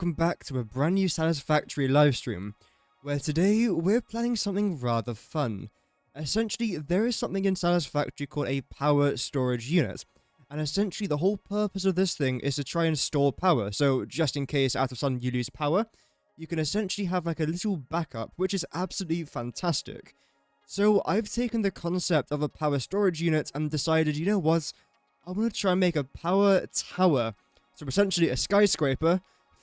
welcome back to a brand new Satisfactory livestream, where today we're planning something rather fun. Essentially, there is something in Satisfactory called a power storage unit, and essentially the whole purpose of this thing is to try and store power, so just in case out of sudden you lose power, you can essentially have like a little backup, which is absolutely fantastic. So I've taken the concept of a power storage unit and decided, you know what, I want to try and make a power tower. So essentially a skyscraper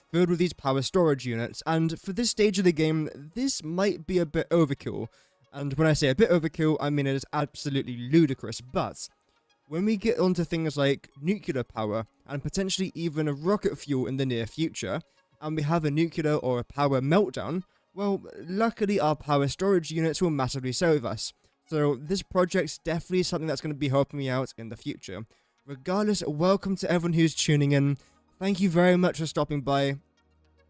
filled with these power storage units, and for this stage of the game, this might be a bit overkill. And when I say a bit overkill, I mean it is absolutely ludicrous, but when we get onto things like nuclear power, and potentially even a rocket fuel in the near future, and we have a nuclear or a power meltdown, well, luckily our power storage units will massively save us. So this project's definitely something that's going to be helping me out in the future. Regardless, welcome to everyone who's tuning in. Thank you very much for stopping by.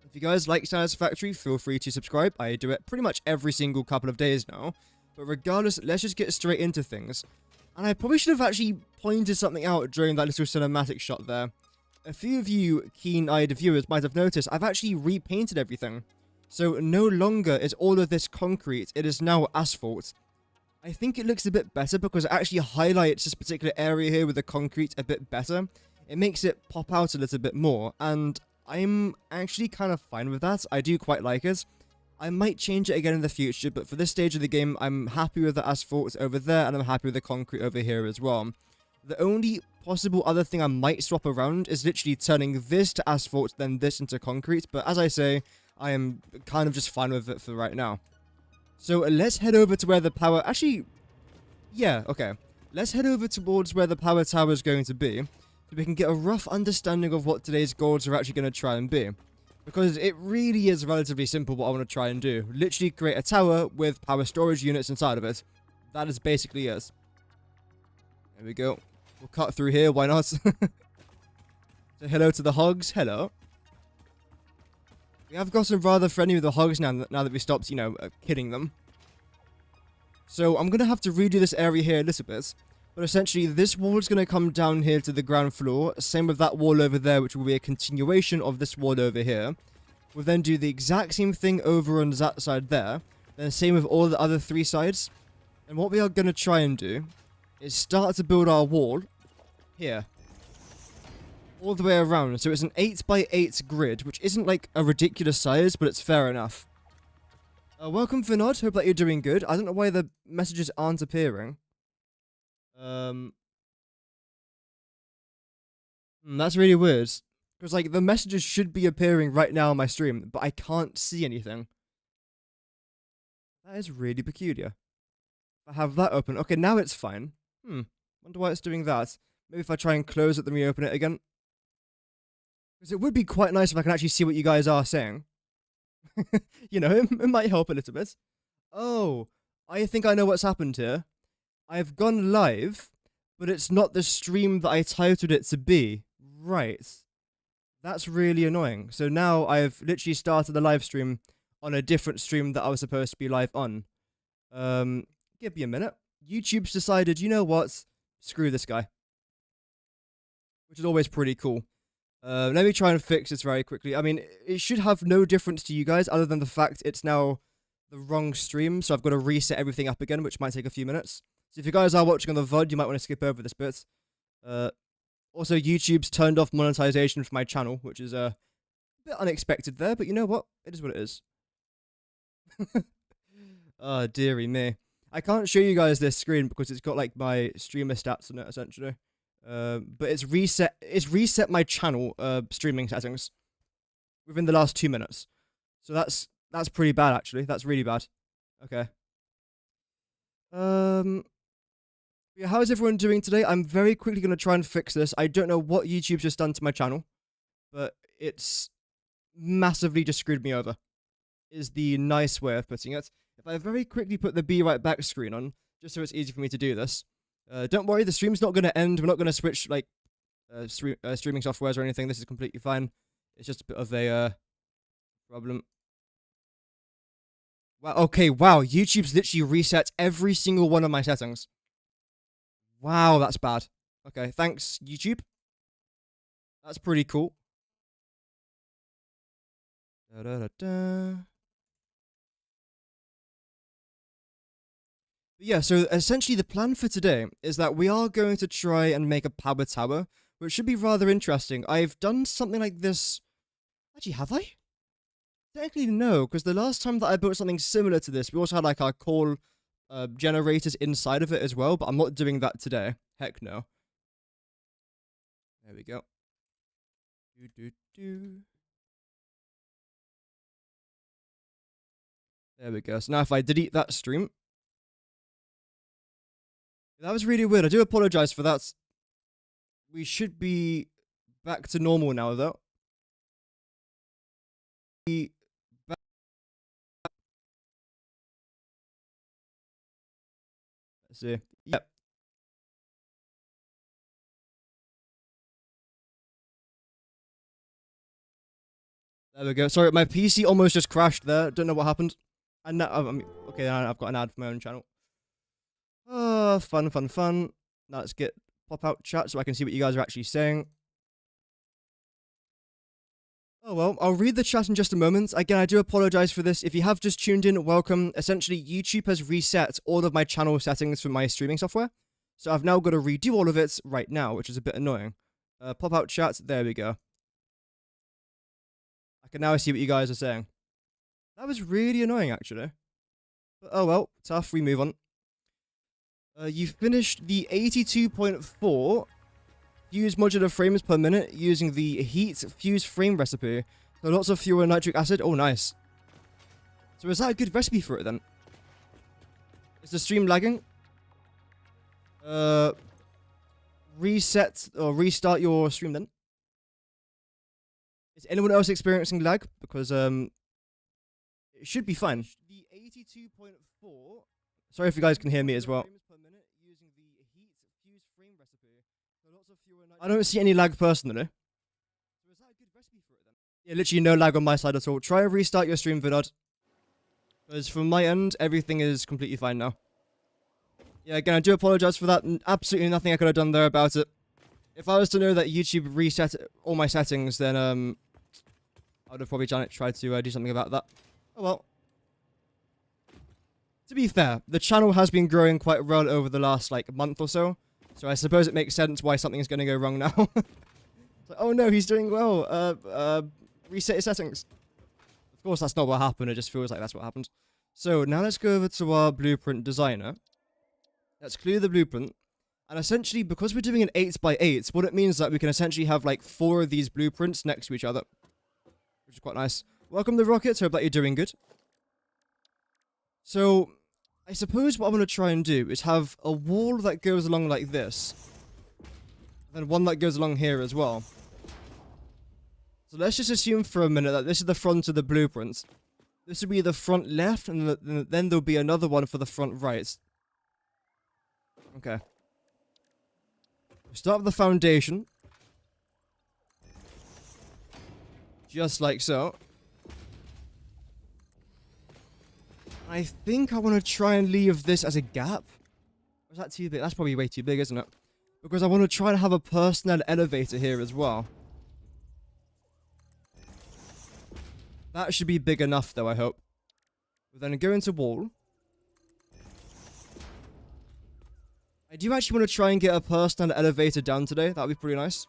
If you guys like Satisfactory, feel free to subscribe. I do it pretty much every single couple of days now. But regardless, let's just get straight into things. And I probably should have actually pointed something out during that little cinematic shot there. A few of you keen-eyed viewers might have noticed I've actually repainted everything. So no longer is all of this concrete, it is now asphalt. I think it looks a bit better because it actually highlights this particular area here with the concrete a bit better. It makes it pop out a little bit more, and I'm actually kind of fine with that. I do quite like it. I might change it again in the future, but for this stage of the game, I'm happy with the asphalt over there, and I'm happy with the concrete over here as well. The only possible other thing I might swap around is literally turning this to asphalt, then this into concrete, but as I say, I am kind of just fine with it for right now. So let's head over to where the power... Actually, yeah, okay. Let's head over towards where the power tower is going to be, so we can get a rough understanding of what today's goals are actually going to try and be. Because it really is relatively simple what I want to try and do. Literally create a tower with power storage units inside of it. That is basically it. There we go. We'll cut through here, why not? Say hello to the hogs. Hello. We have gotten rather friendly with the hogs now that we stopped, you know, kidding them. So I'm going to have to redo this area here a little bit. But essentially, this wall is going to come down here to the ground floor. Same with that wall over there, which will be a continuation of this wall over here. We'll then do the exact same thing over on that side there. Then same with all the other three sides. And what we are going to try and do is start to build our wall here. All the way around. So it's an 8x8 grid, which isn't like a ridiculous size, but it's fair enough. Welcome, Vinod. Hope that you're doing good. I don't know why the messages aren't appearing. That's really weird. Because, like, the messages should be appearing right now on my stream, but I can't see anything. That is really peculiar. I have that open. Okay, now it's fine. Wonder why it's doing that. Maybe if I try and close it, then reopen it again. Because it would be quite nice if I can actually see what you guys are saying. You know, it might help a little bit. Oh, I think I know what's happened here. I've gone live, but it's not the stream that I titled it to be. Right. That's really annoying. So now I've literally started the live stream on a different stream that I was supposed to be live on. Give me a minute. YouTube's decided, you know what? Screw this guy. Which is always pretty cool. Let me try and fix this very quickly. I mean, it should have no difference to you guys other than the fact it's now the wrong stream, so I've got to reset everything up again, which might take a few minutes. So if you guys are watching on the VOD, you might want to skip over this bit. Also, YouTube's turned off monetization for my channel, which is a bit unexpected there, but you know what? It is what it is. Oh, dearie me. I can't show you guys this screen because it's got like my streamer stats on it, essentially. But it's reset my channel streaming settings within the last 2 minutes. So that's pretty bad, actually. That's really bad. Okay. Yeah, how is everyone doing today? I'm very quickly going to try and fix this. I don't know what YouTube's just done to my channel, but it's massively just screwed me over, is the nice way of putting it. If I very quickly put the Be Right Back screen on, just so it's easy for me to do this. Don't worry, the stream's not going to end. We're not going to switch, like, streaming softwares or anything. This is completely fine. It's just a bit of a problem. Wow, okay, wow. YouTube's literally reset every single one of my settings. Wow, that's bad. Okay, thanks, YouTube. That's pretty cool. Da, da, da, da. Yeah, so essentially the plan for today is that we are going to try and make a power tower, which should be rather interesting. I've done something like this. Actually, have I? Technically, no, because the last time that I built something similar to this, we also had like our coal generators inside of it as well, but I'm not doing that today. Heck no. There we go. Do, do, do. There we go. So now if I delete that stream. That was really weird. I do apologize for that. We should be back to normal now, though. Let's see. Yep. There we go. Sorry, my PC almost just crashed there. Don't know what happened. And now, I mean, okay, I've got an ad for my own channel. Fun, fun, fun. Now let's get pop out chat so I can see what you guys are actually saying. Oh well, I'll read the chat in just a moment. Again, I do apologize for this. If you have just tuned in, welcome. Essentially, YouTube has reset all of my channel settings for my streaming software. So I've now got to redo all of it right now, which is a bit annoying. Pop out chat. There we go. I can now see what you guys are saying. That was really annoying, actually. But oh well, tough. We move on. You've finished the 82.4 fuse modular frames per minute using the heat fuse frame recipe. So lots of fuel and nitric acid. Oh, nice. So is that a good recipe for it then? Is the stream lagging? Reset or restart your stream then. Is anyone else experiencing lag? Because it should be fine. The 82.4. Sorry if you guys can hear me as well. I don't see any lag personally. So is that a good recipe for it then? Yeah, literally no lag on my side at all. Try and restart your stream, Vidod. Because from my end, everything is completely fine now. Yeah, again, I do apologize for that. Absolutely nothing I could have done there about it. If I was to know that YouTube reset all my settings, then I would have probably tried to do something about that. Oh well. To be fair, the channel has been growing quite well over the last like month or so. So I suppose it makes sense why something's going to go wrong now. Like, oh no, he's doing well. Reset his settings. Of course, that's not what happened. It just feels like that's what happened. So now let's go over to our blueprint designer. Let's clear the blueprint. And essentially, because we're doing an 8x8, what it means is that we can essentially have like 4 of these blueprints next to each other. Which is quite nice. Welcome the Rockets. Hope that you're doing good. So I suppose what I'm going to try and do is have a wall that goes along like this. And one that goes along here as well. So let's just assume for a minute that this is the front of the blueprint. This would be the front left, and then there'll be another one for the front right. Okay. Start with the foundation. Just like so. I think I want to try and leave this as a gap. Or is that too big? That's probably way too big, isn't it? Because I want to try and have a personnel elevator here as well. That should be big enough, though, I hope. We'll then go into wall. I do actually want to try and get a personnel elevator down today. That would be pretty nice.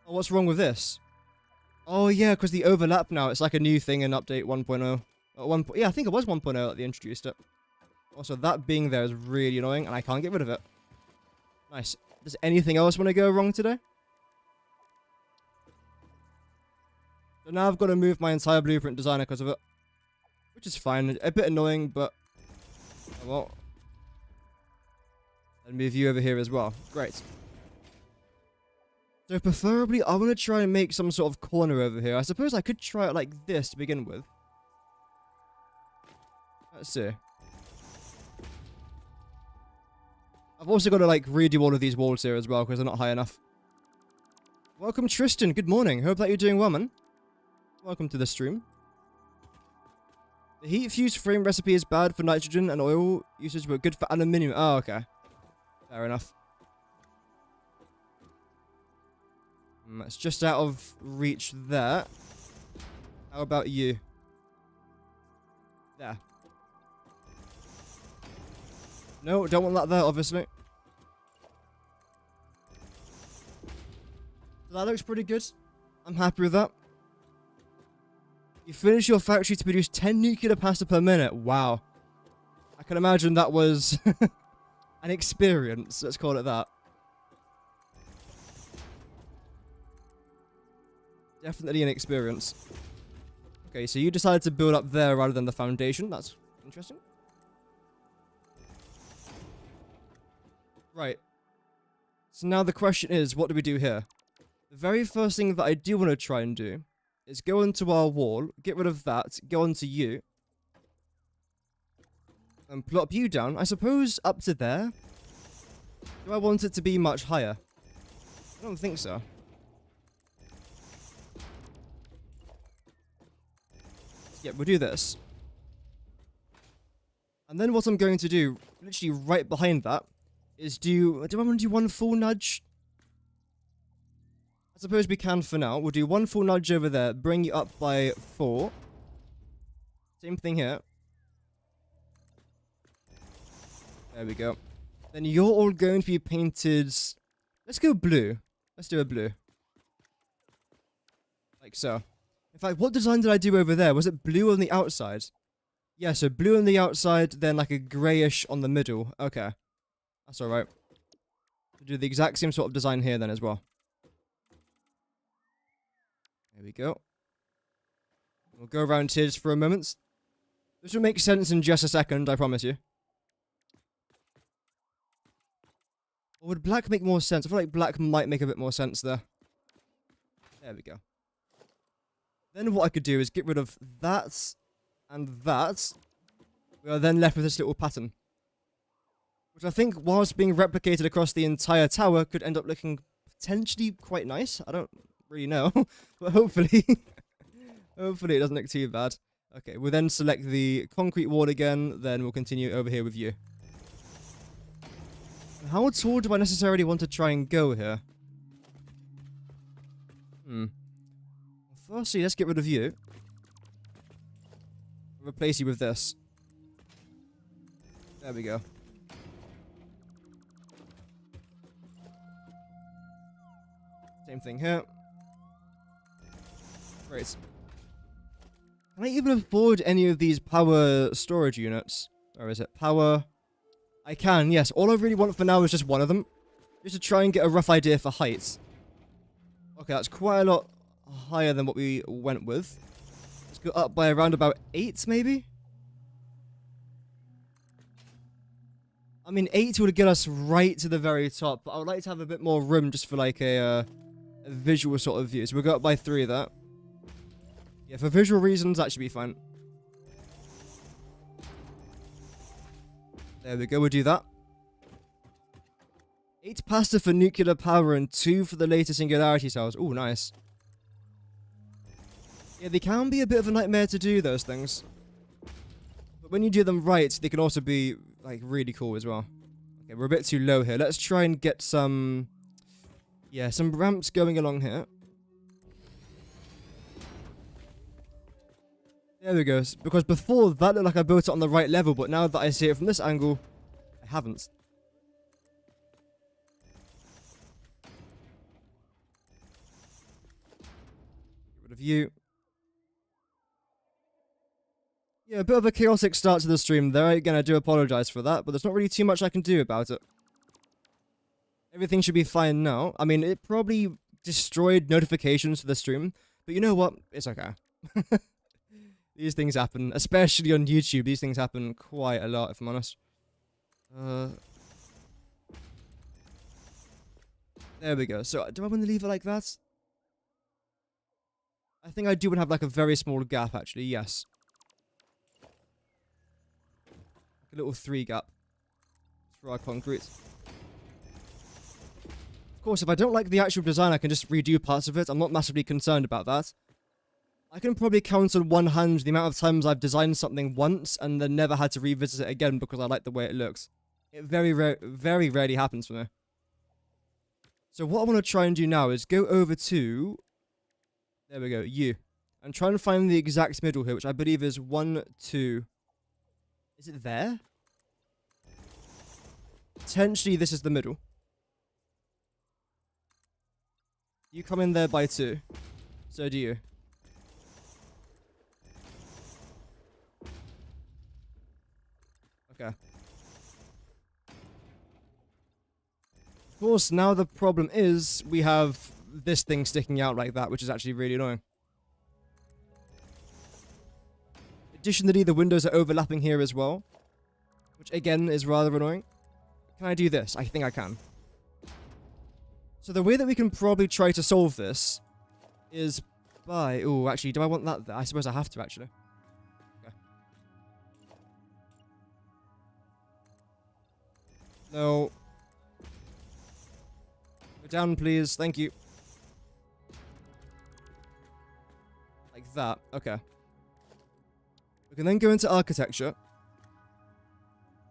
Oh, what's wrong with this? Oh, yeah, because the overlap now. It's like a new thing in update 1.0. Yeah, I think it was 1.0 that they introduced it. Also, that being there is really annoying, and I can't get rid of it. Nice. Does anything else want to go wrong today? So now I've got to move my entire blueprint designer because of it. Which is fine. A bit annoying, but... Oh, well. And move you over here as well. Great. So preferably, I want to try and make some sort of corner over here. I suppose I could try it like this to begin with. Let's see. I've also got to like redo all of these walls here as well because they're not high enough. Welcome Tristan, good morning. Hope that you're doing well, man. Welcome to the stream. The heat fuse frame recipe is bad for nitrogen and oil usage but good for aluminium. Oh, okay. Fair enough. It's just out of reach there. How about you? There. No, don't want that there, obviously. So that looks pretty good. I'm happy with that. You finish your factory to produce 10 nuclear pasta per minute. Wow. I can imagine that was an experience. Let's call it that. Definitely an experience. Okay, so you decided to build up there rather than the foundation. That's interesting. Right. So now the question is, what do we do here? The very first thing that I do want to try and do is go into our wall, get rid of that, go onto you, and plop you down. I suppose up to there. Do I want it to be much higher? I don't think so. Yeah, we'll do this. And then what I'm going to do, literally right behind that, is do I want to do one full nudge? I suppose we can for now. We'll do one full nudge over there, bring you up by 4. Same thing here. There we go. Then you're all going to be painted... Let's go blue. Let's do a blue. Like so. In fact, what design did I do over there? Was it blue on the outside? Yeah, so blue on the outside, then like a greyish on the middle. Okay. That's alright. We'll do the exact same sort of design here then as well. There we go. We'll go around here just for a moment. This will make sense in just a second, I promise you. Or would black make more sense? I feel like black might make a bit more sense there. There we go. Then what I could do is get rid of that and that. We are then left with this little pattern. Which I think, whilst being replicated across the entire tower, could end up looking potentially quite nice. I don't really know. But hopefully... hopefully it doesn't look too bad. Okay, we'll then select the concrete wall again. Then we'll continue over here with you. How tall do I necessarily want to try and go here? Firstly, let's get rid of you. Replace you with this. There we go. Same thing here. Great. Can I even afford any of these power storage units? Or is it power? I can, yes. All I really want for now is just one of them. Just to try and get a rough idea for height. Okay, that's quite a lot higher than what we went with. Let's go up by around about 8, maybe? I mean, 8 would get us right to the very top, but I would like to have a bit more room just for like a visual sort of view. So we'll go up by 3 of that. Yeah, for visual reasons, that should be fine. There we go, we'll do that. 8 pasta for nuclear power and 2 for the later singularity cells. Ooh, nice. Yeah, they can be a bit of a nightmare to do, those things. But when you do them right, they can also be, like, really cool as well. Okay, we're a bit too low here. Let's try and get some... Yeah, some ramps going along here. There we go. Because before, that looked like I built it on the right level, but now that I see it from this angle, I haven't. Get rid of you. Yeah, a bit of a chaotic start to the stream there. Again, I do apologize for that, but there's not really too much I can do about it. Everything should be fine now. I mean, it probably destroyed notifications for the stream, but you know what? It's okay. These things happen, especially on YouTube. These things happen quite a lot, if I'm honest. There we go. So, do I want to leave it like that? I think I do want to have like a very small gap, actually. Yes. A little 3 gap for our concrete. Of course, if I don't like the actual design, I can just redo parts of it. I'm not massively concerned about that. I can probably count on one hand the amount of times I've designed something once and then never had to revisit it again because I like the way it looks. It very rarely happens for me. So what I want to try and do now is go over to... There we go, you. and try and find the exact middle here, which I believe is 1, 2. Is it there? Potentially this is the middle. You come in there by 2. So do you. Okay. Of course, now the problem is we have this thing sticking out like that, which is actually really annoying. Additionally, the windows are overlapping here as well, which again is rather annoying. Can I do this? I think I can. So the way that we can probably try to solve this is by... Oh, actually, do I want that there? I suppose I have to, actually. Okay. No. Go down, please. Thank you. Like that. Okay. We can then go into architecture.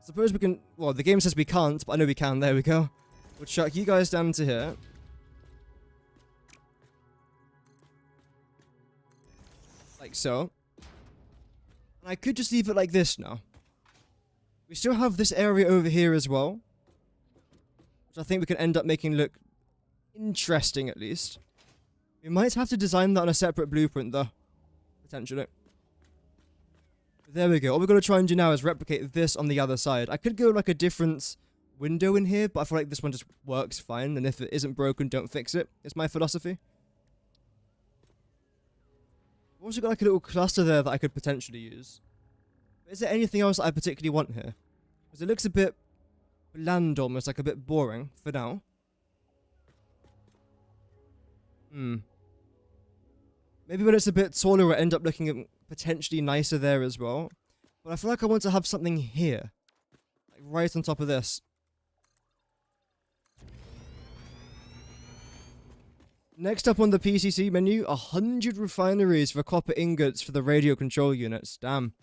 Suppose we can... Well, the game says we can't, but I know we can. There we go. We'll chuck you guys down to here. Like so. And I could just leave it like this now. We still have this area over here as well, which I think we can end up making look interesting at least. We might have to design that on a separate blueprint though. Potentially. There we go. All we're going to try and do now is replicate this on the other side. I could go like a different window in here, but I feel like this one just works fine, and if it isn't broken, don't fix it. It's my philosophy. I've also got like a little cluster there that I could potentially use. Is there anything else I particularly want here? Because it looks a bit bland, almost like a bit boring for now. Maybe when it's a bit taller, it'll end up looking potentially nicer there as well. But I feel like I want to have something here. Like right on top of this. Next up on the PCC menu, 100 refineries for copper ingots for the radio control units. Damn.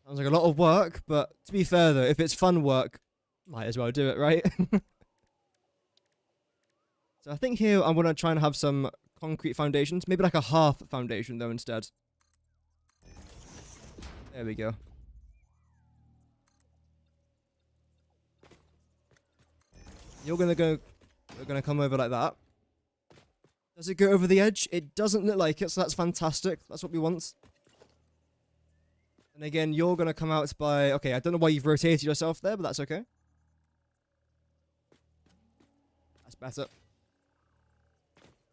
Sounds like a lot of work, but to be fair though, if it's fun work, might as well do it, right? So I think here I'm going to try and have some concrete foundations. Maybe like a half foundation though instead. There we go. You're going to go... We're going to come over like that. Does it go over the edge? It doesn't look like it, so that's fantastic. That's what we want. And again, you're going to come out by... Okay, I don't know why you've rotated yourself there, but that's okay. That's better.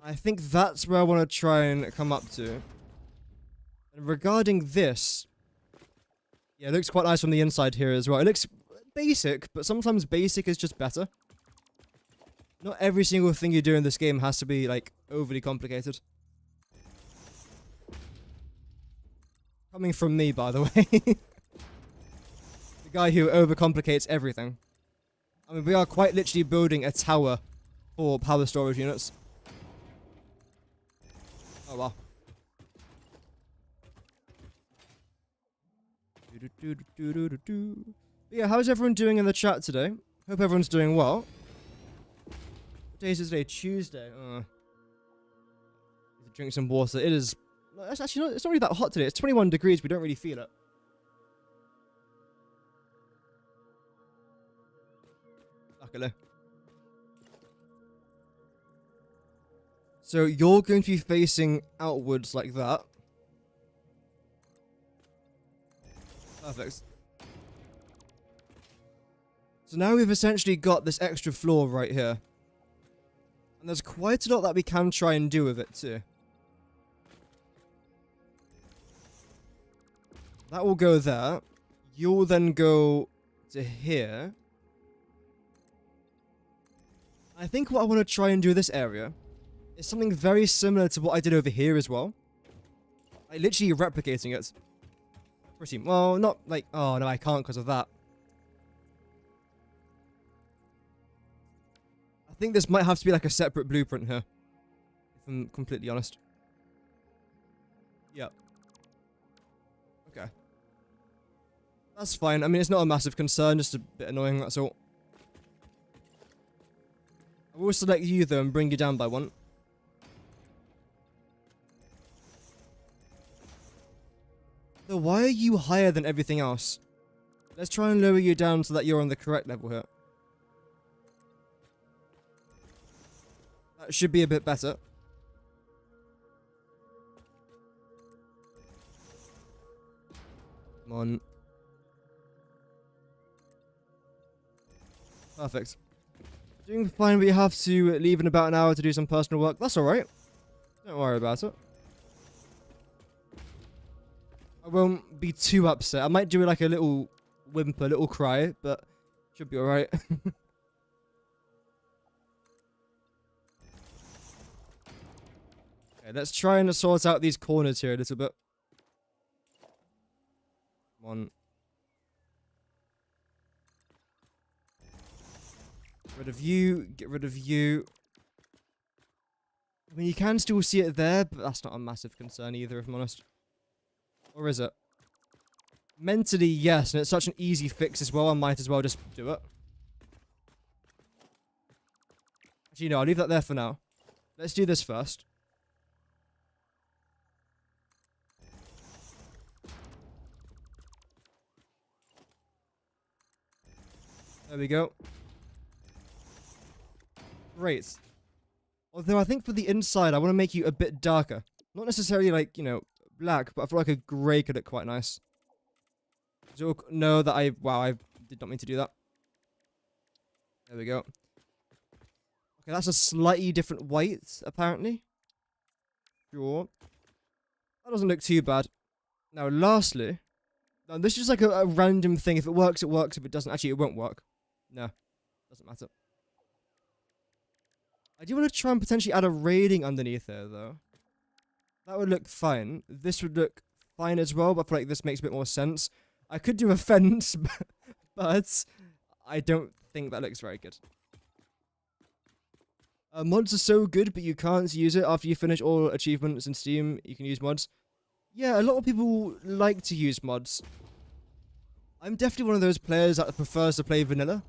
I think that's where I want to try and come up to. And regarding this... Yeah, it looks quite nice from the inside here as well. It looks basic, but sometimes basic is just better. Not every single thing you do in this game has to be, like, overly complicated. Coming from me, by the way. The guy who overcomplicates everything. I mean, we are quite literally building a tower for power storage units. Oh, wow. But yeah, how's everyone doing in the chat today? Hope everyone's doing well. What day is it today? Tuesday. Drink some water. It is... It's actually not, it's not really that hot today. It's 21 degrees. We don't really feel it. Luckily. So you're going to be facing outwards like that. Perfect. So now we've essentially got this extra floor right here. And there's quite a lot that we can try and do with it too. That will go there. You'll then go to here. I think what I want to try and do with this area is something very similar to what I did over here as well. Like literally replicating it. Pretty well, not like... Oh no, I can't because of that. I think this might have to be like a separate blueprint here. If I'm completely honest. Yep. Okay. That's fine. I mean, it's not a massive concern, just a bit annoying, that's all. I will select you though and bring you down by 1. So why are you higher than everything else? Let's try and lower you down so that you're on the correct level here. That should be a bit better. Come on. Perfect. Doing fine, but you have to leave in about an hour to do some personal work. That's alright. Don't worry about it. I won't be too upset. I might do like a little whimper, a little cry, but should be alright. Okay, let's try and sort out these corners here a little bit. Come on. Get rid of you. Get rid of you. I mean, you can still see it there, but that's not a massive concern either, if I'm honest. Or is it? Mentally, yes, and it's such an easy fix as well, I might as well just do it. Actually, no, I'll leave that there for now. Let's do this first. There we go. Great. Although I think for the inside, I want to make you a bit darker. Not necessarily like, you know, black, but I feel like a grey could look quite nice. So you'll know that I did not mean to do that. There we go. Okay, that's a slightly different white, apparently. Sure. That doesn't look too bad. Now, lastly, now this is like a random thing. If it works, it works. If it doesn't, actually, it won't work. No, doesn't matter. I do want to try and potentially add a rating underneath there, though. That would look fine. This would look fine as well, but I feel like this makes a bit more sense. I could do a fence, but I don't think that looks very good. Mods are so good, but you can't use it after you finish all achievements in Steam. You can use mods. Yeah, a lot of people like to use mods. I'm definitely one of those players that prefers to play vanilla.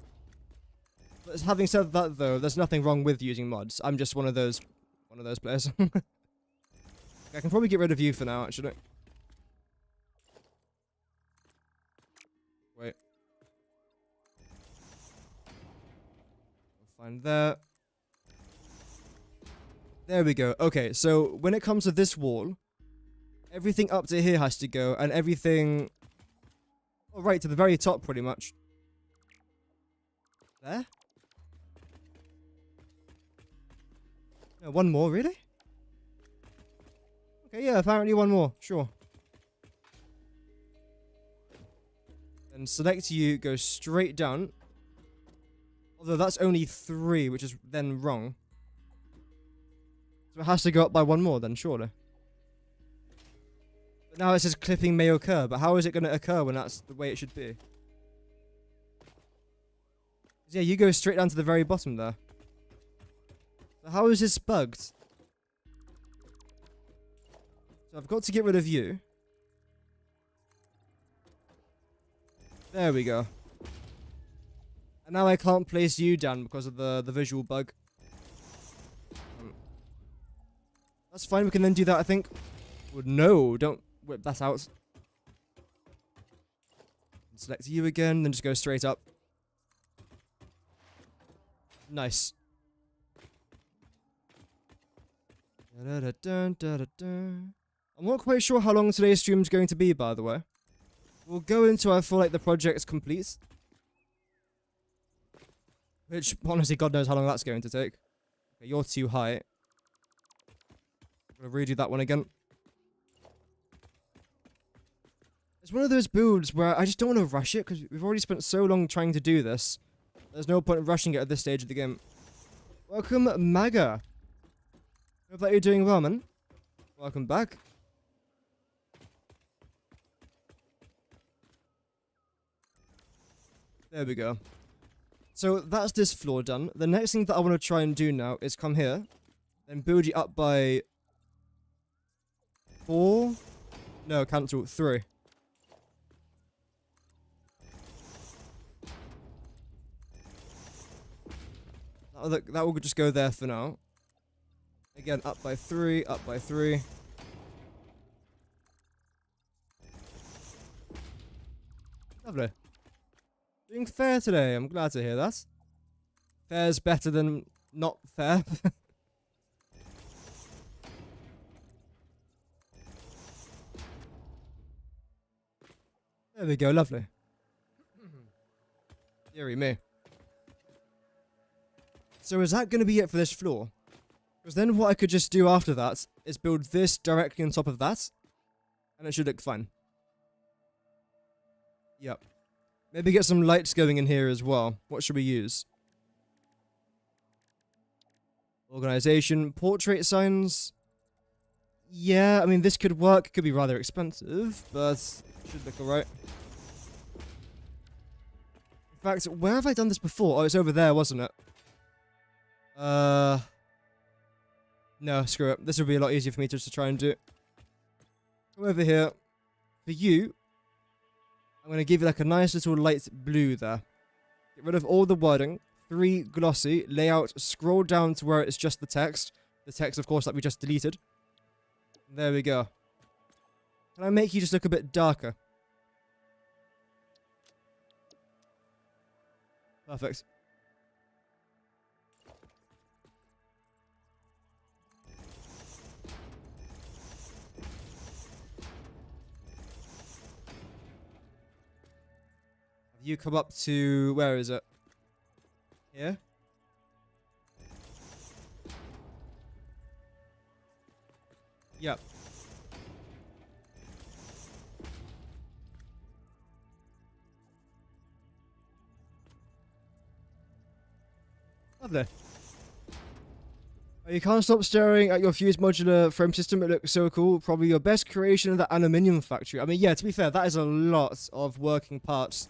But having said that, though, there's nothing wrong with using mods. I'm just one of those players. I can probably get rid of you for now, actually. Wait. We'll find that. There we go. Okay, so when it comes to this wall, everything up to here has to go, and everything... Oh, right, to the very top, pretty much. There? No, one more, really? Okay, yeah, apparently one more. Sure. Then select you, go straight down. Although that's only 3, which is then wrong. So it has to go up by one more then, surely. But now it says clipping may occur, but how is it going to occur when that's the way it should be? Yeah, you go straight down to the very bottom there. So how is this bugged? So I've got to get rid of you. There we go. And now I can't place you down because of the visual bug. That's fine, we can then do that, I think. Well, no, don't whip that out. Select you again, then just go straight up. Nice. I'm not quite sure how long today's stream is going to be, by the way. We'll go into I feel like the project's complete. Which, honestly, God knows how long that's going to take. Okay, you're too high. I'm gonna redo that one again. It's one of those builds where I just don't want to rush it, because we've already spent so long trying to do this. There's no point in rushing it at this stage of the game. Welcome, Maga. Hope that you're doing well, man. Welcome back. There we go. So that's this floor done. The next thing that I want to try and do now is come here, then build you up by 4. No, cancel 3. That will just go there for now. Again, up by 3, up by 3. Lovely. Doing fair today. I'm glad to hear that. Fair's better than not fair. There we go. Lovely. Deary me. So is that going to be it for this floor? Because then what I could just do after that is build this directly on top of that. And it should look fine. Yep. Maybe get some lights going in here as well. What should we use? Organization, portrait signs. Yeah, I mean, this could work. Could be rather expensive, but should look alright. In fact, where have I done this before? Oh, it's over there, wasn't it? No, screw it. This would be a lot easier for me just to try and do. Come over here. For you, I'm going to give you like a nice little light blue there. Get rid of all the wording. 3 glossy. Layout. Scroll down to where it's just the text. The text, of course, that we just deleted. There we go. Can I make you just look a bit darker? Perfect. Have you come up to... where is it? Here? Yep. Lovely. Oh, you can't stop staring at your fused modular frame system. It looks so cool. Probably your best creation of the aluminium factory. I mean, yeah, to be fair, that is a lot of working parts.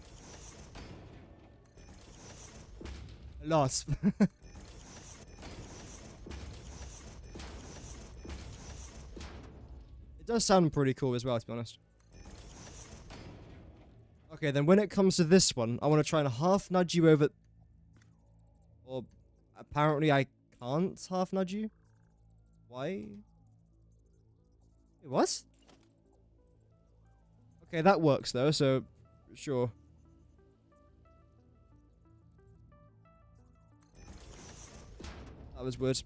A lot. It does sound pretty cool as well, to be honest. Okay, then when it comes to this one, I want to try and half nudge you over... Or apparently I can't half nudge you. Why? Wait, what? Okay, that works though, so sure. That was weird.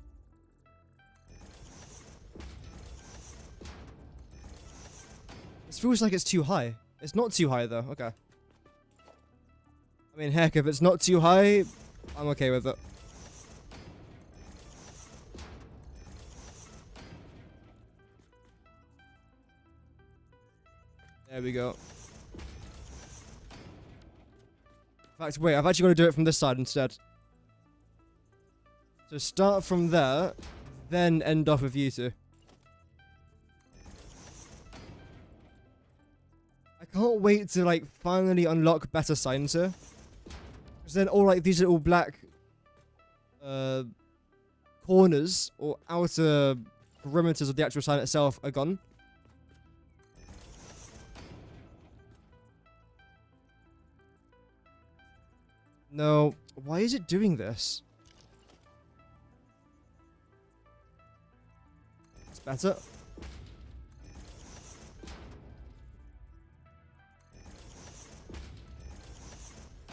This feels like it's too high. It's not too high though, okay. I mean, heck, if it's not too high, I'm okay with it. There we go. In fact, wait, I've actually got to do it from this side instead. So start from there, then end off with you two. I can't wait to, like, finally unlock better signs here. Because then all, like, these little black corners or outer perimeters of the actual sign itself are gone. No, why is it doing this? It's better.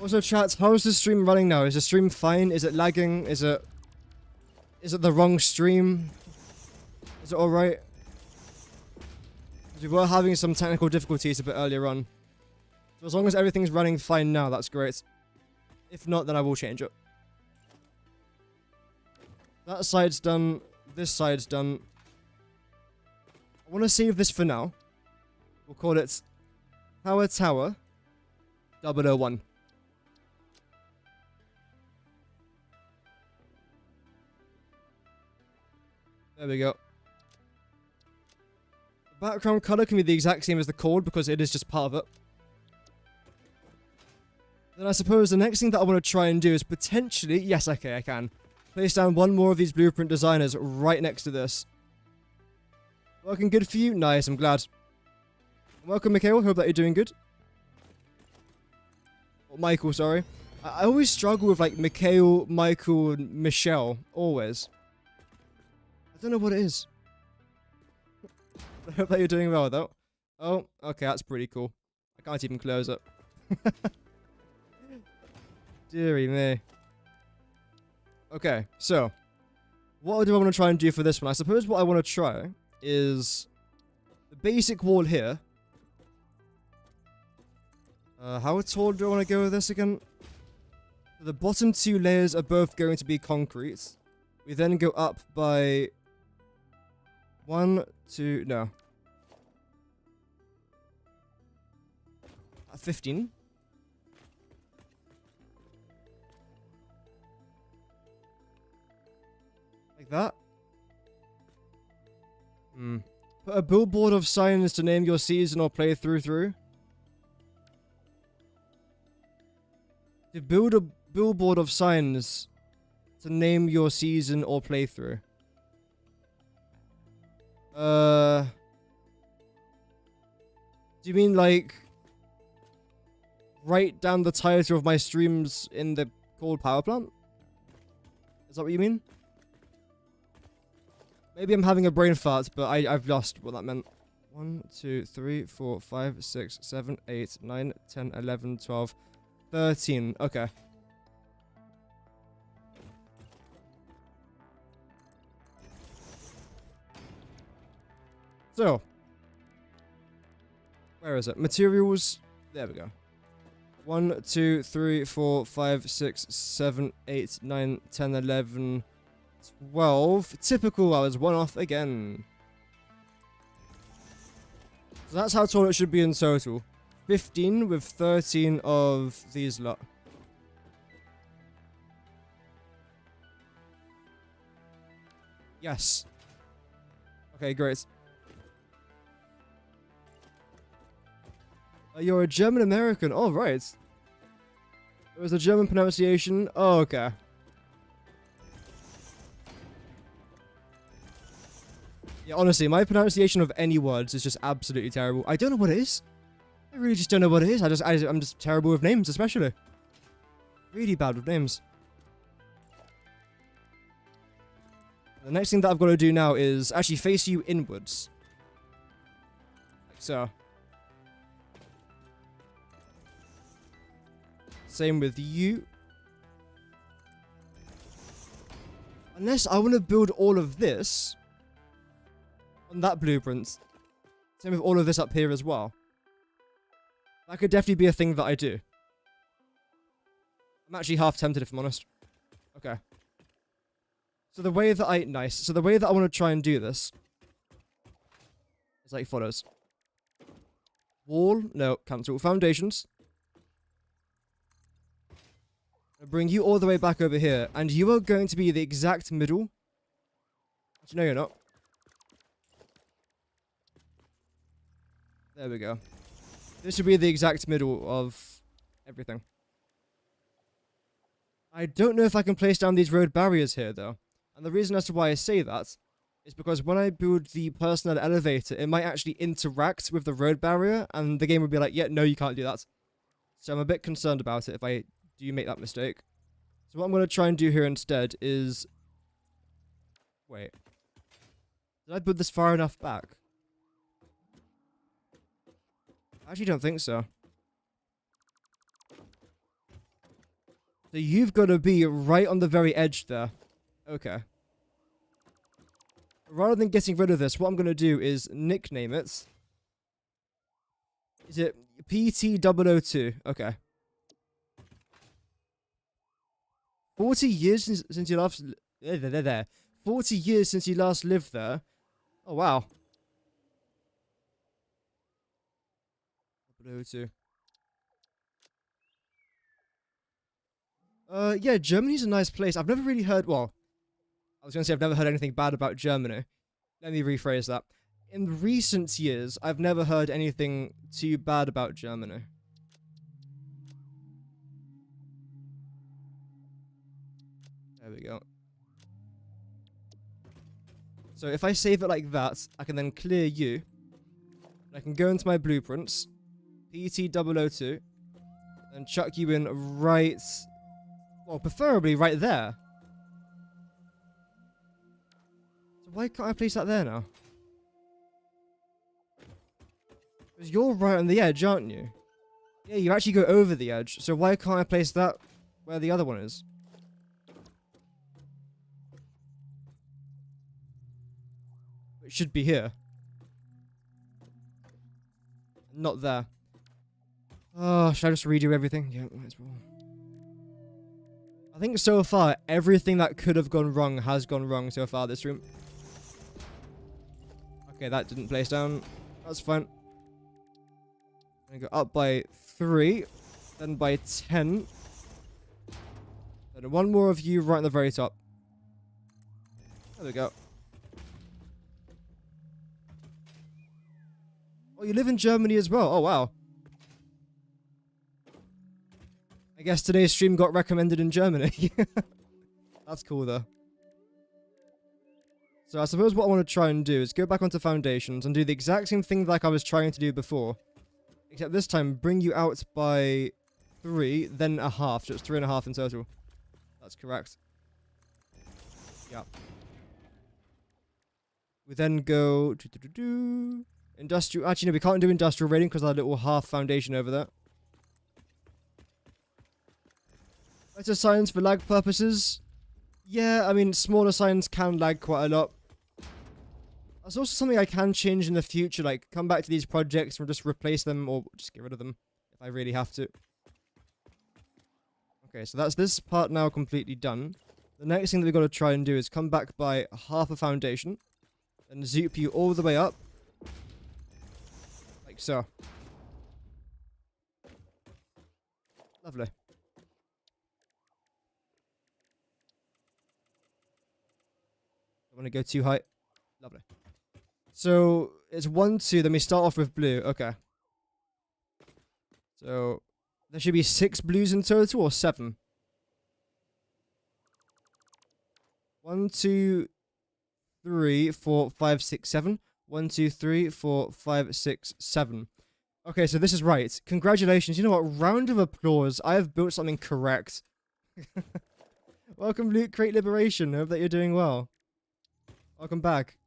Also, chat, how is the stream running now? Is the stream fine? Is it lagging? Is it the wrong stream? Is it alright? We were having some technical difficulties a bit earlier on. So as long as everything's running fine now, that's great. If not, then I will change it. That side's done. This side's done. I want to save this for now. We'll call it Power Tower 001. There we go. The background color can be the exact same as the chord because it is just part of it. Then I suppose the next thing that I want to try and do is potentially... Yes, okay, I can. Place down one more of these blueprint designers right next to this. Working good for you? Nice, I'm glad. Welcome, Mikhail. Hope that you're doing good. Or Michael, sorry. I always struggle with, like, Mikhail, Michael, and Michelle. Always. I don't know what it is. I hope that you're doing well, though. Oh, okay, that's pretty cool. I can't even close it. Deary me. Okay, so what do I want to try and do for this one? I suppose what I want to try is the basic wall here. How tall do I want to go with this again? The bottom two layers are both going to be concrete. We then go up by 1, 2, no. 15. Like that. Put a billboard of signs to name your season or playthrough through. To build a billboard of signs to name your season or playthrough. Do you mean like write down the title of my streams in the cold power plant? Is that what you mean? Maybe I'm having a brain fart, but I've lost what that meant. 1, 2, 3, 4, 5, 6, 7, 8, 9, 10, 11, 12, 13. Okay. So, where is it? Materials. There we go. 1, 2, 3, 4, 5, 6, 7, 8, 9, 10, 11, 12. Typical. I was one off again. So that's how tall it should be in total. 15 with 13 of these lot. Yes. Okay, great. You're a German American. Oh, right. It was a German pronunciation. Oh, okay. Yeah, honestly, my pronunciation of any words is just absolutely terrible. I don't know what it is. I really just don't know what it is. I'm just terrible with names, especially. Really bad with names. The next thing that I've got to do now is actually face you inwards. Like so. Same with you. Unless I want to build all of this on that blueprint. Same with all of this up here as well. That could definitely be a thing that I do. I'm actually half tempted if I'm honest. Okay. So the way that I want to try and do this is like follows. Wall, no, cancel. Foundations. I'll bring you all the way back over here, and you are going to be the exact middle. Actually, no, you're not. There we go. This will be the exact middle of everything. I don't know if I can place down these road barriers here, though. And the reason as to why I say that is because when I build the personnel elevator, it might actually interact with the road barrier, and the game would be like, yeah, no, you can't do that. So I'm a bit concerned about it if I do make that mistake. So what I'm going to try and do here instead is... Wait. Did I build this far enough back? I actually don't think so. So you've got to be right on the very edge there. Okay. Rather than getting rid of this, what I'm going to do is nickname it. Is it PT002? Okay. 40 years since you last... 40 years since you last lived there. Oh, wow. 002. Yeah, Germany's a nice place. I've never really heard... Well, I was going to say I've never heard anything bad about Germany. Let me rephrase that. In recent years, I've never heard anything too bad about Germany. There we go. So if I save it like that, I can then clear you. I can go into my blueprints. PT002. And chuck you in right... Well, preferably right there. So why can't I place that there now? Because you're right on the edge, aren't you? Yeah, you actually go over the edge. So why can't I place that where the other one is? It should be here. Not there. Oh, should I just redo everything? Yeah, might as well. I think so far, everything that could have gone wrong has gone wrong so far this room. Okay, that didn't place down. That's fine. I'm gonna go up by 3, then by 10. Then one more of you right on the very top. There we go. Oh, you live in Germany as well? Oh, wow. I guess today's stream got recommended in Germany. That's cool, though. So I suppose what I want to try and do is go back onto Foundations and do the exact same thing like I was trying to do before. Except this time, bring you out by 3, then a half. So it's 3.5 in total. That's correct. Yeah. We then go... Industrial... Actually, no, we can't do industrial rating because of that little half foundation over there. Better signs for lag purposes. Yeah, I mean, smaller signs can lag quite a lot. That's also something I can change in the future, like come back to these projects and just replace them or just get rid of them if I really have to. Okay, so that's this part now completely done. The next thing that we've got to try and do is come back by half a foundation, then zoop you all the way up, like so. Lovely. Don't want to go too high. Lovely. So it's 1, 2, then we start off with blue. Okay. So there should be 6 blues in total or 7? 1, 2, 3, 4, 5, 6, 7. 1, 2, 3, 4, 5, 6, 7. Okay, so this is right. Congratulations. You know what? Round of applause. I have built something correct. Welcome, Loot Crate Liberation. Hope that you're doing well. Welcome back.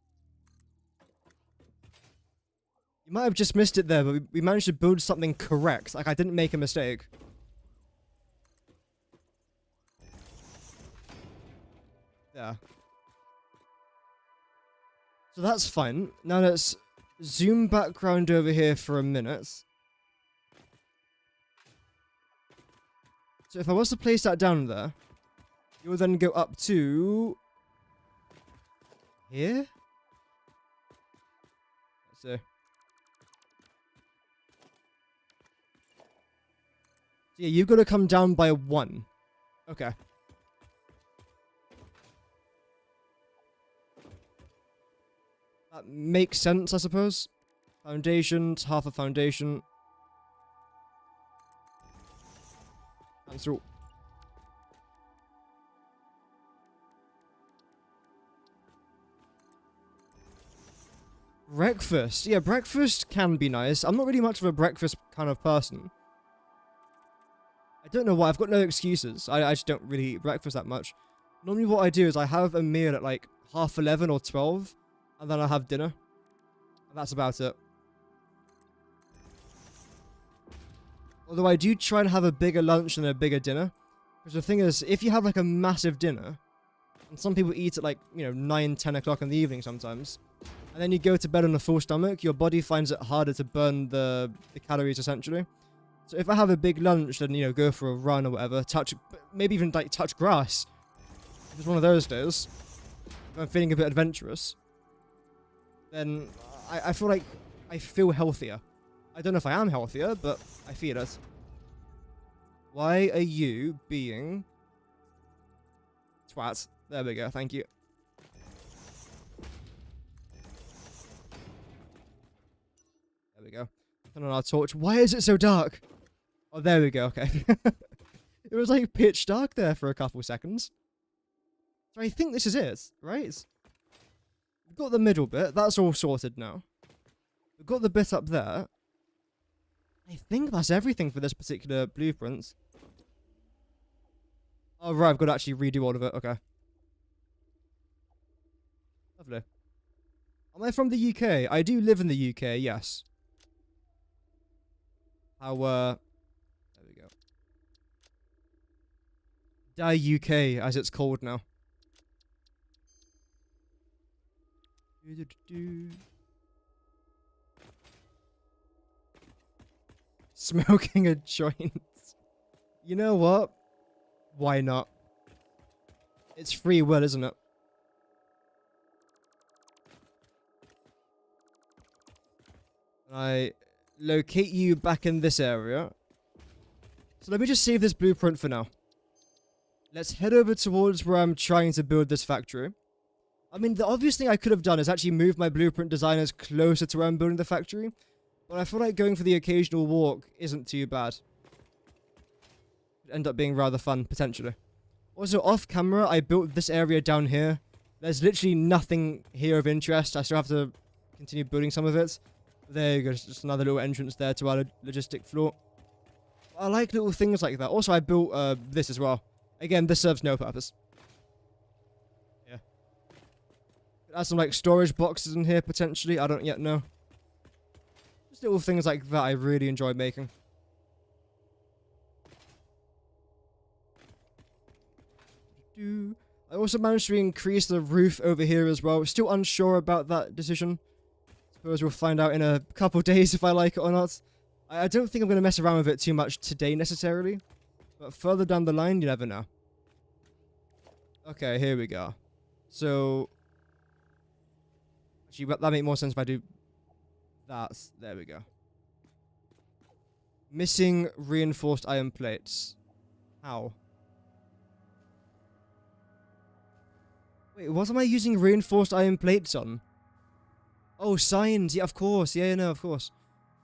You might have just missed it there, but we managed to build something correct. Like, I didn't make a mistake. Yeah. So that's fine. Now let's zoom background over here for a minute. So if I was to place that down there, you will then go up to... here? Let's see. So yeah, you've got to come down by 1. Okay. That makes sense, I suppose. Foundations, half a foundation. Cancel. Breakfast. Yeah, breakfast can be nice. I'm not really much of a breakfast kind of person. I don't know why. I've got no excuses. I just don't really eat breakfast that much. Normally what I do is I have a meal at like 11:30 or 12. And then I'll have dinner. And that's about it. Although I do try and have a bigger lunch and a bigger dinner. Because the thing is, if you have like a massive dinner, and some people eat at like, 9, 10 o'clock in the evening sometimes, and then you go to bed on a full stomach, your body finds it harder to burn the calories essentially. So if I have a big lunch, then, go for a run or whatever, maybe even like touch grass. If it's one of those days, if I'm feeling a bit adventurous, then I feel like I feel healthier. I don't know if I am healthier, but I feel it. Why are you being... twat? There we go, thank you. There we go. Turn on our torch. Why is it so dark? Oh, there we go, okay. It was like pitch dark there for a couple seconds. So I think this is it, right? We've got the middle bit. That's all sorted now. We've got the bit up there. I think that's everything for this particular blueprint. Oh, right. I've got to actually redo all of it. Okay. Lovely. Am I from the UK? I do live in the UK, yes. How Die UK, as it's called now. Smoking a joint. You know what? Why not? It's free will, isn't it? I locate you back in this area. So let me just save this blueprint for now. Let's head over towards where I'm trying to build this factory. I mean, the obvious thing I could have done is actually move my blueprint designers closer to where I'm building the factory. But I feel like going for the occasional walk isn't too bad. It'd end up being rather fun, potentially. Also, off camera, I built this area down here. There's literally nothing here of interest. I still have to continue building some of it. There you go, just another little entrance there to our logistic floor. I like little things like that. Also, I built this as well. Again, this serves no purpose. Yeah. Add some like storage boxes in here, potentially. I don't yet know. Just little things like that I really enjoy making. I also managed to increase the roof over here as well. Still unsure about that decision. Suppose we'll find out in a couple days if I like it or not. I don't think I'm going to mess around with it too much today necessarily. But further down the line, you never know. Okay, here we go. So... actually, that makes more sense if I do that. There we go. Missing reinforced iron plates. How? Wait, what am I using reinforced iron plates on? Oh, signs. Yeah, of course. Yeah, no, of course.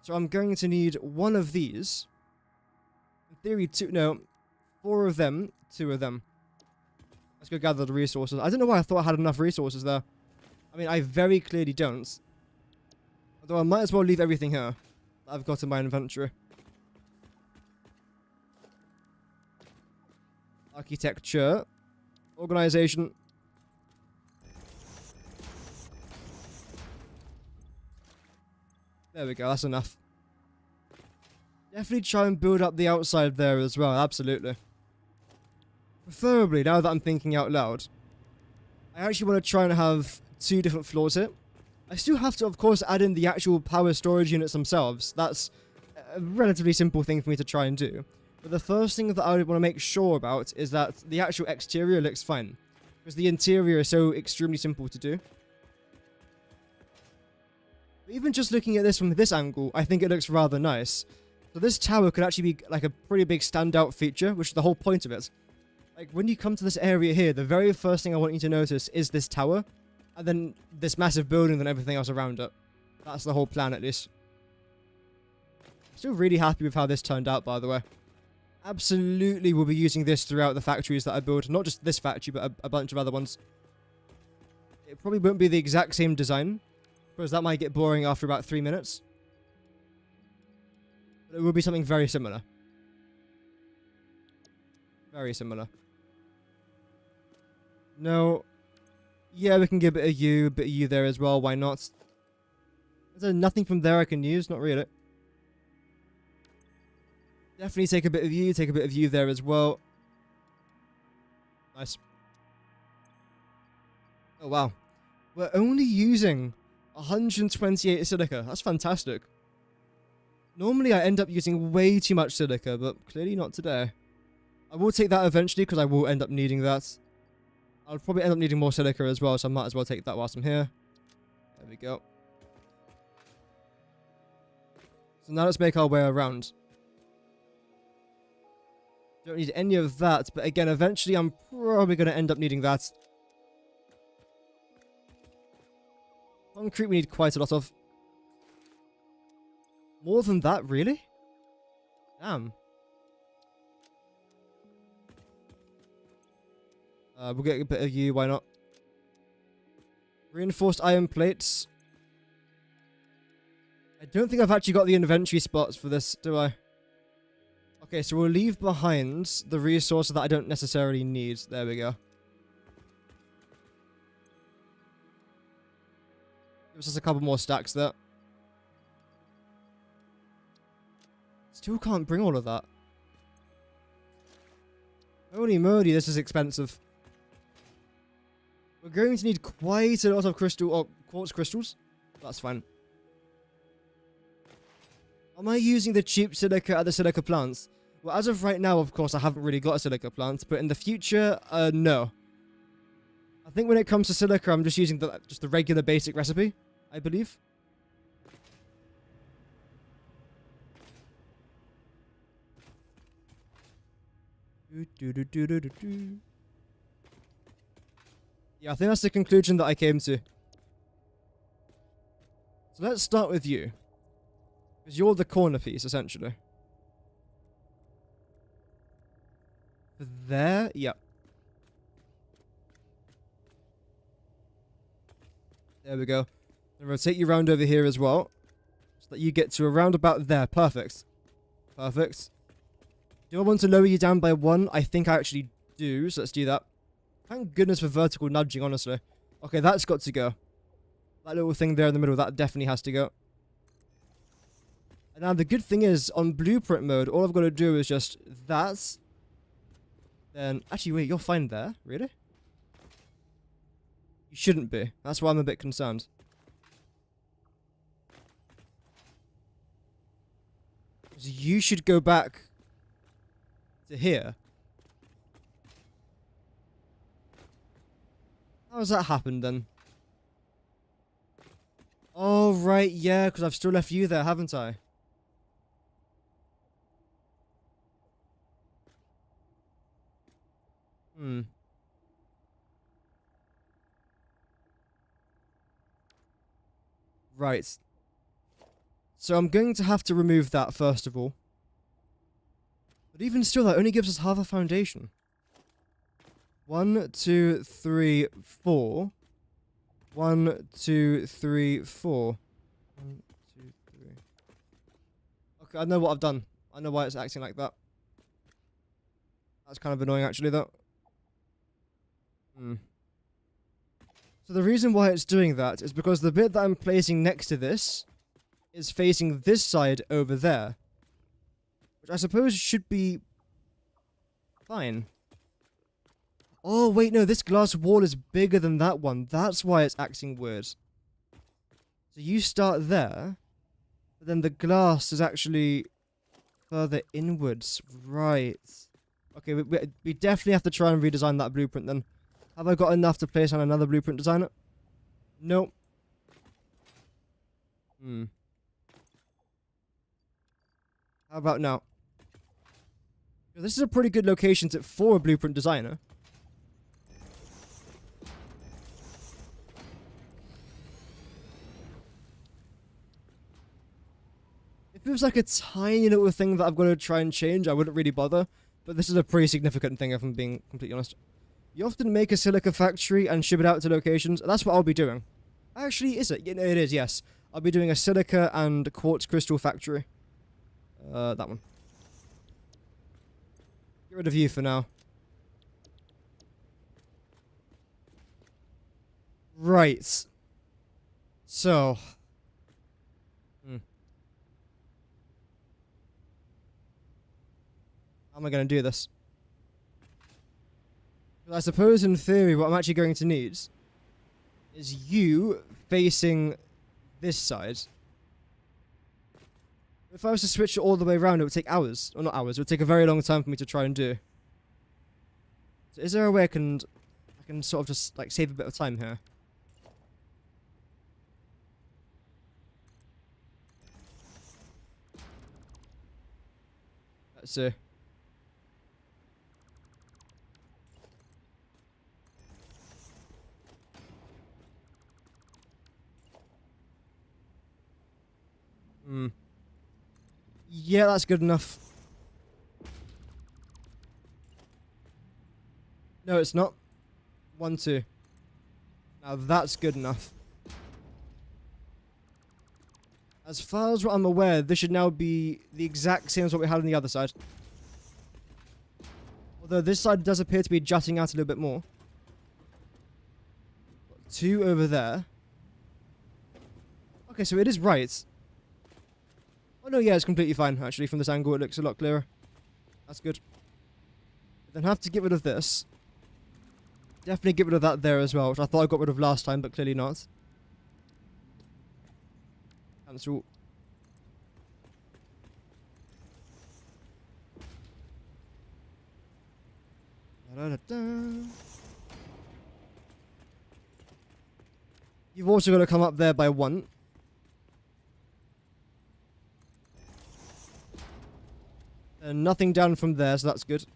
So I'm going to need one of these. In theory, four of them, two of them. Let's go gather the resources. I don't know why I thought I had enough resources there. I mean, I very clearly don't. Although I might as well leave everything here that I've got in my inventory. Architecture. Organization. There we go, that's enough. Definitely try and build up the outside there as well, absolutely. Preferably, now that I'm thinking out loud, I actually want to try and have two different floors here. I still have to, of course, add in the actual power storage units themselves. That's a relatively simple thing for me to try and do. But the first thing that I would want to make sure about is that the actual exterior looks fine. Because the interior is so extremely simple to do. Even just looking at this from this angle, I think it looks rather nice. So this tower could actually be like a pretty big standout feature, which is the whole point of it. Like when you come to this area here, the very first thing I want you to notice is this tower, and then this massive building and everything else around it. That's the whole plan at least. Still really happy with how this turned out, by the way. Absolutely will be using this throughout the factories that I build. Not just this factory, but a bunch of other ones. It probably won't be the exact same design, because that might get boring after about 3 minutes. But it will be something very similar. Very similar. No. Yeah, we can give it a bit of U there as well, why not? Is there nothing from there I can use? Not really. Definitely take a bit of U there as well. Nice. Oh wow. We're only using 128 silica. That's fantastic. Normally I end up using way too much silica, but clearly not today. I will take that eventually because I will end up needing that. I'll probably end up needing more silica as well, so I might as well take that whilst I'm here. There we go. So now let's make our way around. Don't need any of that, but again, eventually I'm probably going to end up needing that. Concrete we need quite a lot of. More than that, really? Damn. We'll get a bit of U, why not? Reinforced iron plates. I don't think I've actually got the inventory spots for this, do I? Okay, so we'll leave behind the resources that I don't necessarily need. There we go. Gives us a couple more stacks there. Still can't bring all of that. Holy moly, this is expensive. We're going to need quite a lot of crystal or quartz crystals. That's fine. Am I using the cheap silica at the silica plants? Well, as of right now, of course, I haven't really got a silica plant, but in the future, no. I think when it comes to silica, I'm just using the regular basic recipe, I believe. Yeah, I think that's the conclusion that I came to. So let's start with you. Because you're the corner piece, essentially. There? Yep. There we go. Then rotate you around over here as well. So that you get to around about there. Perfect. Perfect. Do I want to lower you down by 1? I think I actually do, so let's do that. Thank goodness for vertical nudging, honestly. Okay, that's got to go. That little thing there in the middle, that definitely has to go. And now the good thing is, on blueprint mode, all I've got to do is just that. Then, actually wait, you're fine there? Really? You shouldn't be. That's why I'm a bit concerned. Because you should go back to here. How has that happened then? Oh, right, yeah, because I've still left you there, haven't I? Right. So I'm going to have to remove that first of all. But even still, that only gives us half a foundation. 1, 2, 3, 4. 1, 2, 3, 4. 1, 2, 3. Okay, I know what I've done. I know why it's acting like that. That's kind of annoying, actually, though. So the reason why it's doing that is because the bit that I'm placing next to this is facing this side over there. Which I suppose should be fine. Oh, wait, no, this glass wall is bigger than that one. That's why it's acting weird. So you start there, but then the glass is actually further inwards. Right. Okay, we definitely have to try and redesign that blueprint then. Have I got enough to place on another blueprint designer? Nope. How about now? This is a pretty good location for a blueprint designer. If it was like a tiny little thing that I've got to try and change, I wouldn't really bother. But this is a pretty significant thing, if I'm being completely honest. You often make a silica factory and ship it out to locations. That's what I'll be doing. Actually, is it? Yeah, no, it is, yes. I'll be doing a silica and quartz crystal factory. That one. Get rid of you for now. Right. So. How am I going to do this? I suppose, in theory, what I'm actually going to need is you facing this side. If I was to switch it all the way around, it would take hours. Or not hours, it would take a very long time for me to try and do. So is there a way I can sort of just, like, save a bit of time here? Let's see. Yeah, that's good enough. No, it's not. 1, 2. Now that's good enough. As far as what I'm aware, this should now be the exact same as what we had on the other side. Although this side does appear to be jutting out a little bit more. 2 over there. Okay, so it is right. Oh no, yeah, it's completely fine, actually. From this angle, it looks a lot clearer. That's good. Then have to get rid of this. Definitely get rid of that there as well, which I thought I got rid of last time, but clearly not. Cancel. You've also got to come up there by 1. And nothing down from there, so that's good.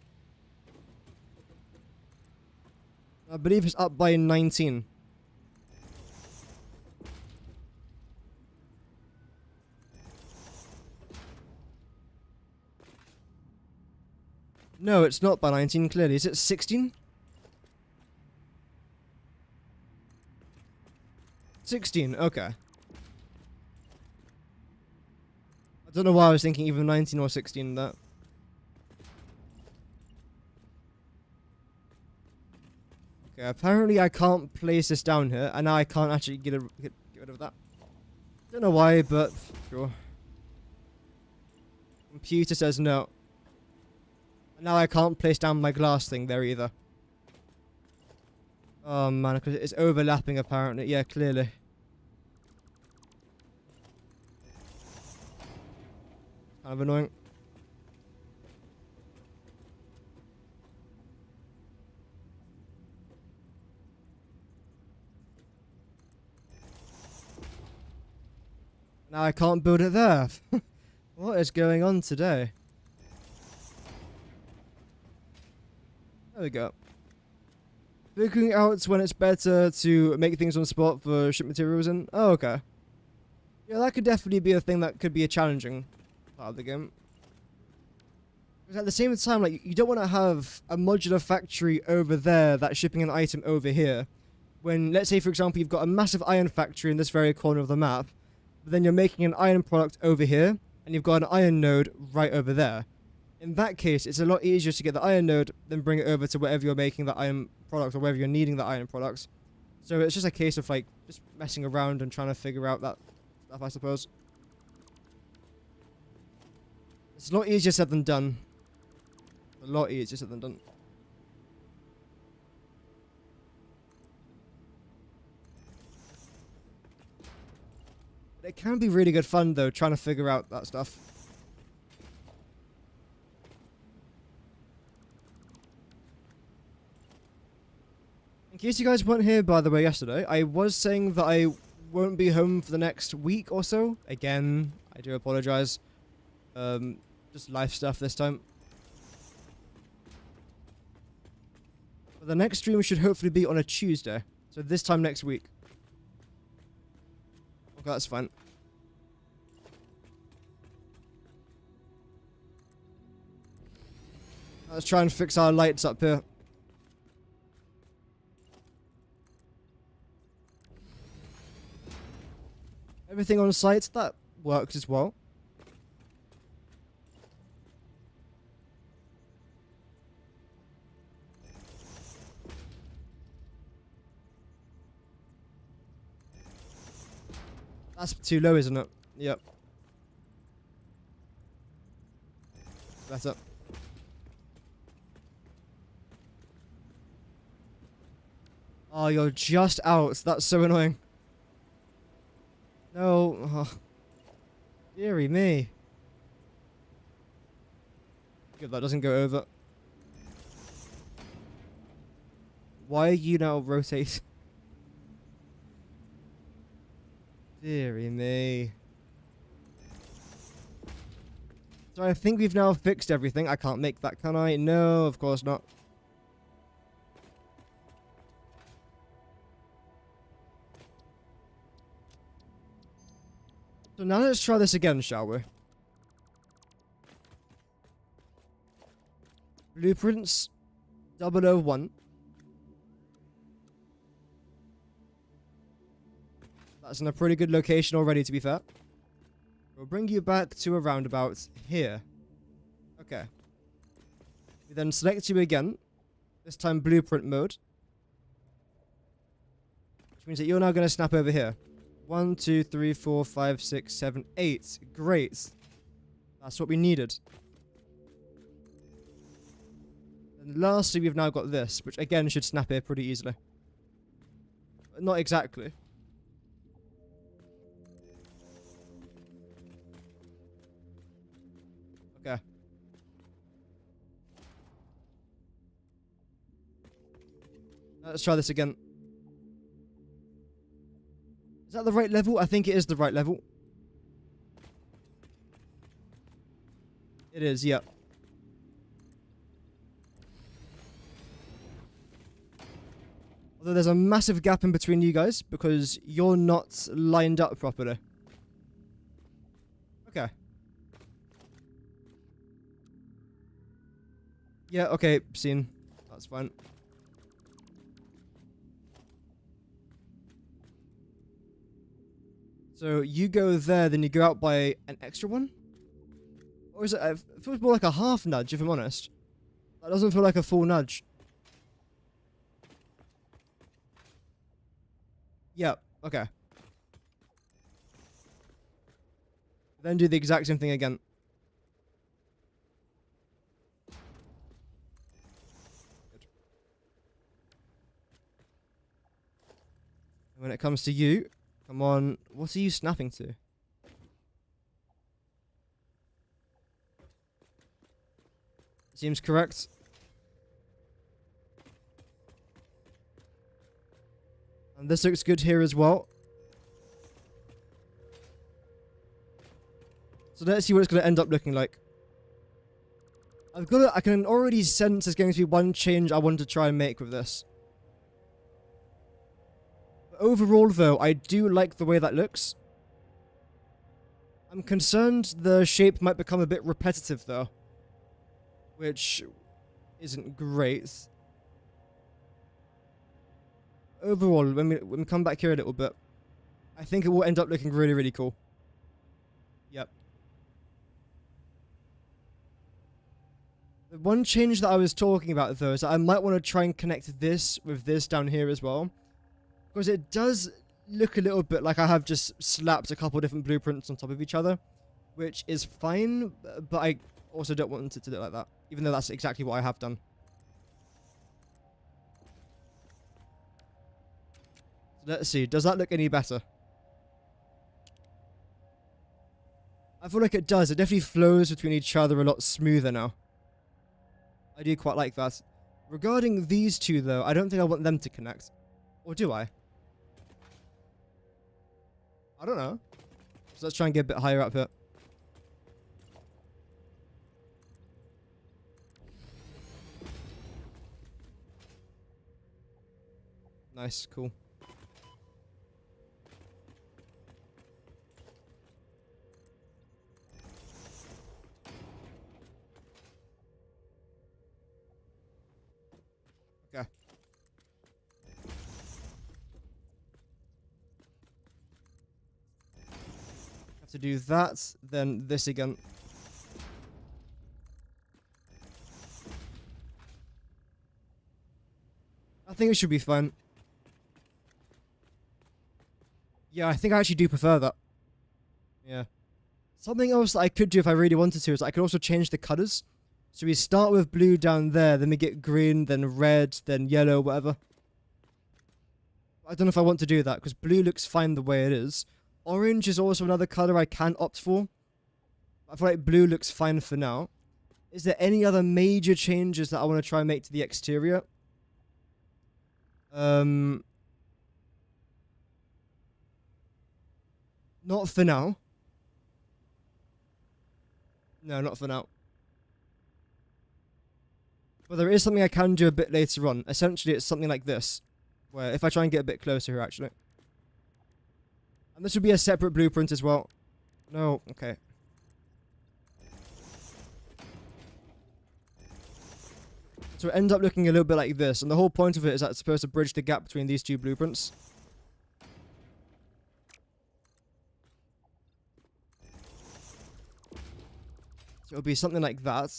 I believe it's up by 19. No, it's not by 19, clearly. Is it 16? 16, okay. I don't know why I was thinking either 19 or 16 that. Okay, apparently I can't place this down here, and now I can't actually get rid of that. Don't know why, but sure. Computer says no. And now I can't place down my glass thing there either. Oh man, because it's overlapping apparently. Yeah, clearly. Kind of annoying. Now I can't build it there. What is going on today? There we go. Figuring out when it's better to make things on the spot for ship materials in. Oh, okay. Yeah, that could definitely be a thing that could be a challenging part of the game. Because at the same time, like, you don't want to have a modular factory over there that's shipping an item over here. When, let's say, for example, you've got a massive iron factory in this very corner of the map, but then you're making an iron product over here, and you've got an iron node right over there. In that case, it's a lot easier to get the iron node than bring it over to wherever you're making the iron product or wherever you're needing the iron products. So it's just a case of like just messing around and trying to figure out that stuff, I suppose. It's a lot easier said than done. A lot easier said than done. It can be really good fun though, trying to figure out that stuff. In case you guys weren't here, by the way, yesterday, I was saying that I won't be home for the next week or so. Again, I do apologize. Just life stuff this time. But the next stream should hopefully be on a Tuesday. So this time next week. Okay, that's fine. Let's try and fix our lights up here. Everything on site, that works as well. That's too low, isn't it? Yep. Better. Oh, you're just out. That's so annoying. No. Oh. Deary me. Good, that doesn't go over. Why are you now rotate? Deary me. So I think we've now fixed everything. I can't make that, can I? No, of course not. So now let's try this again, shall we? Blueprints 001. That's in a pretty good location already, to be fair. We'll bring you back to a roundabout here. Okay. We then select you again. This time blueprint mode. Which means that you're now going to snap over here. 1, 2, 3, 4, 5, 6, 7, 8. Great. That's what we needed. And lastly, we've now got this, which again should snap here pretty easily. But not exactly. Okay. Let's try this again. Is that the right level? I think it is the right level. It is, yep. Although there's a massive gap in between you guys because you're not lined up properly. Okay. Yeah, okay, seen. That's fine. So you go there, then you go out by an extra one? Or is it? It feels more like a half nudge, if I'm honest. That doesn't feel like a full nudge. Yeah, okay. Then do the exact same thing again. Good. And when it comes to you, come on, what are you snapping to? Seems correct. And this looks good here as well. So let's see what it's going to end up looking like. I can already sense there's going to be one change I want to try and make with this. But overall though, I do like the way that looks. I'm concerned the shape might become a bit repetitive though. Which isn't great. Overall, when we come back here a little bit, I think it will end up looking really, really cool. Yep. The one change that I was talking about though is that I might want to try and connect this with this down here as well. Because it does look a little bit like I have just slapped a couple different blueprints on top of each other. Which is fine, but I also don't want it to look like that. Even though that's exactly what I have done. So let's see, does that look any better? I feel like it does. It definitely flows between each other a lot smoother now. I do quite like that. Regarding these two though, I don't think I want them to connect. Or do I? I don't know. So let's try and get a bit higher up here. Nice, cool. Okay. Have to do that, then this again. I think it should be fine. Yeah, I think I actually do prefer that. Yeah. Something else that I could do if I really wanted to is I could also change the colors. So we start with blue down there, then we get green, then red, then yellow, whatever. I don't know if I want to do that, because blue looks fine the way it is. Orange is also another color I can opt for. I feel like blue looks fine for now. Is there any other major changes that I want to try and make to the exterior? Not for now. No, not for now. But there is something I can do a bit later on. Essentially, it's something like this. Where, if I try and get a bit closer here, actually. And this would be a separate blueprint as well. No, okay. So it ends up looking a little bit like this. And the whole point of it is that it's supposed to bridge the gap between these two blueprints. So it'll be something like that.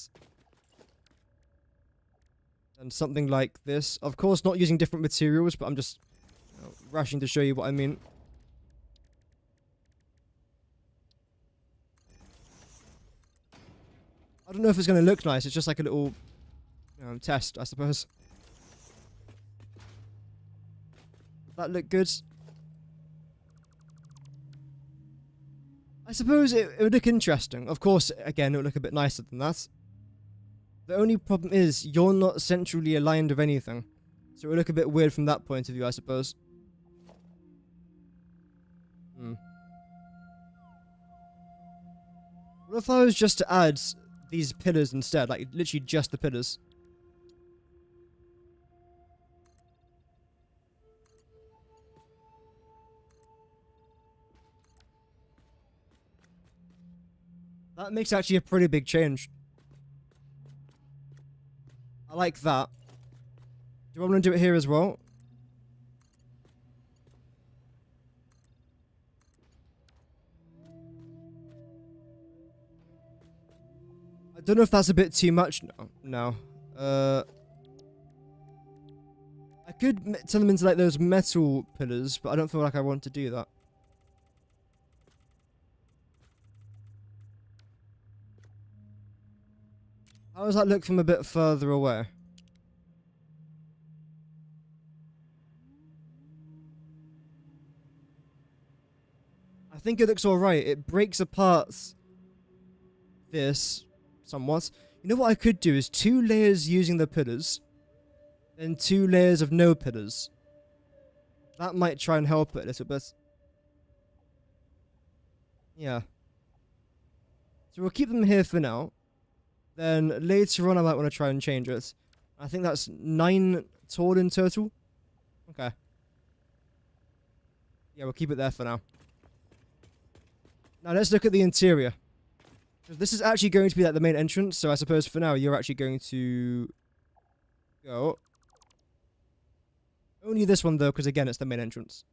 And something like this. Of course, not using different materials, but I'm just rushing to show you what I mean. I don't know if it's going to look nice. It's just like a little test, I suppose. Does that look good? I suppose it would look interesting. Of course, again, it would look a bit nicer than that. The only problem is, you're not centrally aligned with anything. So it would look a bit weird from that point of view, I suppose. What if I was just to add these pillars instead? Like, literally just the pillars. That makes actually a pretty big change. I like that. Do I want to do it here as well? I don't know if that's a bit too much now. I could turn them into like those metal pillars, but I don't feel like I want to do that. How does that look from a bit further away? I think it looks alright. It breaks apart this somewhat. You know what I could do is 2 layers using the pillars, then 2 layers of no pillars. That might try and help it a little bit. Yeah. So we'll keep them here for now. Then later on I might want to try and change it. I think that's 9 tall in total. Okay. Yeah, we'll keep it there for now. Now let's look at the interior. This is actually going to be like the main entrance, so I suppose for now you're actually going to go. Only this one though, because again it's the main entrance.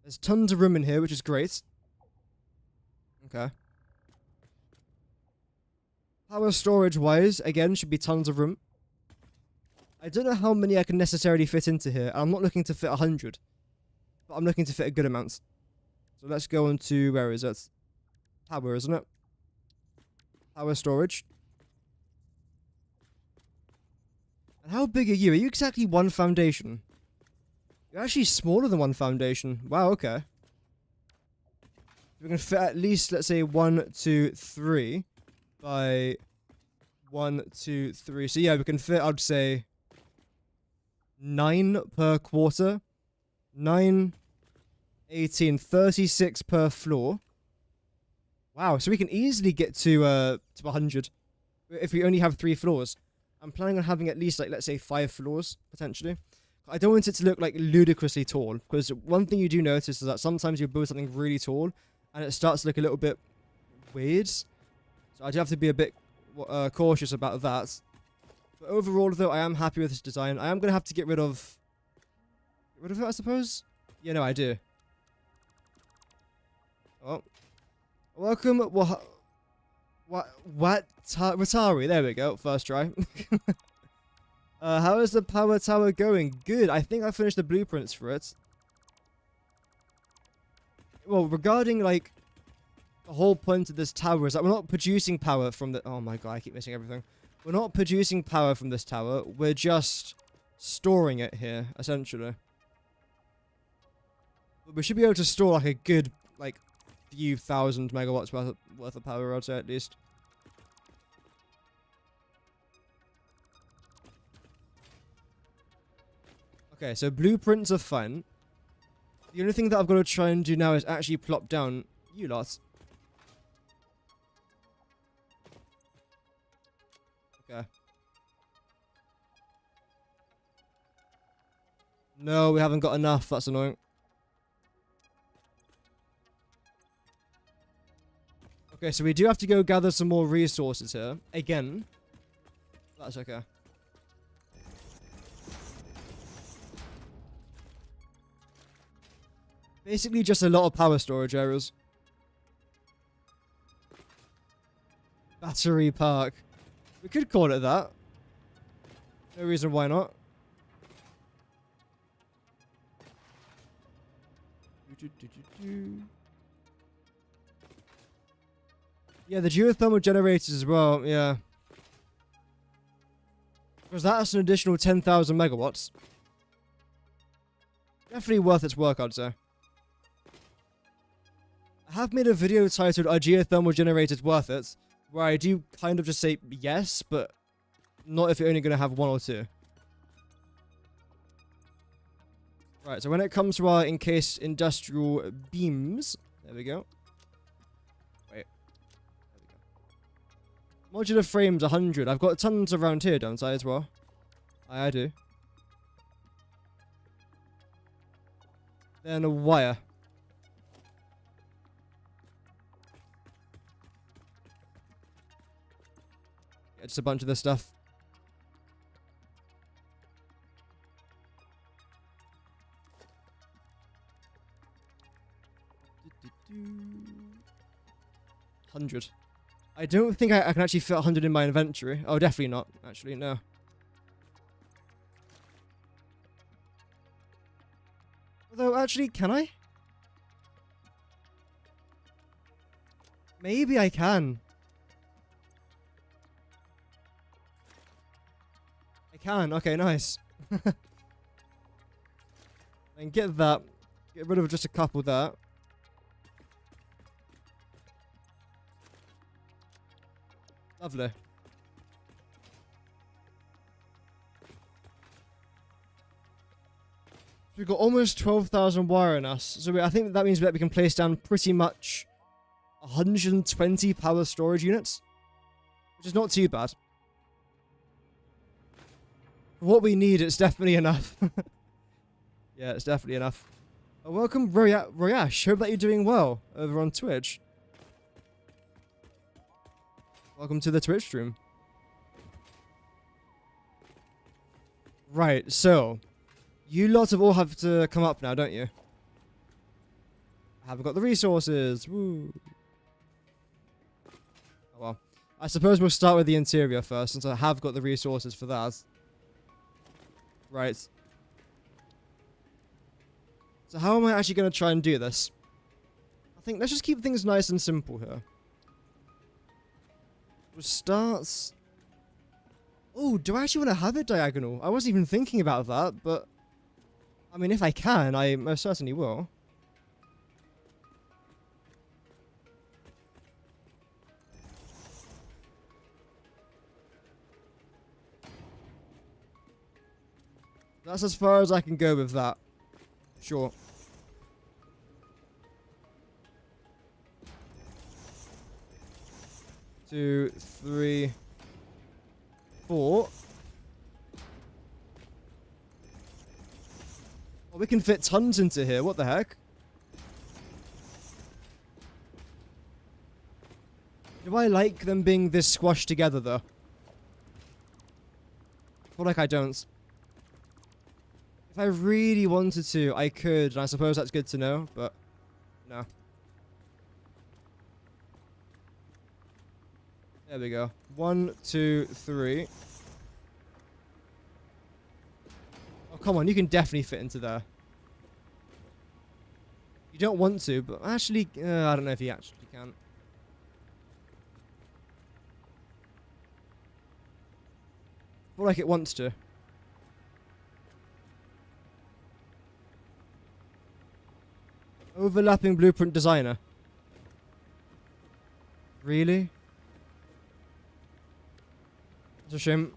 There's tons of room in here, which is great. Okay. Power storage wise, again, should be tons of room. I don't know how many I can necessarily fit into here. I'm not looking to fit 100. But I'm looking to fit a good amount. So let's go on to, where is it? Power, isn't it? Power storage. And how big are you? Are you exactly 1 foundation? You're actually smaller than 1 foundation. Wow, okay. We can fit at least, let's say, 1, 2, 3 by 1, 2, 3. So yeah, we can fit, I'd say, 9 per quarter. 9, 18, 36 per floor. Wow, so we can easily get to 100 if we only have 3 floors. I'm planning on having at least, like, let's say 5 floors, potentially. I don't want it to look, like, ludicrously tall, because one thing you do notice is that sometimes you build something really tall, and it starts to look a little bit weird. So I do have to be a bit cautious about that. But overall, though, I am happy with this design. I am going to have to get rid of... Get rid of it, I suppose? Yeah, no, I do. Oh. Welcome, Watari, there we go, first try. How is the power tower going? Good, I think I finished the blueprints for it. Well, regarding, like, the whole point of this tower is that we're not producing power from the... Oh my god, I keep missing everything. We're not producing power from this tower, we're just storing it here, essentially. But we should be able to store, like, a good, like, few thousand megawatts worth of power, I'd say, at least. Okay, so blueprints are fun. The only thing that I've got to try and do now is actually plop down you lot. Okay. No, we haven't got enough. That's annoying. Okay, so we do have to go gather some more resources here. Again. That's okay. Basically just a lot of power storage areas. Battery park. We could call it that. No reason why not. Yeah, the geothermal generators as well, yeah. Because that's an additional 10,000 megawatts. Definitely worth its work, I'd say. I have made a video titled "Are geothermal generators worth it?" where I do kind of just say yes, but not if you're only going to have one or two. Right, so when it comes to our encased industrial beams, there we go. Wait. There we go. Modular frames 100. I've got tons around here, don't I, as well? I do. Then a wire. Yeah, just a bunch of this stuff. $100. I don't think I can actually fit 100 in my inventory. Oh, definitely not. Actually, no. Although, actually, can I? Maybe I can. I can. Okay, nice. And get that. Get rid of just a couple there. Lovely. We've got almost 12,000 wire in us. So I think that means that we can place down pretty much 120 power storage units. Which is not too bad. For what we need, it's definitely enough. Yeah, it's definitely enough. Oh, welcome, Royash. Hope that you're doing well over on Twitch. Welcome to the Twitch stream. Right, so you lot all have to come up now, don't you? I haven't got the resources. Woo. Oh well. I suppose we'll start with the interior first, since I have got the resources for that. Right. So how am I actually going to try and do this? I think let's just keep things nice and simple here. We'll start... Oh, do I actually want to have it diagonal? I wasn't even thinking about that, but... I mean, if I can, I most certainly will. That's as far as I can go with that. Sure. Two, three, four. Oh, we can fit tons into here. What the heck? Do I like them being this squashed together, though? I feel like I don't. If I really wanted to, I could, and I suppose that's good to know, but no. There we go. 1, 2, 3. Oh, come on, you can definitely fit into there. You don't want to, but actually, I don't know if you actually can. I feel like it wants to. Overlapping blueprint designer. Really? That's a shame.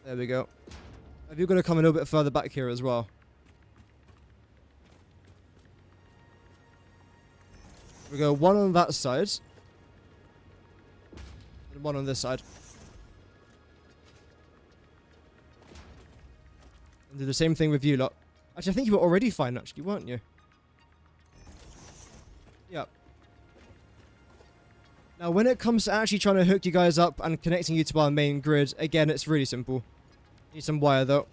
There we go. Have you got to come a little bit further back here as well? We go one on that side. And one on this side. And do the same thing with you lot. Actually, I think you were already fine, actually, weren't you? Yep. Now, when it comes to actually trying to hook you guys up and connecting you to our main grid, again, it's really simple. Need some wire, though.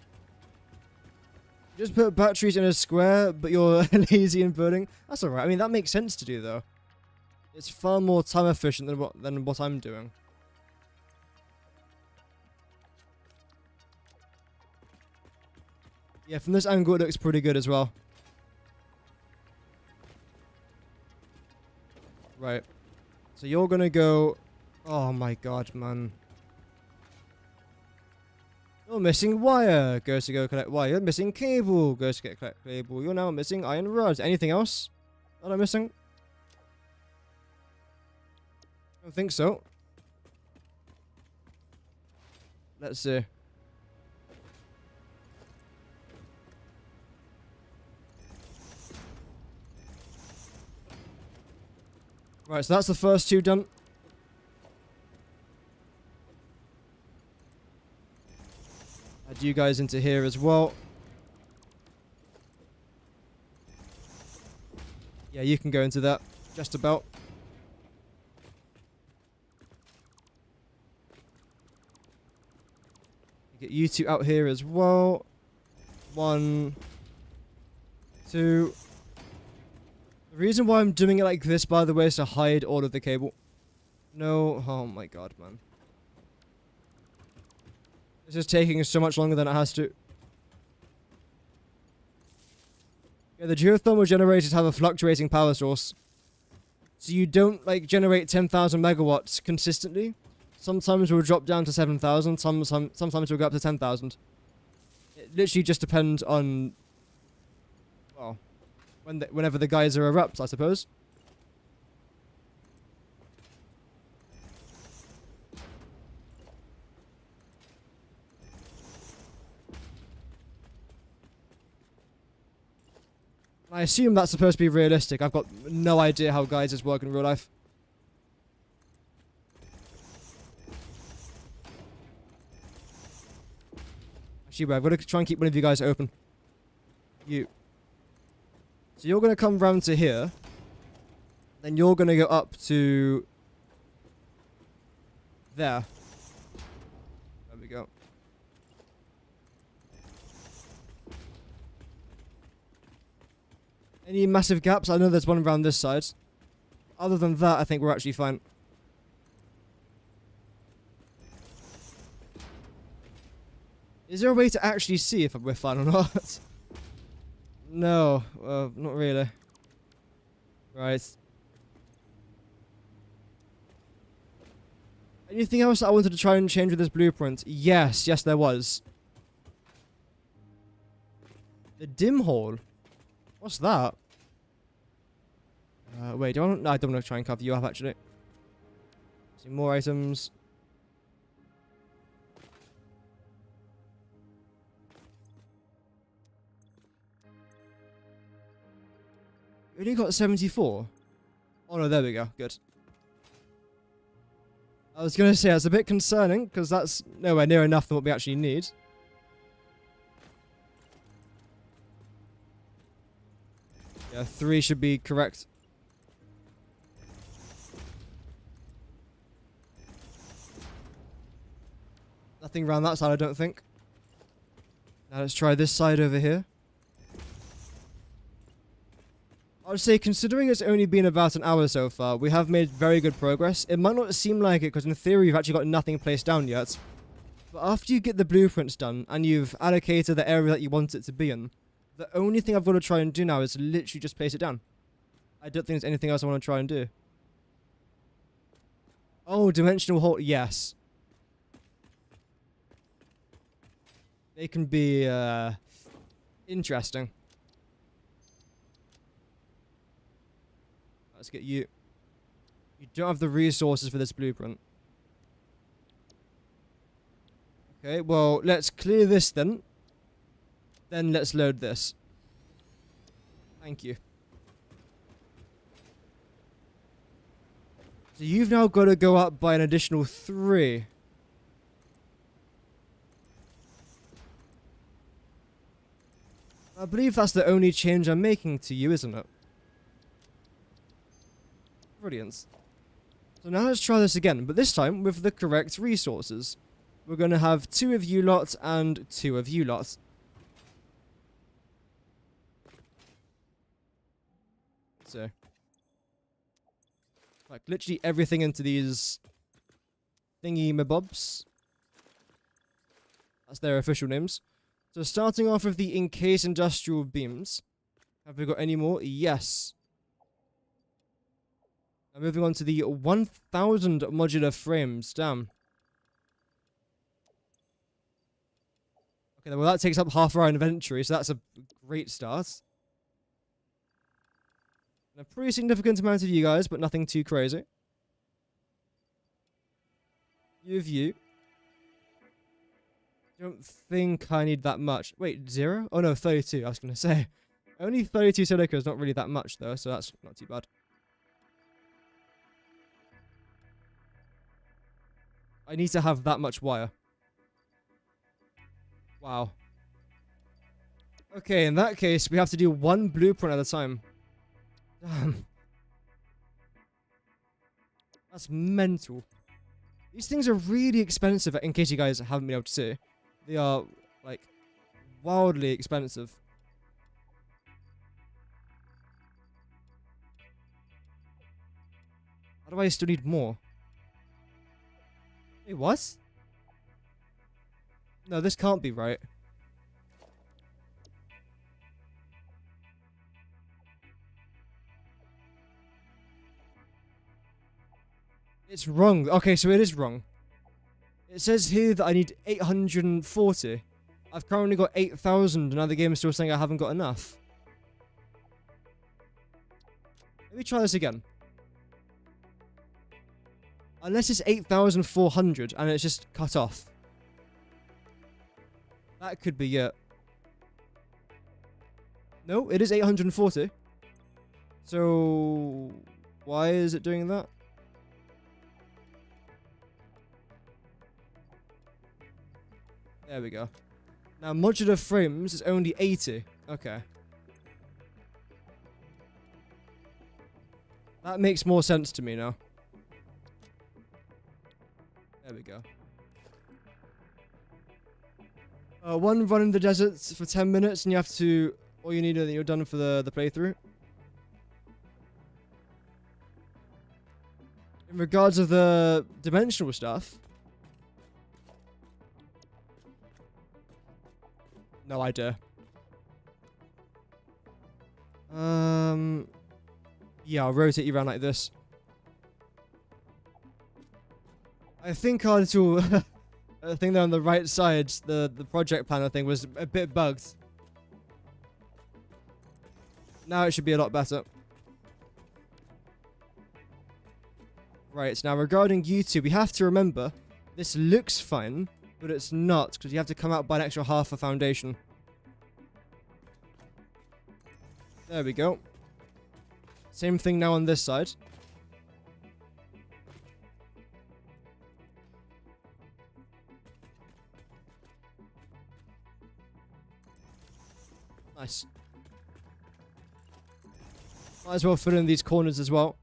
Just put batteries in a square, but you're lazy in building. That's alright. I mean, that makes sense to do, though. It's far more time efficient than what I'm doing. Yeah, from this angle, it looks pretty good as well. Right. So you're gonna go... Oh my god, man. You're missing wire. Goes to go collect wire. You're missing cable. Goes to get collect cable. You're now missing iron rods. Anything else that I'm missing? I don't think so. Let's see. Right, so that's the first two done. Add you guys into here as well. Yeah, you can go into that. Just about. Get you two out here as well. 1, 2. The reason why I'm doing it like this, by the way, is to hide all of the cable. No. Oh my god, man. This is taking so much longer than it has to. Yeah, the geothermal generators have a fluctuating power source. So you don't, like, generate 10,000 megawatts consistently. Sometimes we'll drop down to 7,000, sometimes we'll go up to 10,000. It literally just depends on, well, whenever the geyser erupts, I suppose. I assume that's supposed to be realistic. I've got no idea how geysers work in real life. Actually, I'm going to try and keep one of you guys open. You. So you're going to come round to here. Then you're going to go up to... there. There we go. Any massive gaps? I know there's one around this side. Other than that, I think we're actually fine. Is there a way to actually see if we're fine or not? No, not really. Right. Anything else I wanted to try and change with this blueprint? Yes, there was. The dim hole? What's that? Wait, no, I don't want to try and cover you up, actually. See more items. We only got 74. Oh no, there we go. Good. I was going to say, that's a bit concerning, because that's nowhere near enough than what we actually need. Yeah, 3 should be correct. Nothing around that side, I don't think. Now let's try this side over here. I would say, considering it's only been about an hour so far, we have made very good progress. It might not seem like it, because in theory you've actually got nothing placed down yet. But after you get the blueprints done, and you've allocated the area that you want it to be in, the only thing I've got to try and do now is literally just place it down. I don't think there's anything else I want to try and do. Oh, dimensional hole, yes. They can be, interesting. Let's get you. You don't have the resources for this blueprint. Okay, well, let's clear this then. Then let's load this. Thank you. So you've now got to go up by an additional 3. I believe that's the only change I'm making to you, isn't it? Brilliant. So now let's try this again, but this time with the correct resources. We're going to have 2 of you lot and 2 of you lot. So, like literally everything into these thingy-mabobs. That's their official names. So starting off with the encased industrial beams. Have we got any more? Yes. Moving on to the 1000 modular frames. Damn. Okay, well that takes up half our inventory, so that's a great start. And a pretty significant amount of you guys, but nothing too crazy. Few of you. Don't think I need that much. Wait, 0? Oh no, 32, I was going to say. Only 32 silica is not really that much though, so that's not too bad. I need to have that much wire. Wow. Okay, in that case, we have to do one blueprint at a time. Damn. That's mental. These things are really expensive, in case you guys haven't been able to see. They are, like, wildly expensive. How do I still need more? Wait, what? No, this can't be right. It's wrong. Okay, so it is wrong. It says here that I need 840. I've currently got 8,000, and now the game is still saying I haven't got enough. Let me try this again. Unless it's 8,400 and it's just cut off. That could be it. No, it is 840. So, why is it doing that? There we go. Now, modular frames is only 80. Okay. That makes more sense to me now. There we go. One run in the desert for 10 minutes and you have to... All you need and you're done for the playthrough. In regards of the dimensional stuff... No idea. Yeah, I'll rotate you around like this. I think our little thing there on the right side, the project planner thing, was a bit bugged. Now it should be a lot better. Right, now regarding you two, we have to remember, this looks fine, but it's not, because you have to come out by an extra half a foundation. There we go. Same thing now on this side. Nice. Might as well fill in these corners as well.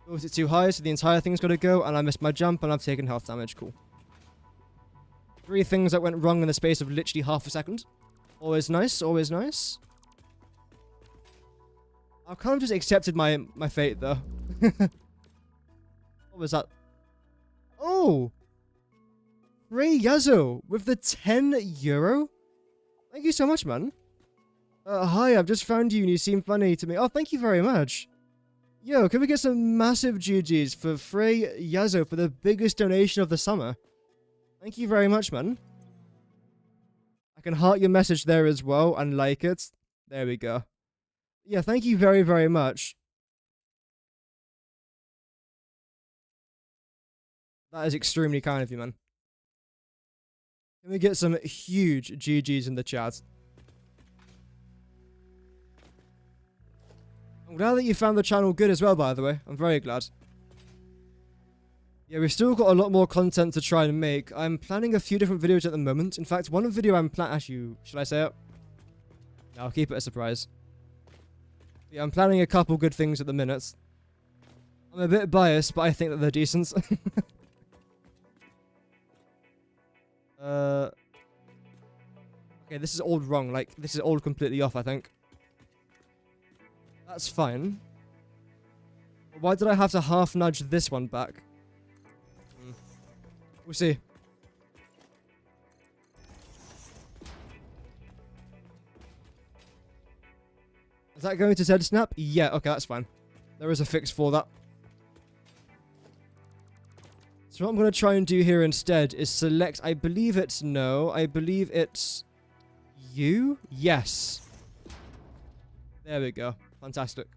Built it too high, so the entire thing's got to go, and I missed my jump, and I've taken health damage. Cool. 3 things that went wrong in the space of literally half a second. Always nice, always nice. I've kind of just accepted my fate, though. What was that? Oh! Ray Yazzo with the €10. Thank you so much, man. Hi, I've just found you and you seem funny to me. Oh, thank you very much. Yo, can we get some massive GGs for Frey Yazzo for the biggest donation of the summer? Thank you very much, man. I can heart your message there as well and like it. There we go. Yeah, thank you very, very much. That is extremely kind of you, man. Can we get some huge GGs in the chat? I'm glad that you found the channel good as well, by the way. I'm very glad. Yeah, we've still got a lot more content to try and make. I'm planning a few different videos at the moment. In fact, one video I'm planning... Actually, should I say it? No, I'll keep it a surprise. Yeah, I'm planning a couple good things at the minute. I'm a bit biased, but I think that they're decent. Okay, this is all wrong. Like, this is all completely off, I think. That's fine. Why did I have to half nudge this one back? We'll see. Is that going to dead snap? Yeah, okay, that's fine. There is a fix for that. So what I'm going to try and do here instead is select, I believe it's no, I believe it's you? Yes. There we go. Fantastic.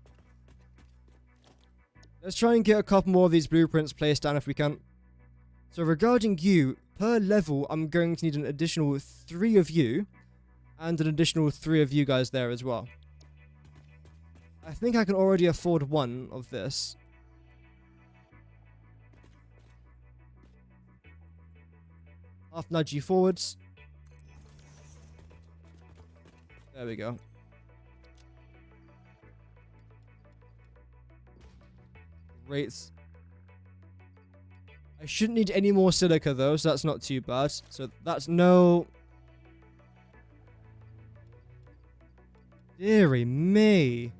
Let's try and get a couple more of these blueprints placed down if we can. So regarding you, per level, I'm going to need an additional 3 of you, and an additional 3 of you guys there as well. I think I can already afford 1 of this. Half nudge you forwards. There we go. Great. I shouldn't need any more silica though, so that's not too bad. So that's no... Deary me.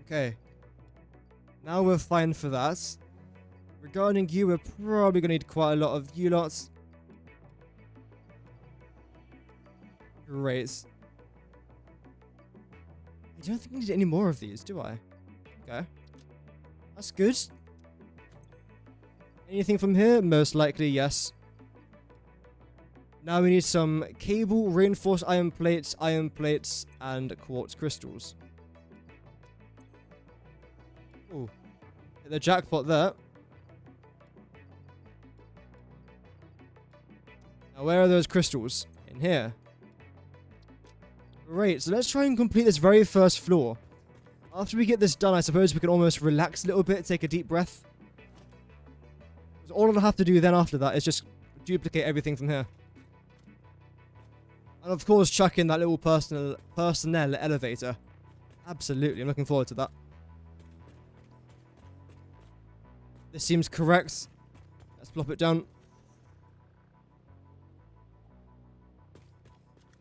Okay. Now we're fine for that. Regarding you, we're probably going to need quite a lot of you lots. Great. I don't think I need any more of these, do I? Okay. That's good. Anything from here? Most likely, yes. Now we need some cable, reinforced iron plates, and quartz crystals. Ooh. Hit the jackpot there. Now where are those crystals? In here. Great, so let's try and complete this very first floor. After we get this done, I suppose we can almost relax a little bit, take a deep breath. So all I'll have to do then after that is just duplicate everything from here. And of course, chuck in that little personnel elevator. Absolutely, I'm looking forward to that. This seems correct. Let's plop it down.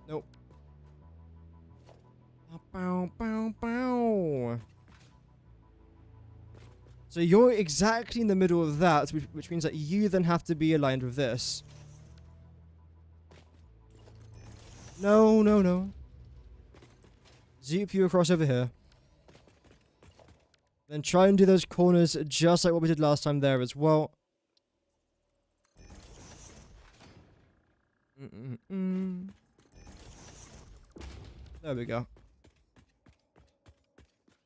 Nope. Bow, bow, bow. So you're exactly in the middle of that, which means that you then have to be aligned with this. No, no, no. Zoop you across over here. Then try and do those corners just like what we did last time there as well. There we go.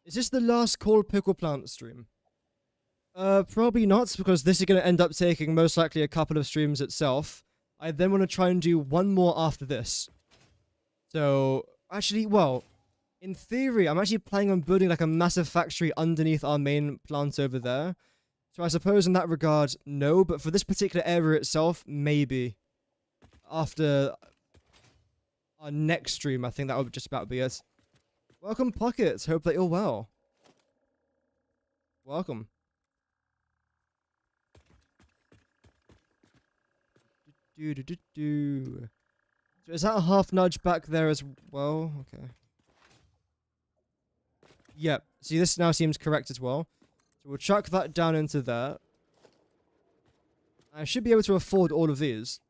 Is this the last cold pickle plant stream? Probably not, because this is going to end up taking most likely a couple of streams itself. I then want to try and do one more after this. So, actually, well, in theory, I'm actually planning on building like a massive factory underneath our main plant over there. So I suppose in that regard, no, but for this particular area itself, maybe. After our next stream, I think that would just about be it. Welcome, Pockets. Hope that you're well. Welcome. So is that a half nudge back there as well? Okay. Yep. See, this now seems correct as well. So we'll chuck that down into there. I should be able to afford all of these.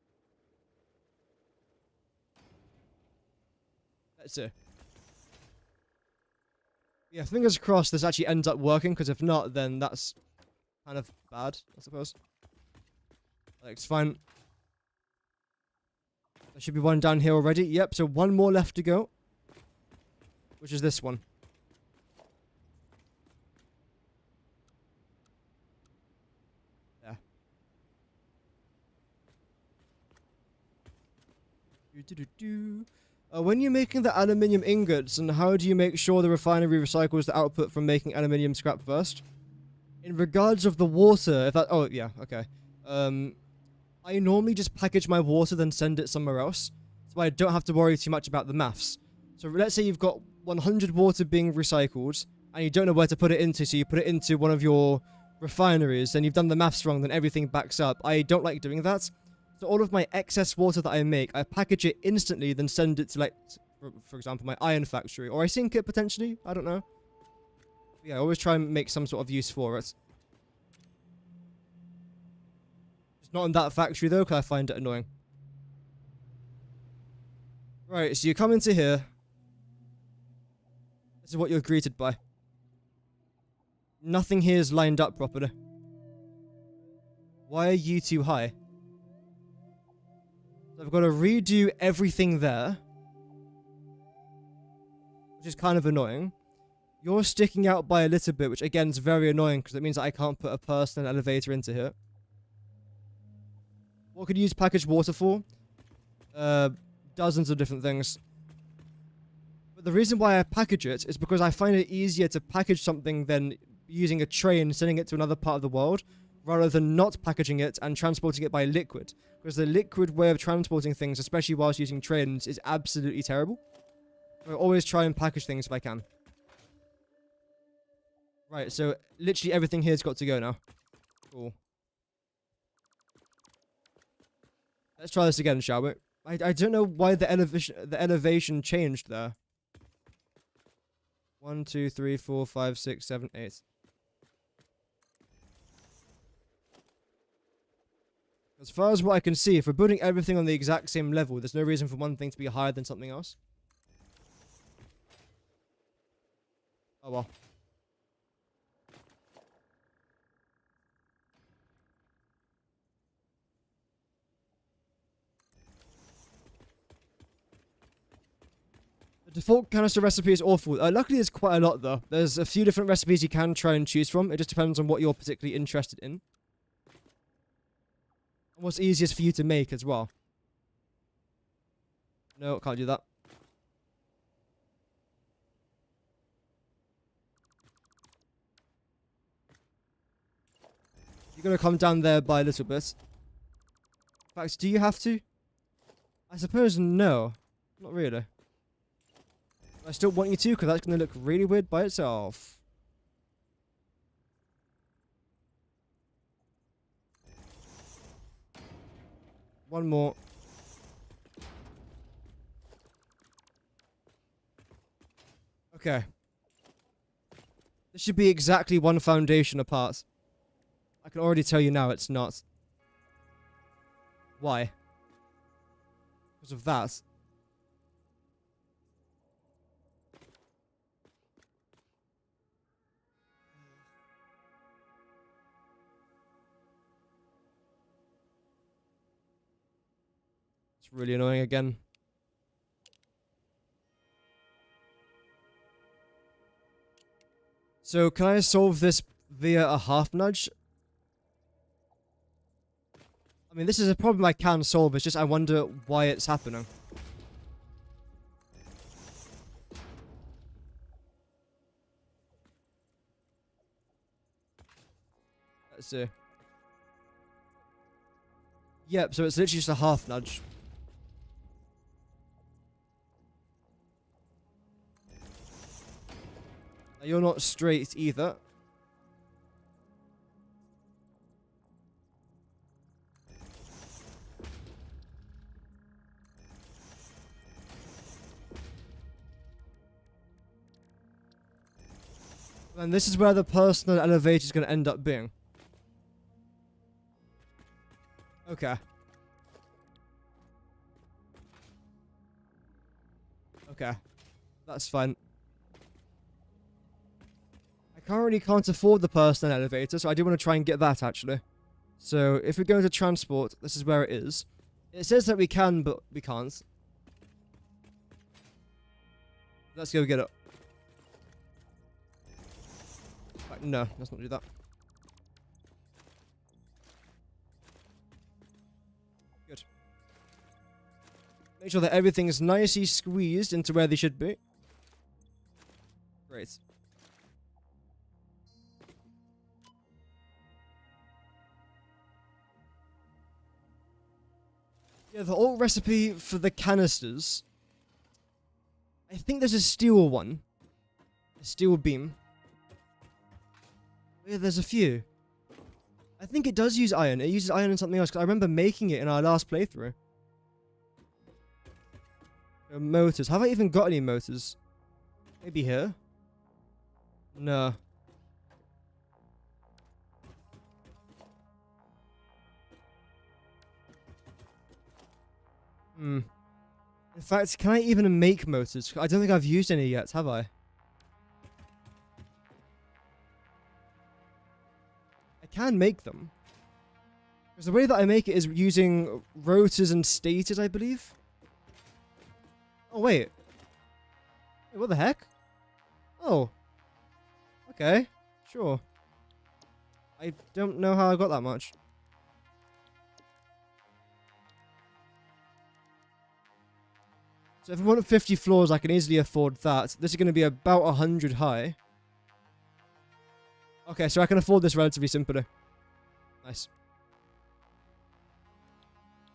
Let's see. Yeah, fingers crossed this actually ends up working, because if not, then that's kind of bad, I suppose. It's fine. There should be one down here already. Yep, so one more left to go. Which is this one. Yeah. When you're making the aluminium ingots, and how do you make sure the refinery recycles the output from making aluminium scrap first? In regards of the water, if that... Oh, yeah, okay. I normally just package my water, then send it somewhere else. So I don't have to worry too much about the maths. So let's say you've got 100 water being recycled, and you don't know where to put it into, so you put it into one of your refineries, and you've done the maths wrong, then everything backs up. I don't like doing that. So all of my excess water that I make, I package it instantly, then send it to, like, for example, my iron factory. Or I sink it, potentially. I don't know. But yeah, I always try and make some sort of use for it. Not in that factory though, because I find it annoying. Right, so you come into here. This is what you're greeted by. Nothing here is lined up properly. Why are you too high? So I've got to redo everything there. Which is kind of annoying. You're sticking out by a little bit, which again is very annoying because it means that I can't put a person and elevator into here. What could you use packaged water for? Dozens of different things. But the reason why I package it is because I find it easier to package something than using a train and sending it to another part of the world, rather than not packaging it and transporting it by liquid. Because the liquid way of transporting things, especially whilst using trains, is absolutely terrible. So I always try and package things if I can. Right, so literally everything here's got to go now. Cool. Let's try this again, shall we? I don't know why the elevation changed there. 1, 2, 3, 4, 5, 6, 7, 8. As far as what I can see, if we're building everything on the exact same level, there's no reason for one thing to be higher than something else. Oh well. The default canister recipe is awful. Luckily there's quite a lot though. There's a few different recipes you can try and choose from. It just depends on what you're particularly interested in. And what's easiest for you to make as well. No, can't do that. You're gonna come down there by a little bit. In fact, do you have to? I suppose no. Not really. I still want you to, because that's going to look really weird by itself. One more. Okay. This should be exactly one foundation apart. I can already tell you now it's not. Why? Because of that. It's really annoying again. So can I solve this via a half nudge? I mean, this is a problem I can solve, it's just I wonder why it's happening. Let's see. Yep, so it's literally just a half nudge. Now you're not straight either. And this is where the personal elevator is going to end up being. Okay. Okay. That's fine. I currently can't afford the personal elevator, so I do want to try and get that, actually. So, if we go into transport, this is where it is. It says that we can, but we can't. Let's go get it. No, let's not do that. Good. Make sure that everything is nicely squeezed into where they should be. Great. Yeah, the old recipe for the canisters. I think there's a steel one. A steel beam. Yeah, there's a few. I think it does use iron. It uses iron in something else, because I remember making it in our last playthrough. Motors. Have I even got any motors? Maybe here? No. Hmm. In fact, can I even make motors? I don't think I've used any yet, have I? I can make them. Because the way that I make it is using rotors and stators, I believe. Oh, wait. Wait, what the heck? Oh. Okay. Sure. I don't know how I got that much. So if I want 50 floors, I can easily afford that. This is going to be about 100 high. Okay, so I can afford this relatively simply. Nice.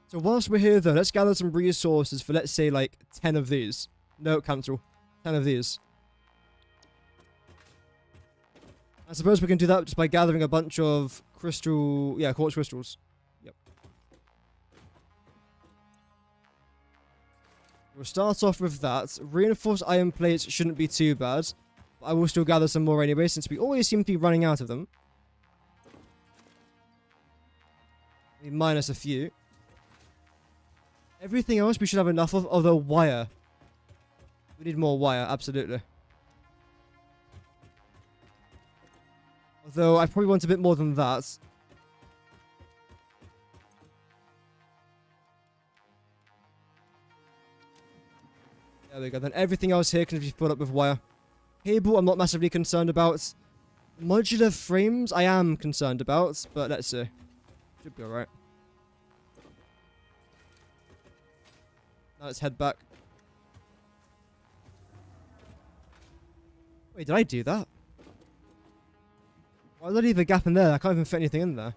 So whilst we're here, though, let's gather some resources for, let's say, like, 10 of these. No, cancel. 10 of these. I suppose we can do that just by gathering a bunch of quartz crystals. Yep. We'll start off with that. Reinforced iron plates shouldn't be too bad. But I will still gather some more anyway, since we always seem to be running out of them. Minus a few. Everything else we should have enough of, although wire. We need more wire, absolutely. Although I probably want a bit more than that. There we go, then everything else here can be filled up with wire. Cable I'm not massively concerned about. Modular frames I am concerned about, but let's see. Should be alright. Now let's head back. Wait, did I do that? Why did I leave a gap in there? I can't even fit anything in there.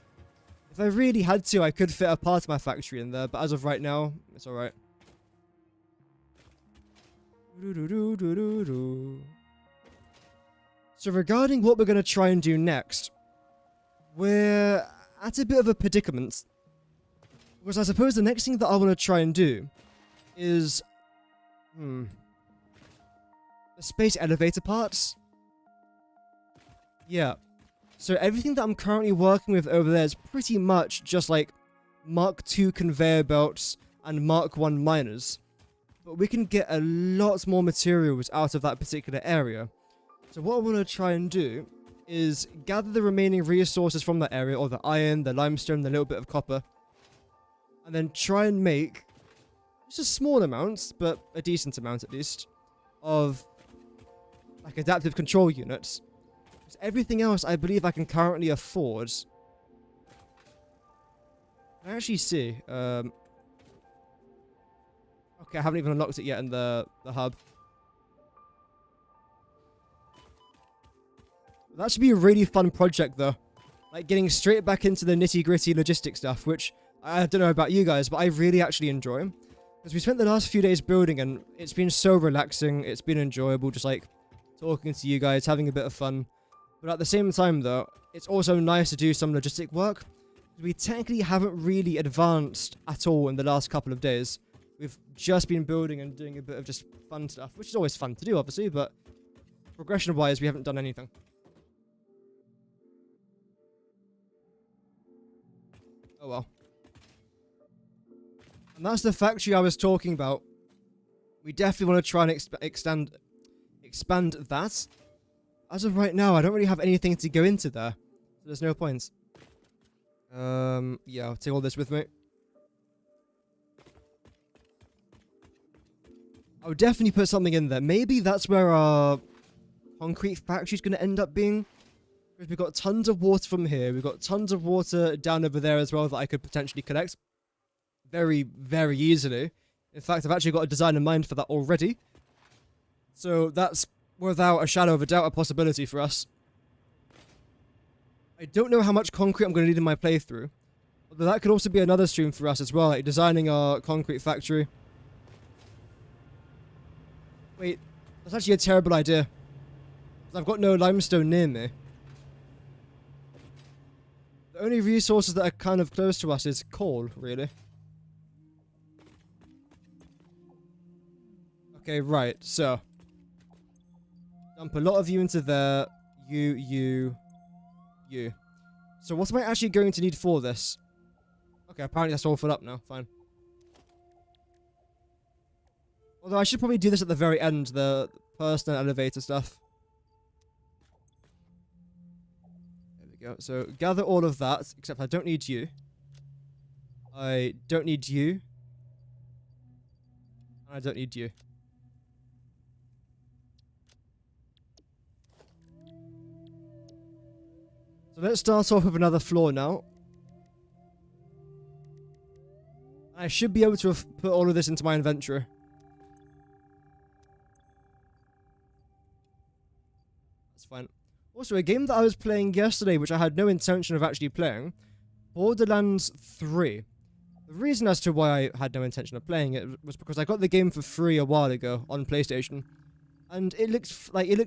If I really had to, I could fit a part of my factory in there, but as of right now, it's alright. So regarding what we're going to try and do next, we're at a bit of a predicament. Because I suppose the next thing that I want to try and do is... the space elevator parts? Yeah. So everything that I'm currently working with over there is pretty much just like Mark II conveyor belts and Mark I miners. But we can get a lot more materials out of that particular area. So what I want to try and do is gather the remaining resources from that area, or the iron, the limestone, the little bit of copper, and then try and make just a small amount, but a decent amount at least, of like adaptive control units. Because everything else I believe I can currently afford. Can I actually see? Okay, I haven't even unlocked it yet in the hub. That should be a really fun project though. Like getting straight back into the nitty-gritty logistic stuff, which I don't know about you guys, but I really actually enjoy. Because we spent the last few days building and it's been so relaxing, it's been enjoyable, just like talking to you guys, having a bit of fun. But at the same time though, it's also nice to do some logistic work. We technically haven't really advanced at all in the last couple of days. We've just been building and doing a bit of just fun stuff, which is always fun to do obviously, but progression-wise we haven't done anything. Oh well. And that's the factory I was talking about. We definitely want to try and expand that. As of right now, I don't really have anything to go into there. So there's no point. Yeah, I'll take all this with me. I would definitely put something in there. Maybe that's where our concrete factory is going to end up being. Because we've got tons of water from here. We've got tons of water down over there as well that I could potentially collect. Very, very easily. In fact, I've actually got a design in mind for that already. So that's, without a shadow of a doubt, a possibility for us. I don't know how much concrete I'm going to need in my playthrough. Although that could also be another stream for us as well, like designing our concrete factory. Wait, that's actually a terrible idea. I've got no limestone near me. The only resources that are kind of close to us is coal, really. Okay, right, so. Dump a lot of you into there. You. So what am I actually going to need for this? Okay, apparently that's all filled up now, fine. Although I should probably do this at the very end, the personal elevator stuff. There we go. So gather all of that, except I don't need you. I don't need you. And I don't need you. So let's start off with another floor now. I should be able to put all of this into my inventory. That's fine. Also, a game that I was playing yesterday, which I had no intention of actually playing, Borderlands 3. The reason as to why I had no intention of playing it was because I got the game for free a while ago on PlayStation. And it looked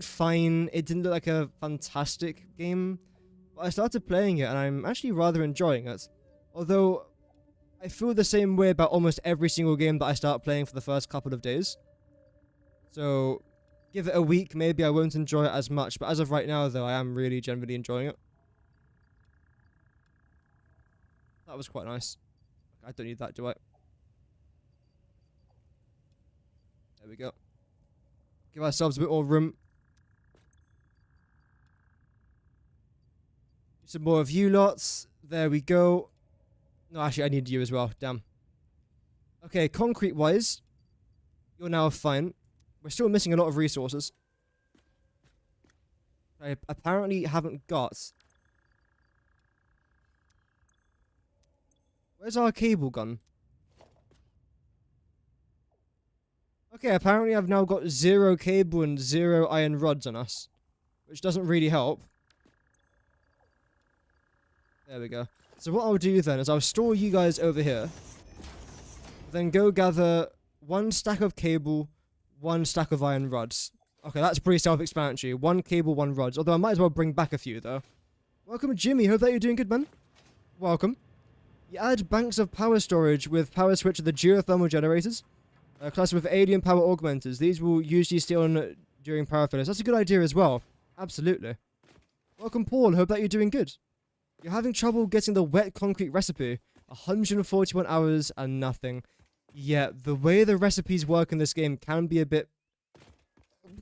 fine. It didn't look like a fantastic game. But I started playing it and I'm actually rather enjoying it. Although I feel the same way about almost every single game that I start playing for the first couple of days. So give it a week, maybe I won't enjoy it as much. But as of right now, though, I am really generally enjoying it. That was quite nice. I don't need that, do I? There we go. Give ourselves a bit more room. Some more of you lots. There we go. No, actually, I need you as well. Damn. Okay, concrete-wise, you're now fine. We're still missing a lot of resources. I apparently haven't got... Where's our cable gun? Okay, apparently I've now got 0 cable and 0 iron rods on us. Which doesn't really help. There we go. So what I'll do then is I'll store you guys over here. Then go gather 1 stack of cable, 1 stack of iron rods. Okay, that's pretty self-explanatory. 1 cable, 1 rods. Although I might as well bring back a few, though. Welcome, Jimmy. Hope that you're doing good, man. Welcome. You add banks of power storage with power switch of the geothermal generators. Cluster with alien power augmenters. These will usually stay on during power failures. That's a good idea as well. Absolutely. Welcome, Paul. Hope that you're doing good. You're having trouble getting the wet concrete recipe. 141 hours and nothing. Yeah, the way the recipes work in this game can be a bit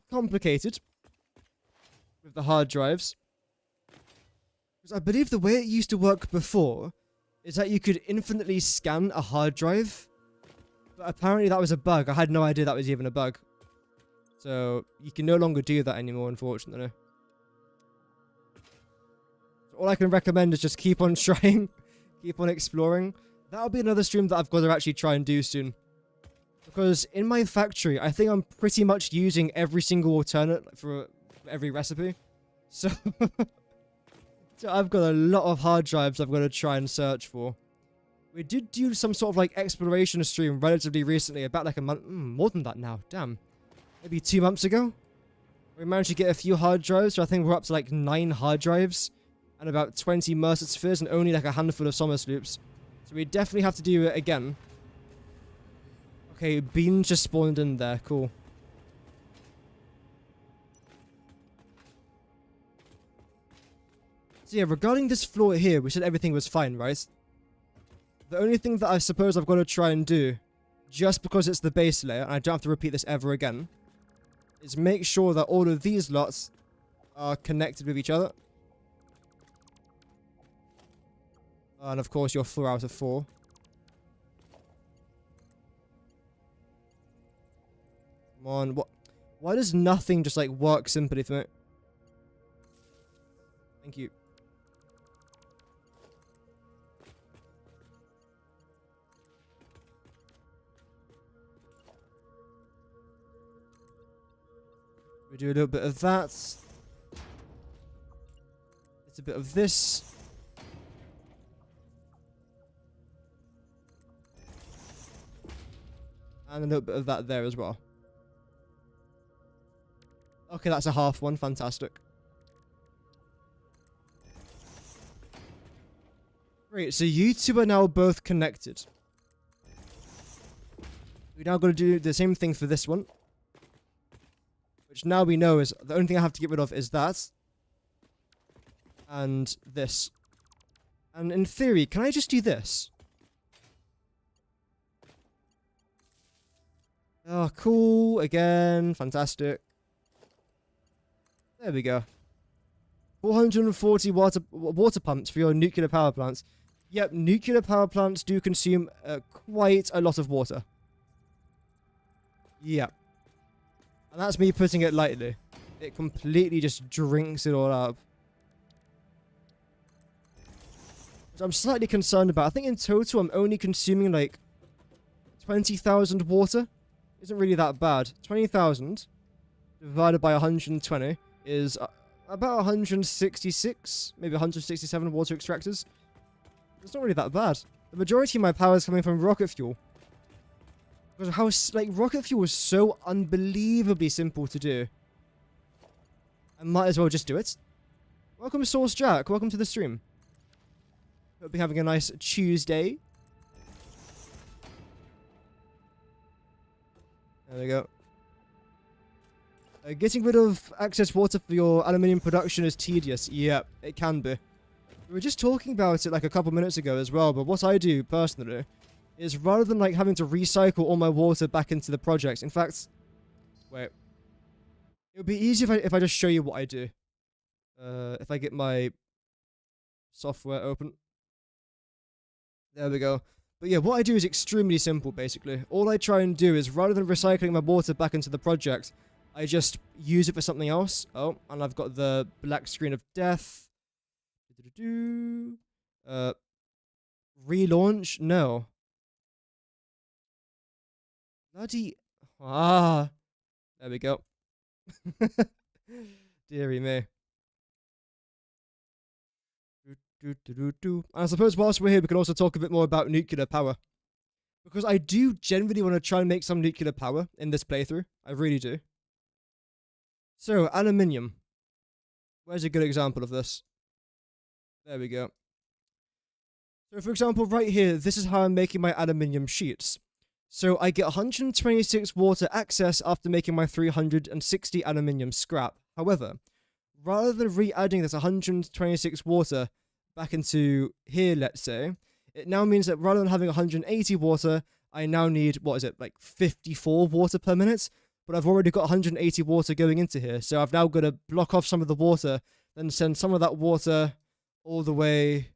complicated with the hard drives. Because I believe the way it used to work before is that you could infinitely scan a hard drive. But apparently that was a bug. I had no idea that was even a bug. So you can no longer do that anymore, unfortunately. So all I can recommend is just keep on trying. Keep on exploring. That'll be another stream that I've got to actually try and do soon. Because in my factory, I think I'm pretty much using every single alternate for every recipe. So, so I've got a lot of hard drives I've got to try and search for. We did do some sort of like exploration stream relatively recently, about like a month, more than that now, damn. Maybe 2 months ago? We managed to get a few hard drives, so I think we're up to like 9 hard drives. And about 20 Mercer spheres and only like a handful of Sommer sloops. So we definitely have to do it again. Okay, beans just spawned in there, cool. So yeah, regarding this floor here, we said everything was fine, right? The only thing that I suppose I've got to try and do, just because it's the base layer, and I don't have to repeat this ever again, is make sure that all of these lots are connected with each other. And of course, you're 4 out of 4. Come on, what? Why does nothing just like work simply for me? Thank you. We do a little bit of that. It's a bit of this. And a little bit of that there as well. Okay, that's a half one. Fantastic. Great, so you two are now both connected. We now got to do the same thing for this one. Which now we know is the only thing I have to get rid of is that. And this. And in theory, can I just do this? Oh, cool. Again, fantastic. There we go. 440 water pumps for your nuclear power plants. Yep, nuclear power plants do consume quite a lot of water. Yep. And that's me putting it lightly. It completely just drinks it all up. Which I'm slightly concerned about. I think in total I'm only consuming like 20,000 water. Isn't really that bad. 20,000 divided by 120 is about 166, maybe 167 water extractors. It's not really that bad. The majority of my power is coming from rocket fuel. Because how, like, rocket fuel is so unbelievably simple to do. I might as well just do it. Welcome, Source Jack. Welcome to the stream. Hope you're having a nice Tuesday. There we go. Getting rid of excess water for your aluminium production is tedious. Yep, it can be. We were just talking about it like a couple minutes ago as well, but what I do personally is rather than like having to recycle all my water back into the projects. In fact, wait. It would be easier if I just show you what I do. If I get my software open. There we go. But yeah, what I do is extremely simple, basically. All I try and do is, rather than recycling my water back into the project, I just use it for something else. Oh, and I've got the black screen of death. Relaunch? No. Bloody... Ah. There we go. Deary me. And I suppose whilst we're here, we can also talk a bit more about nuclear power. Because I do genuinely want to try and make some nuclear power in this playthrough. I really do. So, aluminium. Where's a good example of this? There we go. So, for example, right here, this is how I'm making my aluminium sheets. So, I get 126 water access after making my 360 aluminium scrap. However, rather than re-adding this 126 water back into here, let's say, it now means that rather than having 180 water, I now need, what is it, like 54 water per minute? But I've already got 180 water going into here, so I've now got to block off some of the water, then send some of that water all the way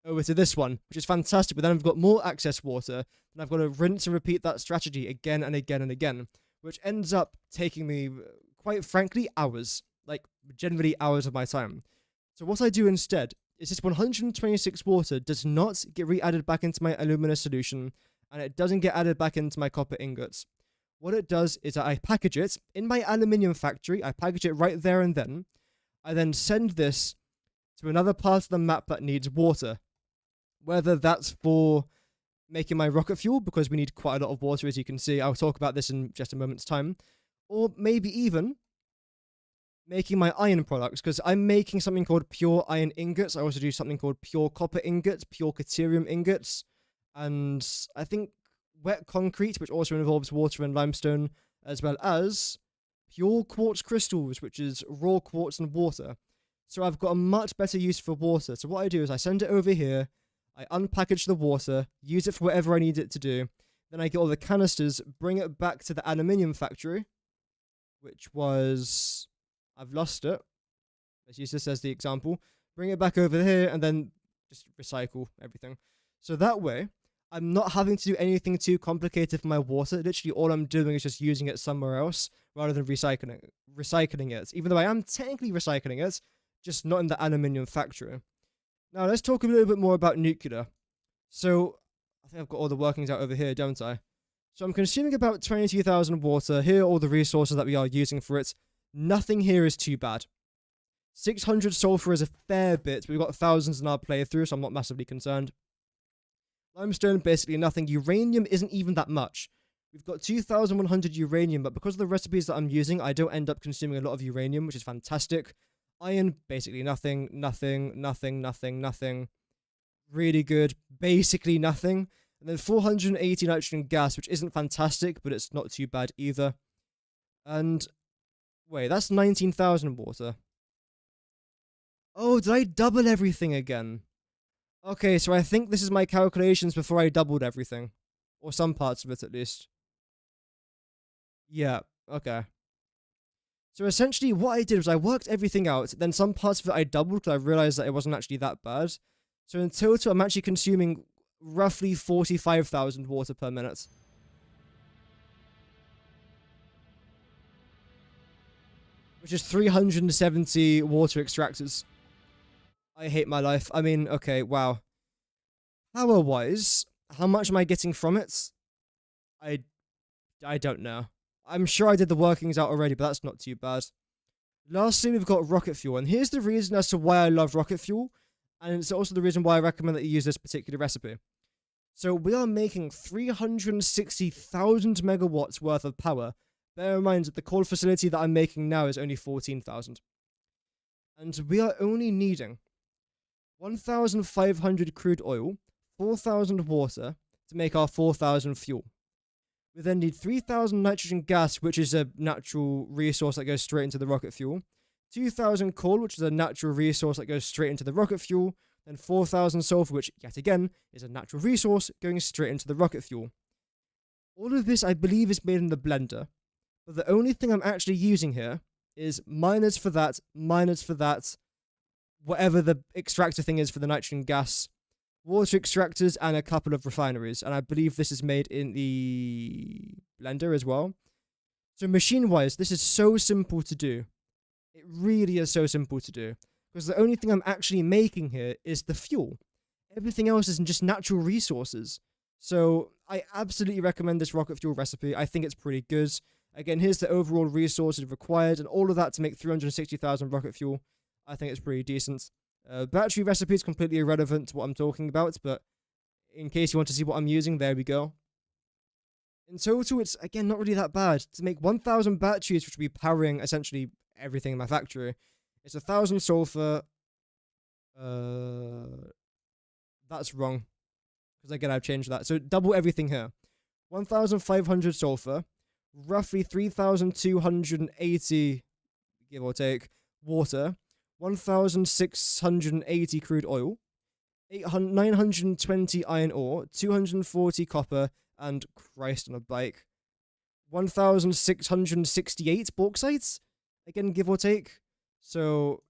over to this one, which is fantastic. But then I've got more access water, and I've got to rinse and repeat that strategy again and again and again, which ends up taking me, quite frankly, hours. Like, generally hours of my time. So what I do instead is this 126 water does not get re-added back into my alumina solution, and it doesn't get added back into my copper ingots. What it does is I package it in my aluminium factory. I package it right there and then. I then send this to another part of the map that needs water. Whether that's for making my rocket fuel, because we need quite a lot of water, as you can see. I'll talk about this in just a moment's time. Or maybe even making my iron products, because I'm making something called pure iron ingots. I also do something called pure copper ingots, pure caterium ingots, and I think wet concrete, which also involves water and limestone, as well as pure quartz crystals, which is raw quartz and water. So I've got a much better use for water. So what I do is I send it over here, I unpackage the water, use it for whatever I need it to do, then I get all the canisters, bring it back to the aluminium factory, which was... I've lost it. Let's use this as the example. Bring it back over here and then just recycle everything. So that way, I'm not having to do anything too complicated for my water. Literally, all I'm doing is just using it somewhere else rather than recycling it. Even though I am technically recycling it, just not in the aluminium factory. Now, let's talk a little bit more about nuclear. So, I think I've got all the workings out over here, don't I? So I'm consuming about 22,000 water. Here are all the resources that we are using for it. Nothing here is too bad. 600 sulfur is a fair bit. We've got thousands in our playthrough, so I'm not massively concerned. Limestone, basically nothing. Uranium isn't even that much. We've got 2,100 uranium, but because of the recipes that I'm using, I don't end up consuming a lot of uranium, which is fantastic. Iron, basically nothing, nothing, nothing, nothing, nothing. Really good. Basically nothing. And then 480 nitrogen gas, which isn't fantastic, but it's not too bad either. And... wait, that's 19,000 water. Oh, did I double everything again? Okay, so I think this is my calculations before I doubled everything. Or some parts of it, at least. Yeah, okay. So essentially what I did was I worked everything out, then some parts of it I doubled because I realized that it wasn't actually that bad. So in total, I'm actually consuming roughly 45,000 water per minute. Which is 370 water extractors. I hate my life. I mean, okay, wow. Power-wise, how much am I getting from it? I don't know. I'm sure I did the workings out already, but that's not too bad. Lastly, we've got rocket fuel, and here's the reason as to why I love rocket fuel, and it's also the reason why I recommend that you use this particular recipe. So we are making 360,000 megawatts worth of power. Bear in mind that the core facility that I'm making now is only 14,000. And we are only needing 1,500 crude oil, 4,000 water to make our 4,000 fuel. We then need 3,000 nitrogen gas, which is a natural resource that goes straight into the rocket fuel. 2,000 coal, which is a natural resource that goes straight into the rocket fuel. Then 4,000 sulfur, which, yet again, is a natural resource going straight into the rocket fuel. All of this, I believe, is made in the blender. But the only thing I'm actually using here is minus for that, whatever the extractor thing is for the nitrogen gas, water extractors, and a couple of refineries. And I believe this is made in the blender as well. So machine-wise, this is so simple to do. It really is so simple to do. Because the only thing I'm actually making here is the fuel. Everything else is just natural resources. So I absolutely recommend this rocket fuel recipe. I think it's pretty good. Again, here's the overall resources required, and all of that to make 360,000 rocket fuel. I think it's pretty decent. Battery recipe is completely irrelevant to what I'm talking about, but in case you want to see what I'm using, there we go. In total, it's, again, not really that bad. To make 1,000 batteries, which will be powering essentially everything in my factory, it's 1,000 sulfur. That's wrong. Because again, I've changed that. So double everything here. 1,500 sulfur, roughly 3,280, give or take, water, 1,680 crude oil, 920 iron ore, 240 copper, and Christ on a bike, 1,668 bauxite, again, give or take. So,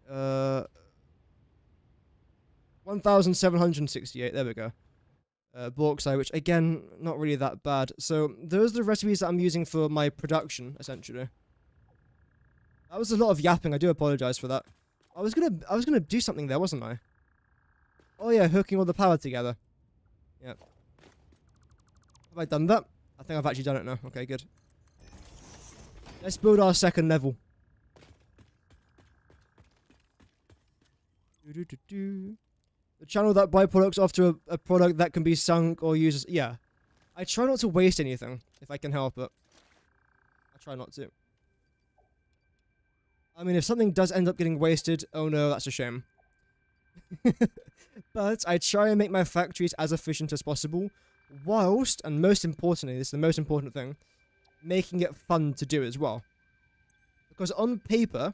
1,768, there we go. Bauxite, which again, not really that bad. So those are the recipes that I'm using for my production, essentially. That was a lot of yapping. I do apologize for that. I was gonna do something there, wasn't I? Oh yeah, hooking all the power together. Yep. Have I done that? I think I've actually done it now. Okay, good. Let's build our second level. The channel that byproducts off to a product that can be sunk or used. Yeah. I try not to waste anything, if I can help it. I try not to. I mean, if something does end up getting wasted, oh no, that's a shame. But I try and make my factories as efficient as possible, whilst, and most importantly, this is the most important thing, making it fun to do as well. Because on paper,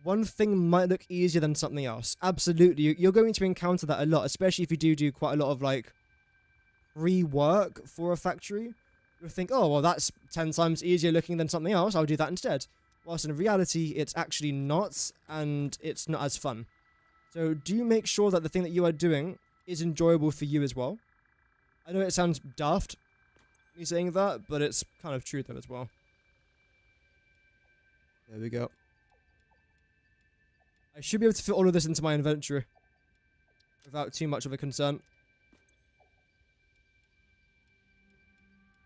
one thing might look easier than something else. Absolutely, you're going to encounter that a lot, especially if you do quite a lot of, like, rework for a factory. You'll think, oh, well, that's 10 times easier looking than something else, I'll do that instead. Whilst in reality, it's actually not, and it's not as fun. So do make sure that the thing that you are doing is enjoyable for you as well. I know it sounds daft, me saying that, but it's kind of true though as well. There we go. I should be able to fit all of this into my inventory without too much of a concern.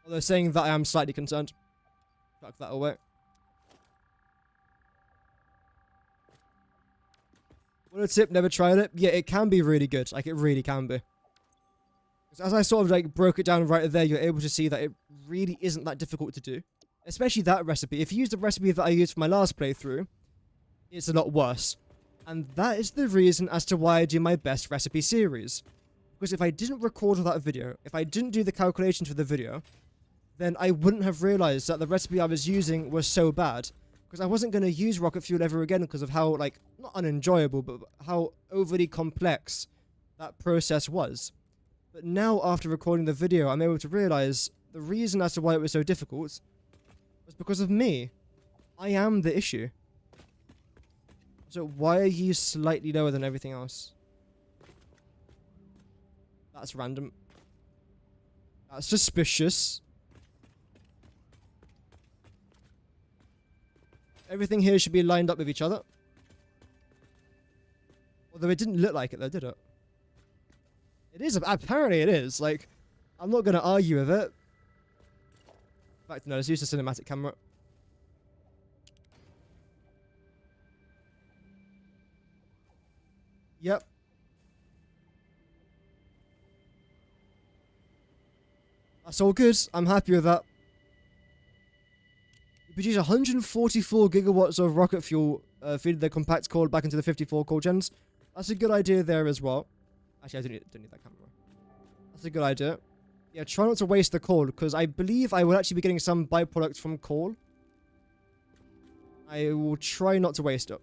Although saying that I am slightly concerned. Tuck that away. What a tip, never tried it. Yeah, it can be really good. Like, it really can be. As I sort of, like, broke it down right there, you're able to see that it really isn't that difficult to do. Especially that recipe. If you use the recipe that I used for my last playthrough, it's a lot worse. And that is the reason as to why I do my best recipe series. Because if I didn't record that video, if I didn't do the calculations for the video, then I wouldn't have realized that the recipe I was using was so bad. Because I wasn't going to use rocket fuel ever again because of how, like, not unenjoyable, but how overly complex that process was. But now, after recording the video, I'm able to realize the reason as to why it was so difficult was because of me. I am the issue. So why are you slightly lower than everything else? That's random. That's suspicious. Everything here should be lined up with each other. Although it didn't look like it though, did it? It is. Apparently it is. Like, I'm not going to argue with it. In fact, no, let's use the cinematic camera. Yep. That's all good. I'm happy with that. We produce 144 gigawatts of rocket fuel, feeding the compact core back into the 54 core gens. That's a good idea there as well. Actually, I don't need that camera. That's a good idea. Yeah, try not to waste the coal, because I believe I will actually be getting some byproducts from coal. I will try not to waste it.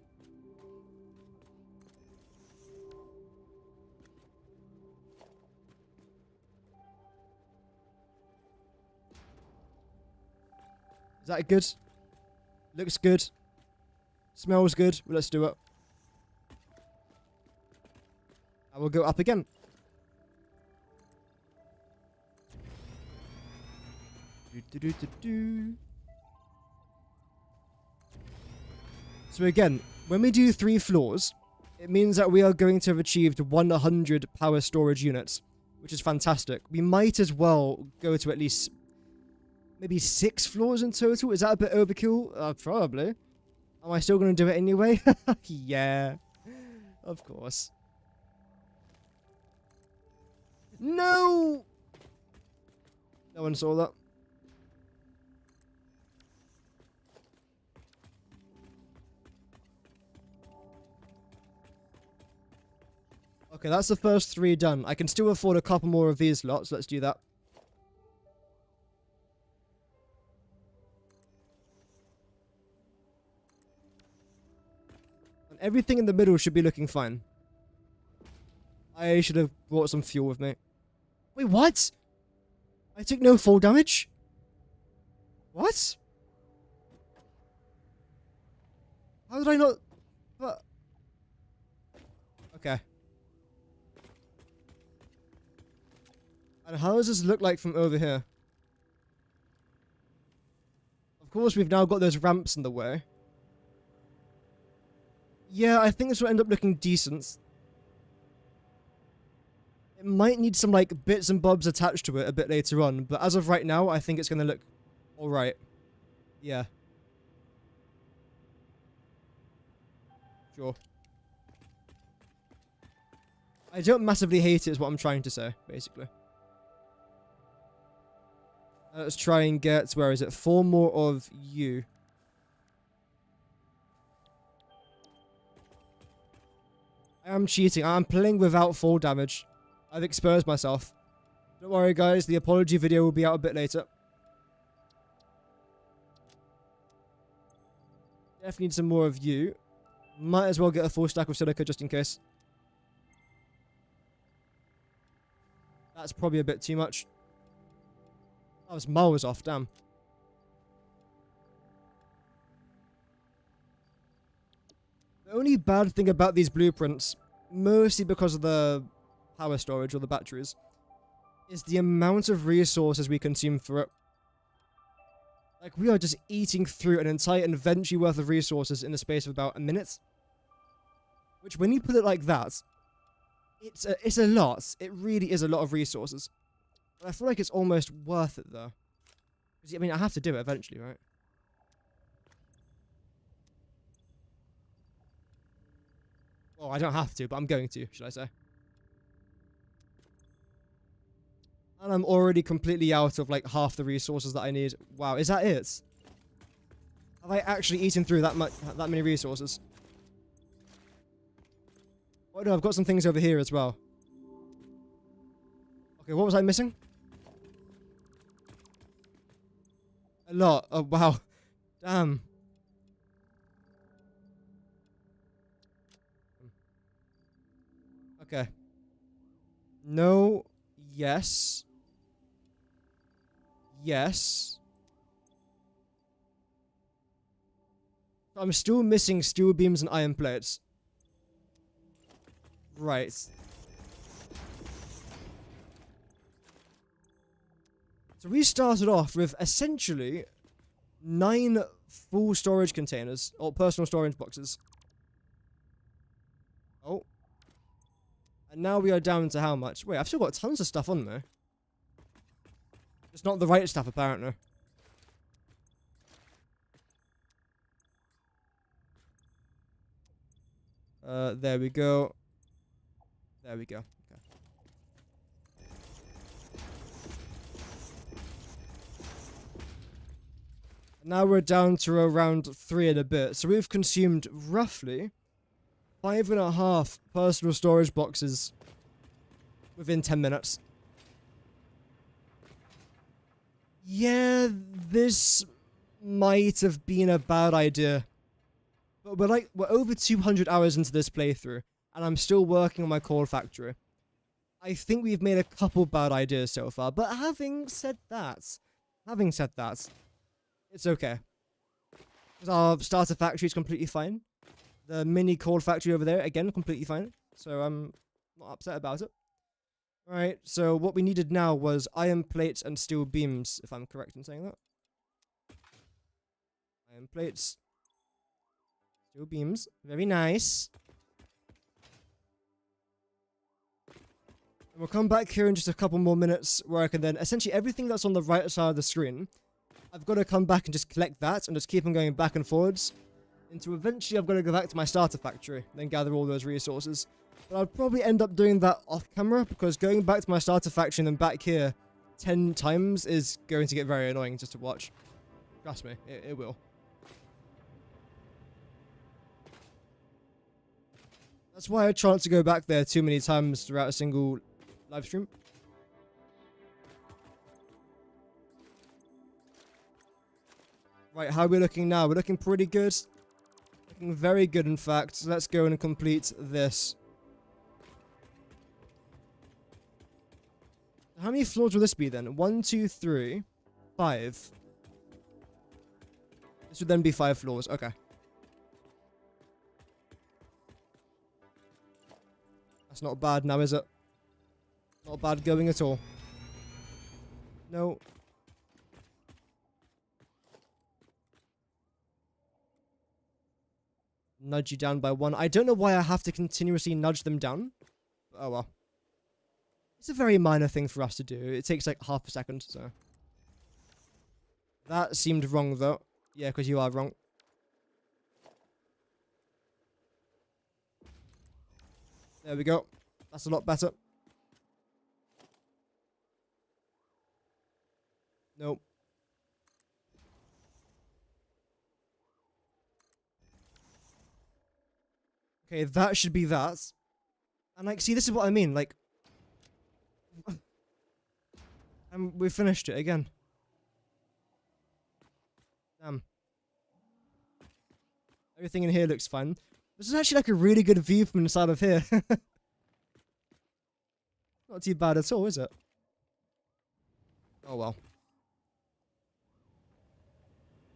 Is that good? Looks good. Smells good. Well, let's do it. I will go up again. So again, when we do 3 floors, it means that we are going to have achieved 100 power storage units, which is fantastic. We might as well go to at least maybe 6 floors in total. Is that a bit overkill? Probably. Am I still going to do it anyway? Yeah, of course. No! No one saw that. Okay, that's the first 3 done. I can still afford a couple more of these lots. Let's do that. And everything in the middle should be looking fine. I should have brought some fuel with me. Wait, what? I took no fall damage? What? How did I not... But... Okay. And how does this look like from over here? Of course, we've now got those ramps in the way. Yeah, I think this will end up looking decent. It might need some, like, bits and bobs attached to it a bit later on, but as of right now, I think it's going to look alright. Yeah. Sure. I don't massively hate it is what I'm trying to say, basically. Let's try and get, where is it? 4 more of you. I am cheating. I'm playing without fall damage. I've exposed myself. Don't worry, guys. The apology video will be out a bit later. Definitely need some more of you. Might as well get a full stack of silica just in case. That's probably a bit too much. I was miles off, damn. The only bad thing about these blueprints, mostly because of the power storage or the batteries, is the amount of resources we consume for it. Like, we are just eating through an entire inventory worth of resources in the space of about a minute. Which, when you put it like that, it's a lot. It really is a lot of resources. But I feel like it's almost worth it, though. Because, I mean, I have to do it eventually, right? Well, I don't have to, but I'm going to, should I say. And I'm already completely out of, like, half the resources that I need. Wow, is that it? Have I actually eaten through that many resources? Oh, no, I've got some things over here as well. Okay, what was I missing? A lot. Oh, wow. Damn. Okay. No. Yes. Yes. I'm still missing steel beams and iron plates. Right. So we started off with essentially 9 full storage containers, or personal storage boxes. Oh. And now we are down to how much? Wait, I've still got tons of stuff on there. It's not the right stuff, apparently. There we go. There we go. Okay. Now we're down to around 3 and a bit. So we've consumed roughly 5.5 personal storage boxes within 10 minutes. Yeah, this might have been a bad idea. But we're over 200 hours into this playthrough, and I'm still working on my core factory. I think we've made a couple bad ideas so far, but having said that, it's okay. Our starter factory is completely fine. The mini core factory over there, again, completely fine. So I'm not upset about it. Alright, so what we needed now was iron plates and steel beams, if I'm correct in saying that. Iron plates. Steel beams. Very nice. And we'll come back here in just a couple more minutes where I can then, essentially everything that's on the right side of the screen, I've got to come back and just collect that and just keep on going back and forwards until eventually I've got to go back to my starter factory, then gather all those resources. But I'll probably end up doing that off camera because going back to my starter factory and then back here 10 times is going to get very annoying just to watch. Trust me, it will. That's why I try not to go back there too many times throughout a single live stream. Right, how are we looking now? We're looking pretty good. Looking very good, in fact. So let's go and complete this. How many floors will this be then? 1, 2, 3, 5. This would then be 5 floors. Okay. That's not bad now, is it? Not bad going at all. No. Nudge you down by 1. I don't know why I have to continuously nudge them down. Oh well. It's a very minor thing for us to do. It takes like half a second, so. That seemed wrong though. Yeah, because you are wrong. There we go. That's a lot better. Nope. Okay, that should be that. And like, see, this is what I mean, like... and we finished it again. Damn. Everything in here looks fine. This is actually like a really good view from inside of here. Not too bad at all, is it? Oh well.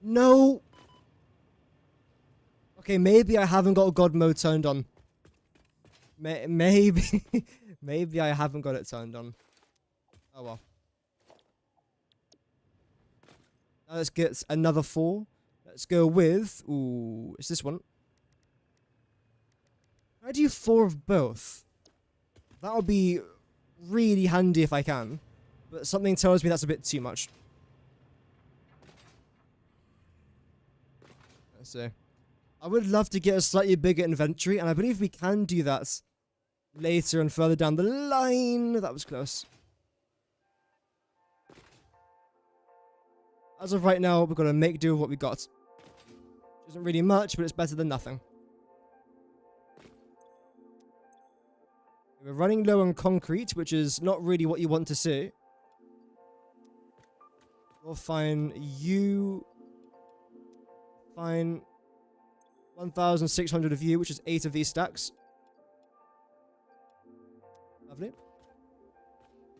No! Okay, maybe I haven't got God mode turned on. Maybe... maybe I haven't got it turned on. Oh well. Now let's get another 4. Let's go with... Ooh, it's this one. Can I do 4 of both? That would be really handy if I can. But something tells me that's a bit too much. Let's see. I would love to get a slightly bigger inventory, and I believe we can do that later and further down the line. That was close. As of right now, we've got to make do with what we got. Which isn't really much, but it's better than nothing. We're running low on concrete, which is not really what you want to see. We'll find you. Fine. 1,600 of you, which is 8 of these stacks. Lovely.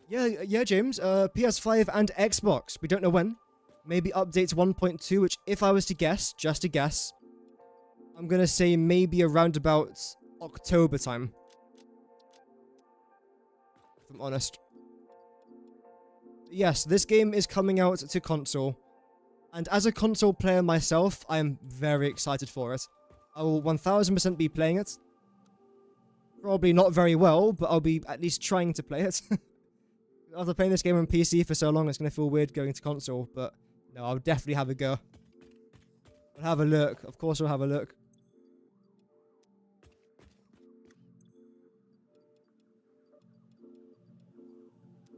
Yeah, James. PS5 and Xbox. We don't know when. Maybe updates 1.2, which if I was to guess, just a guess, I'm gonna say maybe around about October time. If I'm honest. Yes, this game is coming out to console. And as a console player myself, I am very excited for it. I will 1000% be playing it. Probably not very well, but I'll be at least trying to play it. After playing this game on PC for so long, it's going to feel weird going to console, but no, I'll definitely have a go. I'll have a look. Of course I'll have a look.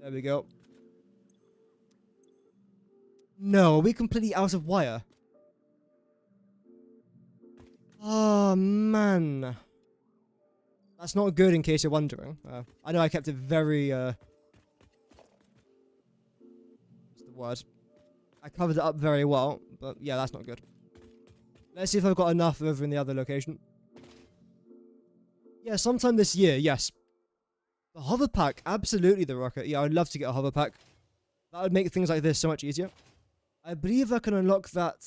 There we go. No, are we completely out of wire? Oh, man. That's not good in case you're wondering. I know I kept it very, what's the word? I covered it up very well, but yeah, that's not good. Let's see if I've got enough over in the other location. Yeah, sometime this year, yes. The hover pack, absolutely the rocket. Yeah, I'd love to get a hover pack. That would make things like this so much easier. I believe I can unlock that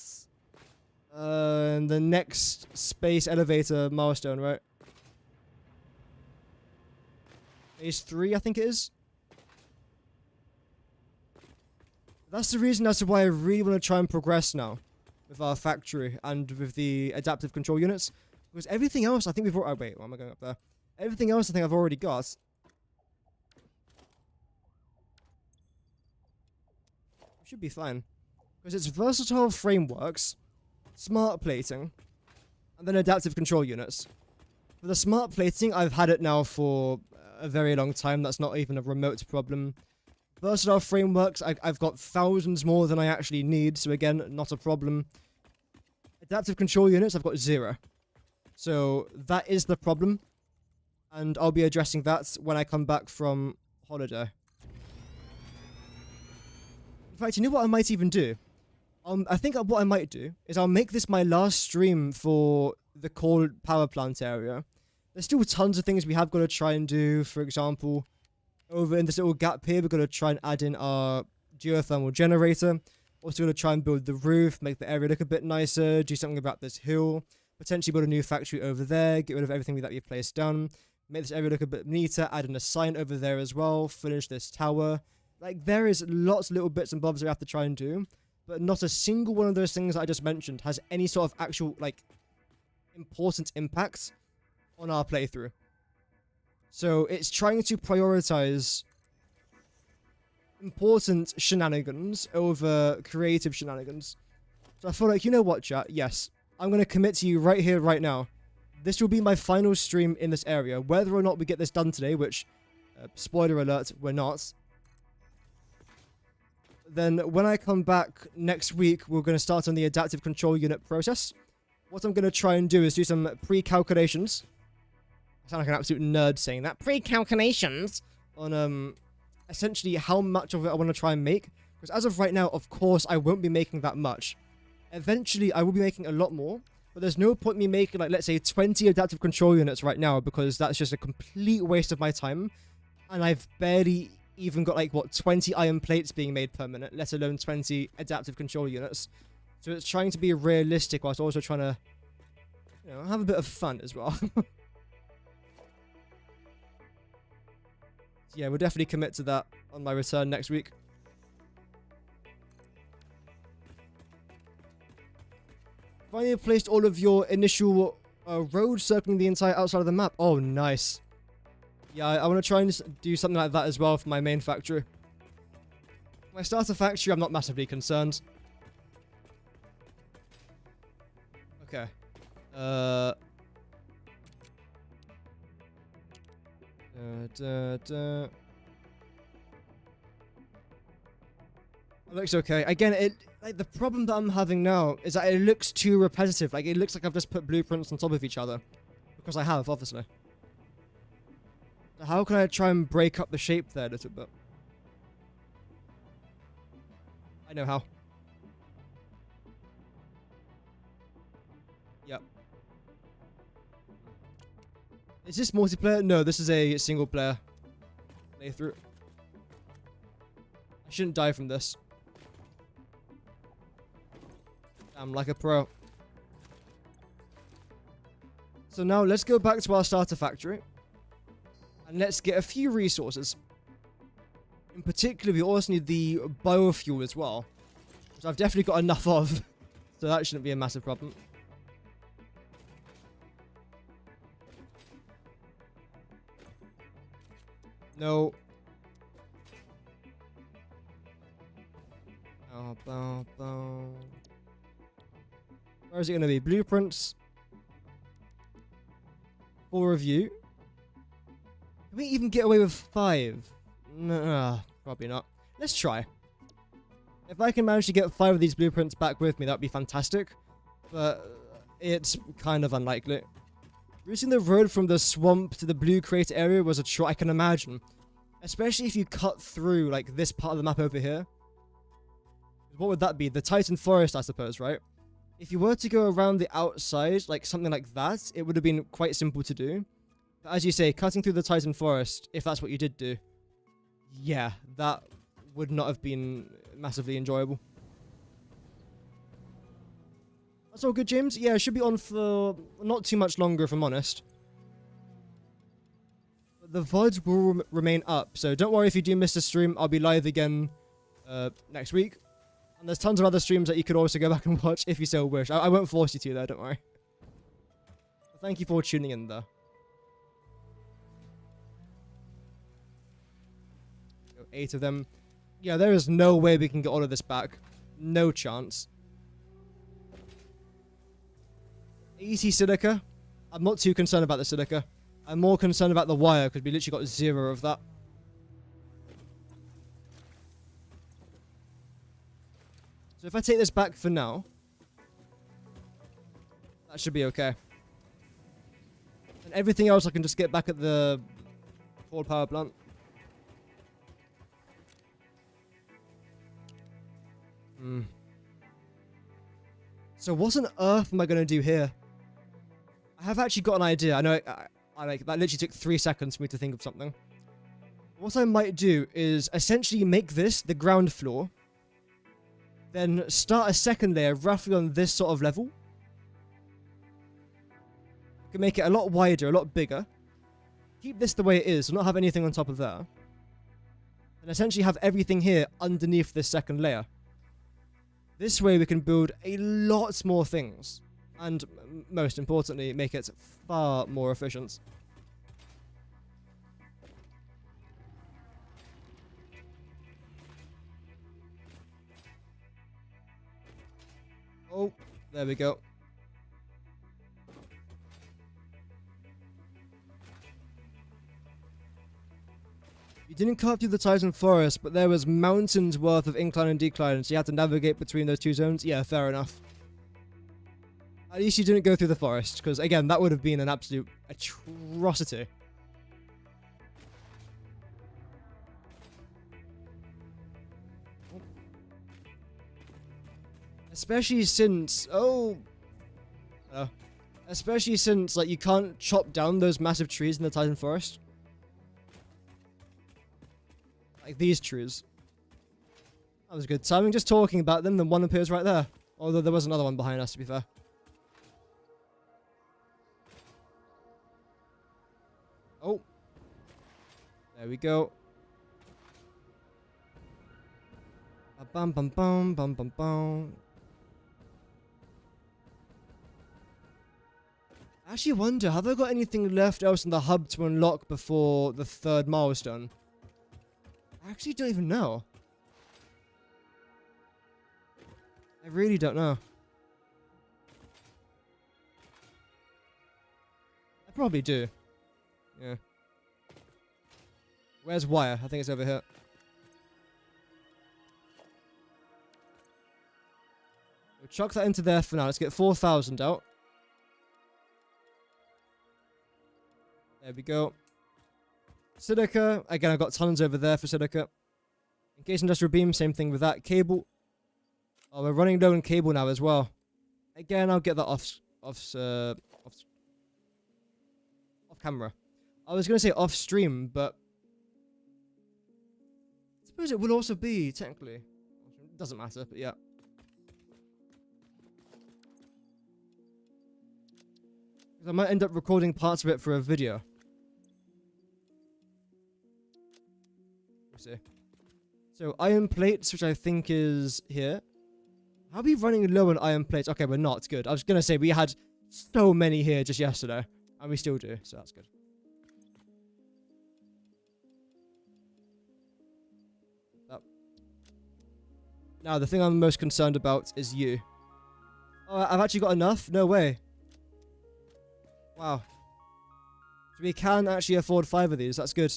in the next space elevator milestone, right? Phase 3, I think it is. That's the reason as to why I really want to try and progress now with our factory and with the adaptive control units. Because everything else, I think we've already... Oh, wait, why am I going up there? Everything else I think I've already got. Should be fine. Because it's versatile frameworks, smart plating, and then adaptive control units. For the smart plating, I've had it now for a very long time. That's not even a remote problem. Versatile frameworks, I've got thousands more than I actually need, so again, not a problem. Adaptive control units, I've got 0. So that is the problem. And I'll be addressing that when I come back from holiday. In fact, you know what I might even do? I think what I might do is I'll make this my last stream for the coal power plant area. There's still tons of things we have got to try and do. For example, over in this little gap here, we've got to try and add in our geothermal generator. Also going to try and build the roof, make the area look a bit nicer, do something about this hill, potentially build a new factory over there, get rid of everything that we've placed down, make this area look a bit neater, add in a sign over there as well, finish this tower. Like, there is lots of little bits and bobs we have to try and do, but not a single one of those things that I just mentioned has any sort of actual, like, important impact on our playthrough. So it's trying to prioritize important shenanigans over creative shenanigans. So I feel like, you know what, chat? Yes, I'm going to commit to you right here, right now. This will be my final stream in this area. Whether or not we get this done today, which, spoiler alert, we're not. Then when I come back next week, we're going to start on the adaptive control unit process. What I'm going to try and do is do some pre-calculations. I sound like an absolute nerd saying that. Pre-calculations on essentially how much of it I want to try and make. Because as of right now, of course, I won't be making that much. Eventually, I will be making a lot more. But there's no point me making, like, let's say 20 adaptive control units right now, because that's just a complete waste of my time. And I've barely even got, like, what, 20 iron plates being made per minute, let alone 20 adaptive control units. So it's trying to be realistic whilst also trying to, you know, have a bit of fun as well. Yeah, we'll definitely commit to that on my return next week. Finally placed all of your initial roads circling the entire outside of the map. Oh, nice. Yeah, I want to try and do something like that as well for my main factory. My starter factory, I'm not massively concerned. Okay. It looks okay. Again, like, the problem that I'm having now is that it looks too repetitive. Like, it looks like I've just put blueprints on top of each other. Because I have, obviously. So how can I try and break up the shape there a little bit? I know how. Yep. Is this multiplayer? No, this is a single player playthrough. I shouldn't die from this. I'm like a pro. So now let's go back to our starter factory. And let's get a few resources. In particular, we also need the biofuel as well. Which I've definitely got enough of. So that shouldn't be a massive problem. No. Where is it going to be? Blueprints. For review. Can we even get away with 5? No, probably not. Let's try. If I can manage to get 5 of these blueprints back with me, that'd be fantastic. But it's kind of unlikely. Routing the road from the swamp to the blue crater area was a try, I can imagine. Especially if you cut through, like, this part of the map over here. What would that be? The Titan Forest, I suppose, right? If you were to go around the outside, like something like that, it would have been quite simple to do. But as you say, cutting through the Titan Forest, if that's what you did do, yeah, that would not have been massively enjoyable. That's all good, James? Yeah, it should be on for not too much longer, if I'm honest. But the VODs will remain up, so don't worry if you do miss the stream. I'll be live again next week. And there's tons of other streams that you could also go back and watch if you so wish. I won't force you to, though, don't worry. But thank you for tuning in, though. 8 of them. Yeah, there is no way we can get all of this back. No chance. Easy silica. I'm not too concerned about the silica. I'm more concerned about the wire, because we literally got 0 of that. So if I take this back for now, that should be okay. And everything else I can just get back at the coal power plant. So what on earth am I going to do here? I have actually got an idea. I know I like that literally took 3 seconds for me to think of something. What I might do is essentially make this the ground floor. Then start a second layer roughly on this sort of level. You can make it a lot wider, a lot bigger. Keep this the way it is, so not have anything on top of there. And essentially have everything here underneath this second layer. This way we can build a lot more things. And most importantly, make it far more efficient. Oh, there we go. You didn't cut through the Titan Forest, but there was mountains worth of incline and decline, so you had to navigate between those two zones. Yeah, fair enough. At least you didn't go through the forest, because again, that would have been an absolute atrocity. Especially since, especially since, like, you can't chop down those massive trees in the Titan Forest. Like these trees. That was good timing, just talking about them, then one appears right there. Although there was another one behind us, to be fair. Oh. There we go. Bum bum bum bum bum bum. I actually wonder, have I got anything left else in the hub to unlock before the 3rd milestone? I actually don't even know. I really don't know. I probably do. Yeah. Where's wire? I think it's over here. We'll chuck that into there for now. Let's get 4,000 out. There we go. Silica. Again, I've got tons over there for silica. Engaged industrial beam. Same thing with that. Cable. Oh, we're running low on cable now as well. Again, I'll get that off camera. I was going to say off stream, but I suppose it will also be, technically. It doesn't matter, but yeah. I might end up recording parts of it for a video. Let's see. So, iron plates, which I think is here. How are we running low on iron plates? Okay, we're not. Good. I was going to say, we had so many here just yesterday. And we still do, so that's good. Now, the thing I'm most concerned about is you. Oh, I've actually got enough? No way. Wow. So we can actually afford 5 of these. That's good.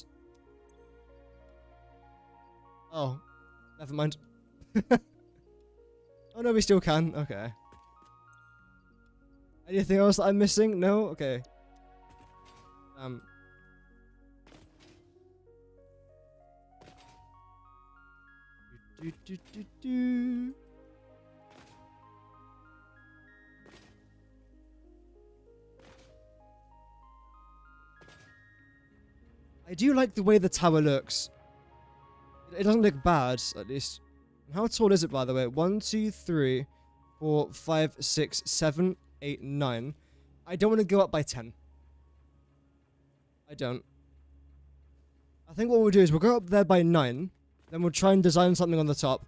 Oh. Never mind. Oh, no, we still can. Okay. Anything else that I'm missing? No? Okay. I do like the way the tower looks. It doesn't look bad, at least. How tall is it, by the way? 1, 2, 3, 4, 5, 6, 7, 8, 9. I don't want to go up by 10. I don't. I think what we'll do is we'll go up there by 9. Then we'll try and design something on the top.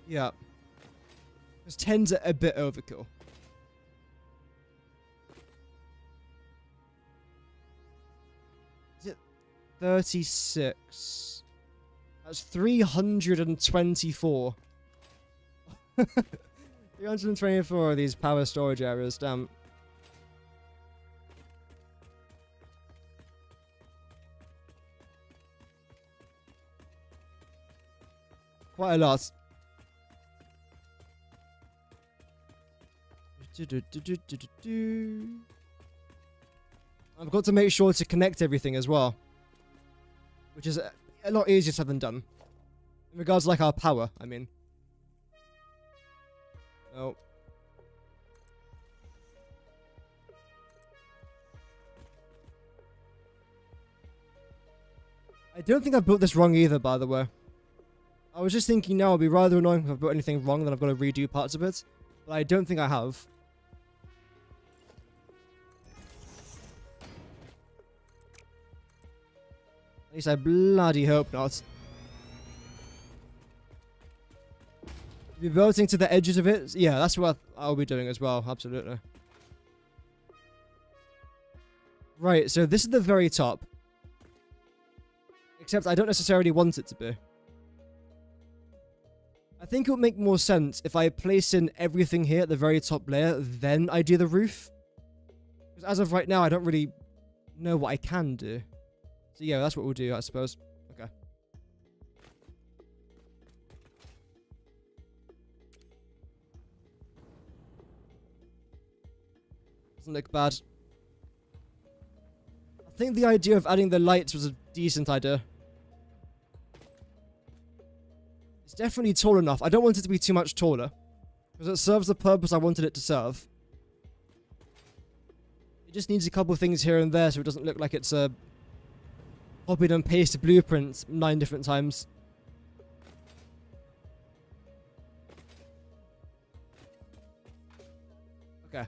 Yeah. Because 10's a bit overkill. Is it 36? That's 324. 324 of these power storage areas, damn. Quite a lot. I've got to make sure to connect everything as well. Which is a lot easier said than done. In regards to, like, our power, I mean. Oh. I don't think I've built this wrong either, by the way. I was just thinking now it'd be rather annoying if I've built anything wrong, then I've got to redo parts of it. But I don't think I have. At least I bloody hope not. Be building to the edges of it? Yeah, that's what I'll be doing as well, absolutely. Right, so this is the very top. Except I don't necessarily want it to be. I think it would make more sense if I place in everything here at the very top layer, then I do the roof. Because as of right now, I don't really know what I can do. So yeah, that's what we'll do, I suppose. Okay. Doesn't look bad. I think the idea of adding the lights was a decent idea. It's definitely tall enough. I don't want it to be too much taller. Because it serves the purpose I wanted it to serve. It just needs a couple of things here and there so it doesn't look like it's a copied and pasted blueprints 9 different times. Okay,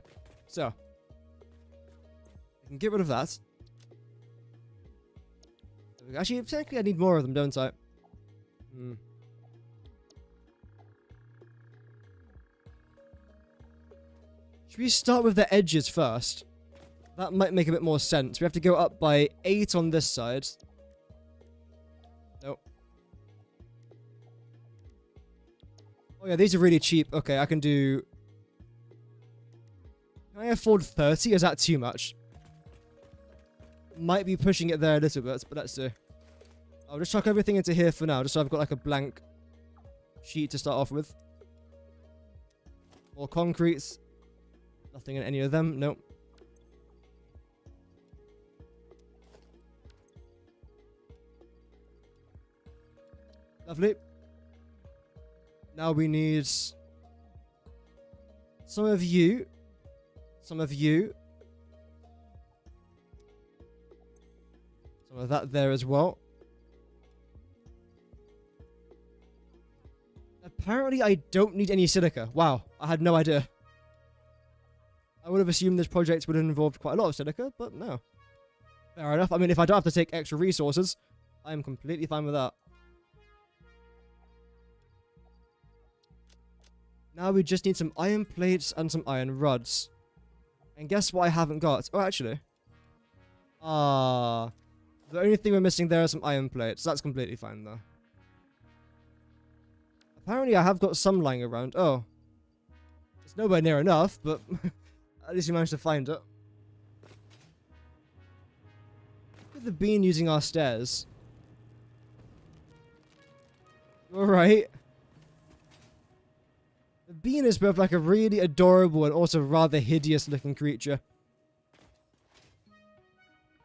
so I can get rid of that. Actually, technically I need more of them, don't I? Should we start with the edges first? That might make a bit more sense. We have to go up by 8 on this side. Nope. Oh yeah, these are really cheap. Okay, I can do... Can I afford 30? Is that too much? Might be pushing it there a little bit, but let's see. I'll just chuck everything into here for now, just so I've got like a blank sheet to start off with. More concretes. Nothing in any of them. Nope. Lovely. Now we need some of you. Some of you. Some of that there as well. Apparently, I don't need any silica. Wow, I had no idea. I would have assumed this project would have involved quite a lot of silica, but no. Fair enough. I mean, if I don't have to take extra resources, I'm completely fine with that. Now we just need some iron plates and some iron rods. And guess what I haven't got? Oh, actually. The only thing we're missing there are some iron plates. That's completely fine, though. Apparently, I have got some lying around. Oh. It's nowhere near enough, but at least we managed to find it. Look at the bean using our stairs. Alright. The bean is both like a really adorable and also rather hideous looking creature.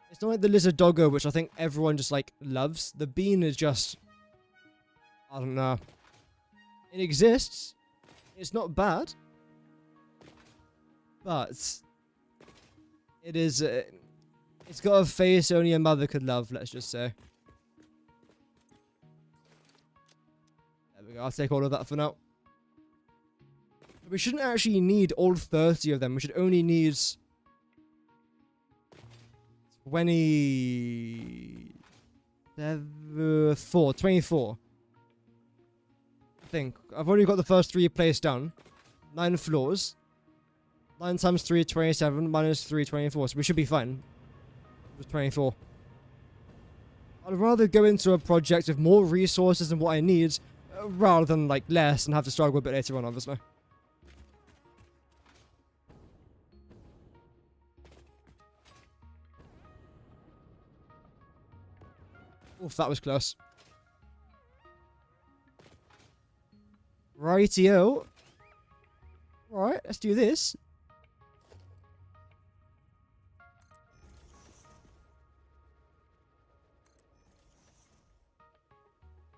It's not like the lizard doggo, which I think everyone just like loves. The bean is just... I don't know. It exists. It's not bad. But... it is... it's got a face only a mother could love, let's just say. There we go. I'll take all of that for now. We shouldn't actually need all 30 of them. We should only need 24. I think. I've already got the first 3 placed down. 9 floors. 9 times 3, 27, minus 3, 24. So we should be fine. With 24. I'd rather go into a project with more resources than what I need, rather than like less and have to struggle a bit later on, obviously. Oof, that was close. Rightio. Alright, let's do this.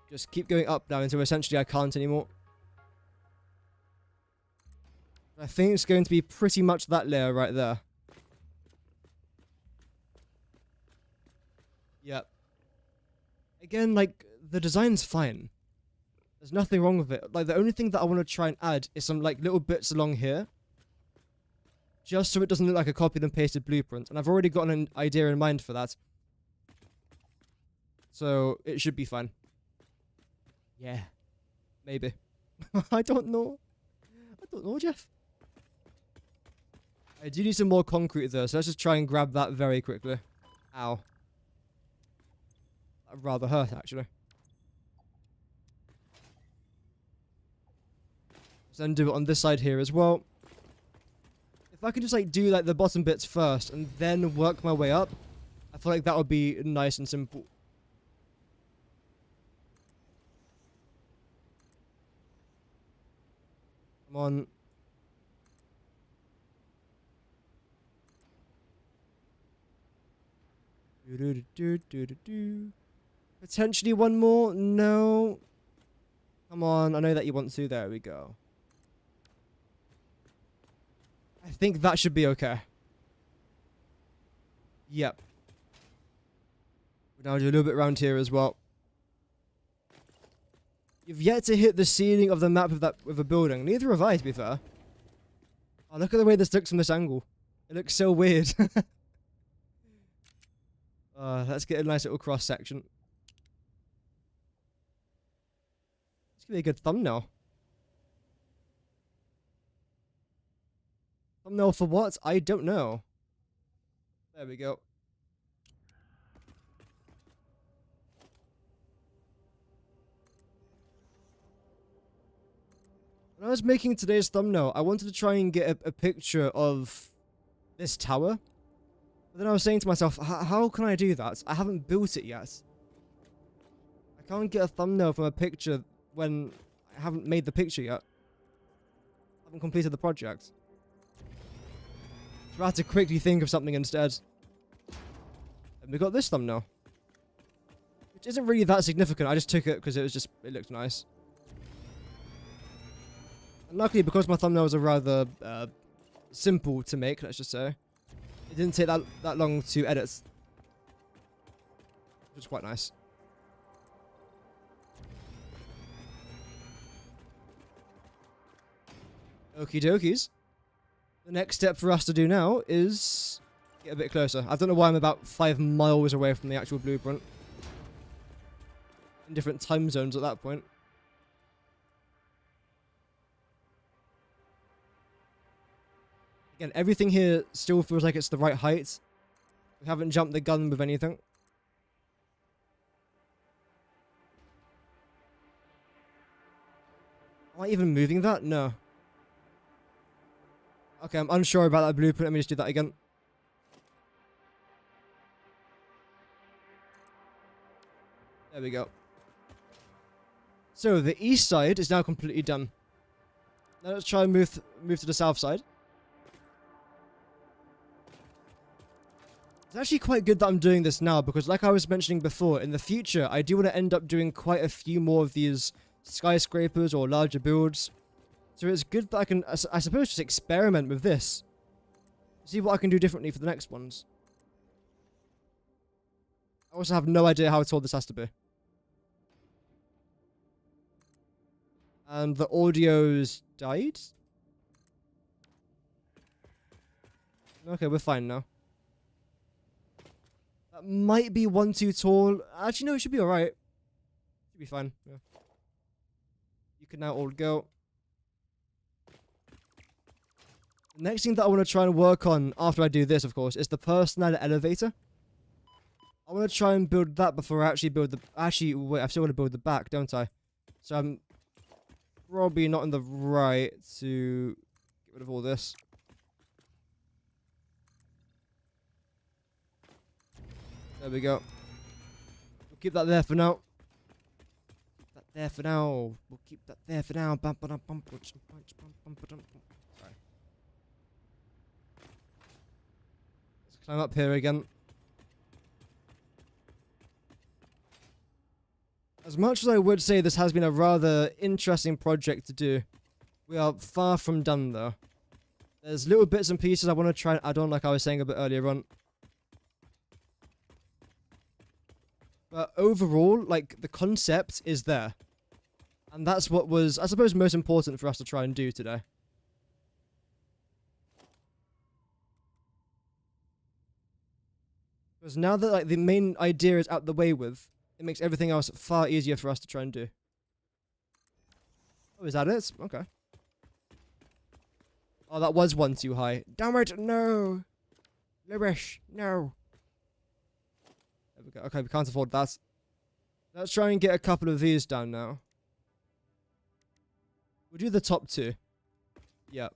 Just keep going up now until essentially I can't anymore. I think it's going to be pretty much that layer right there. Yep. Again, like, the design's fine. There's nothing wrong with it. Like, the only thing that I want to try and add is some, like, little bits along here. Just so it doesn't look like a copied and pasted blueprint. And I've already got an idea in mind for that. So, it should be fine. Yeah. Maybe. I don't know. I don't know, Jeff. I do need some more concrete, though, so let's just try and grab that very quickly. Ow. That rather hurt, actually. So then do it on this side here as well. If I could just, like, do, like, the bottom bits first and then work my way up, I feel like that would be nice and simple. Come on. Potentially one more? No. Come on, I know that you want to. There we go. I think that should be okay. Yep. We'll now do a little bit around here as well. You've yet to hit the ceiling of the map with a building. Neither have I, to be fair. Oh, look at the way this looks from this angle. It looks so weird. Let's get a nice little cross section. It's gonna be a good thumbnail. Thumbnail for what? I don't know. There we go. When I was making today's thumbnail, I wanted to try and get a picture of this tower. But then I was saying to myself, how can I do that? I haven't built it yet. I can't get a thumbnail from a picture when I haven't made the picture yet. I haven't completed the project. So I had to quickly think of something instead. And we got this thumbnail. Which isn't really that significant, I just took it because it looked nice. And luckily, because my thumbnails are rather simple to make, let's just say, it didn't take that long to edit. Which is quite nice. Okie dokies. The next step for us to do now is get a bit closer. I don't know why I'm about 5 miles away from the actual blueprint. In different time zones at that point. Again, everything here still feels like it's the right height. We haven't jumped the gun with anything. Am I even moving that? No. Okay, I'm unsure about that blueprint. Let me just do that again. There we go. So, the east side is now completely done. Now let's try and move to the south side. It's actually quite good that I'm doing this now, because like I was mentioning before, in the future, I do want to end up doing quite a few more of these skyscrapers or larger builds. So it's good that I can, I suppose, just experiment with this. See what I can do differently for the next ones. I also have no idea how tall this has to be. And the audio's died? Okay, we're fine now. That might be one too tall. Actually, no, it should be alright. Should be fine. Yeah. You can now all go. The next thing that I want to try and work on after I do this, of course, is the personnel elevator. I want to try and build that before I actually build the... Actually, wait, I've still got to build the back, don't I? So I'm probably not in the right to get rid of all this. There we go. We'll keep that there for now. Keep that there for now. We'll keep that there for now. Sorry. Let's climb up here again. As much as I would say this has been a rather interesting project to do, we are far from done though. There's little bits and pieces I want to try and add on, like I was saying a bit earlier on. But overall, like, the concept is there. And that's what was, I suppose, most important for us to try and do today. Because now that, like, the main idea is out the way with, it makes everything else far easier for us to try and do. Oh, is that it? Okay. Oh, that was one too high. Damn it, no! Lurish, no! There we go. Okay, we can't afford that. Let's try and get a couple of these down now. We'll do the top two. Yep.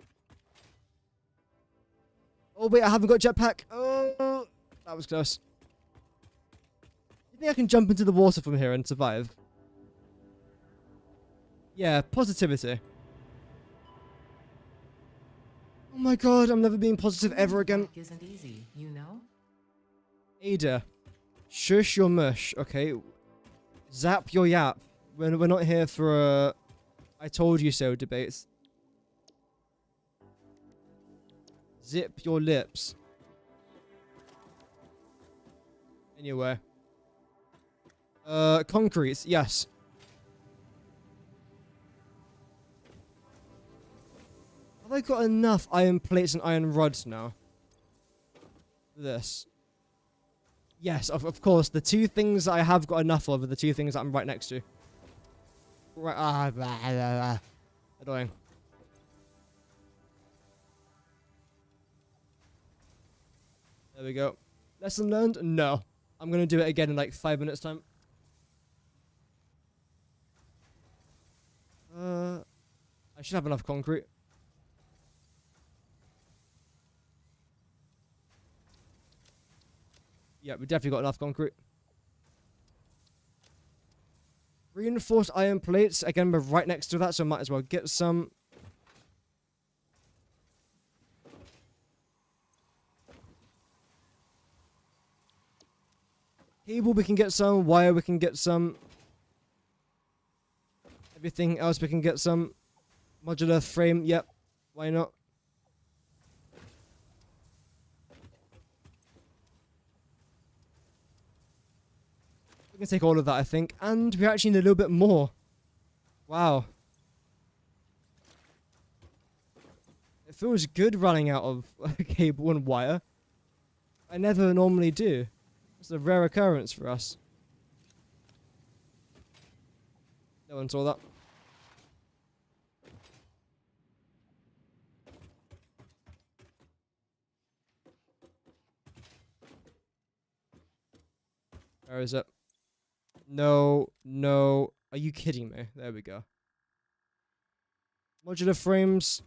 Oh, wait, I haven't got jetpack. Oh, that was close. You think I can jump into the water from here and survive? Yeah, positivity. Oh my god, I'm never being positive ever again. Isn't easy, you know? Ada. Shush your mush, okay? Zap your yap. We're not here for a I told you so debates. Zip your lips. Anyway. Concrete, yes. Have I got enough iron plates and iron rods now? For this. Yes, of course. The two things I have got enough of are the two things that I'm right next to. Right, annoying. There we go. Lesson learned? No. I'm gonna do it again in like 5 minutes time. I should have enough concrete. Yeah, we definitely got enough concrete. Reinforced iron plates. Again, we're right next to that, so might as well get some. Cable we can get some. Wire we can get some. Everything else we can get some. Modular frame. Yep. Why not? We can take all of that, I think. And we actually need a little bit more. Wow. It feels good running out of cable and wire. I never normally do. It's a rare occurrence for us. No one saw that. Where is it? No, no. Are you kidding me? There we go. Modular frames.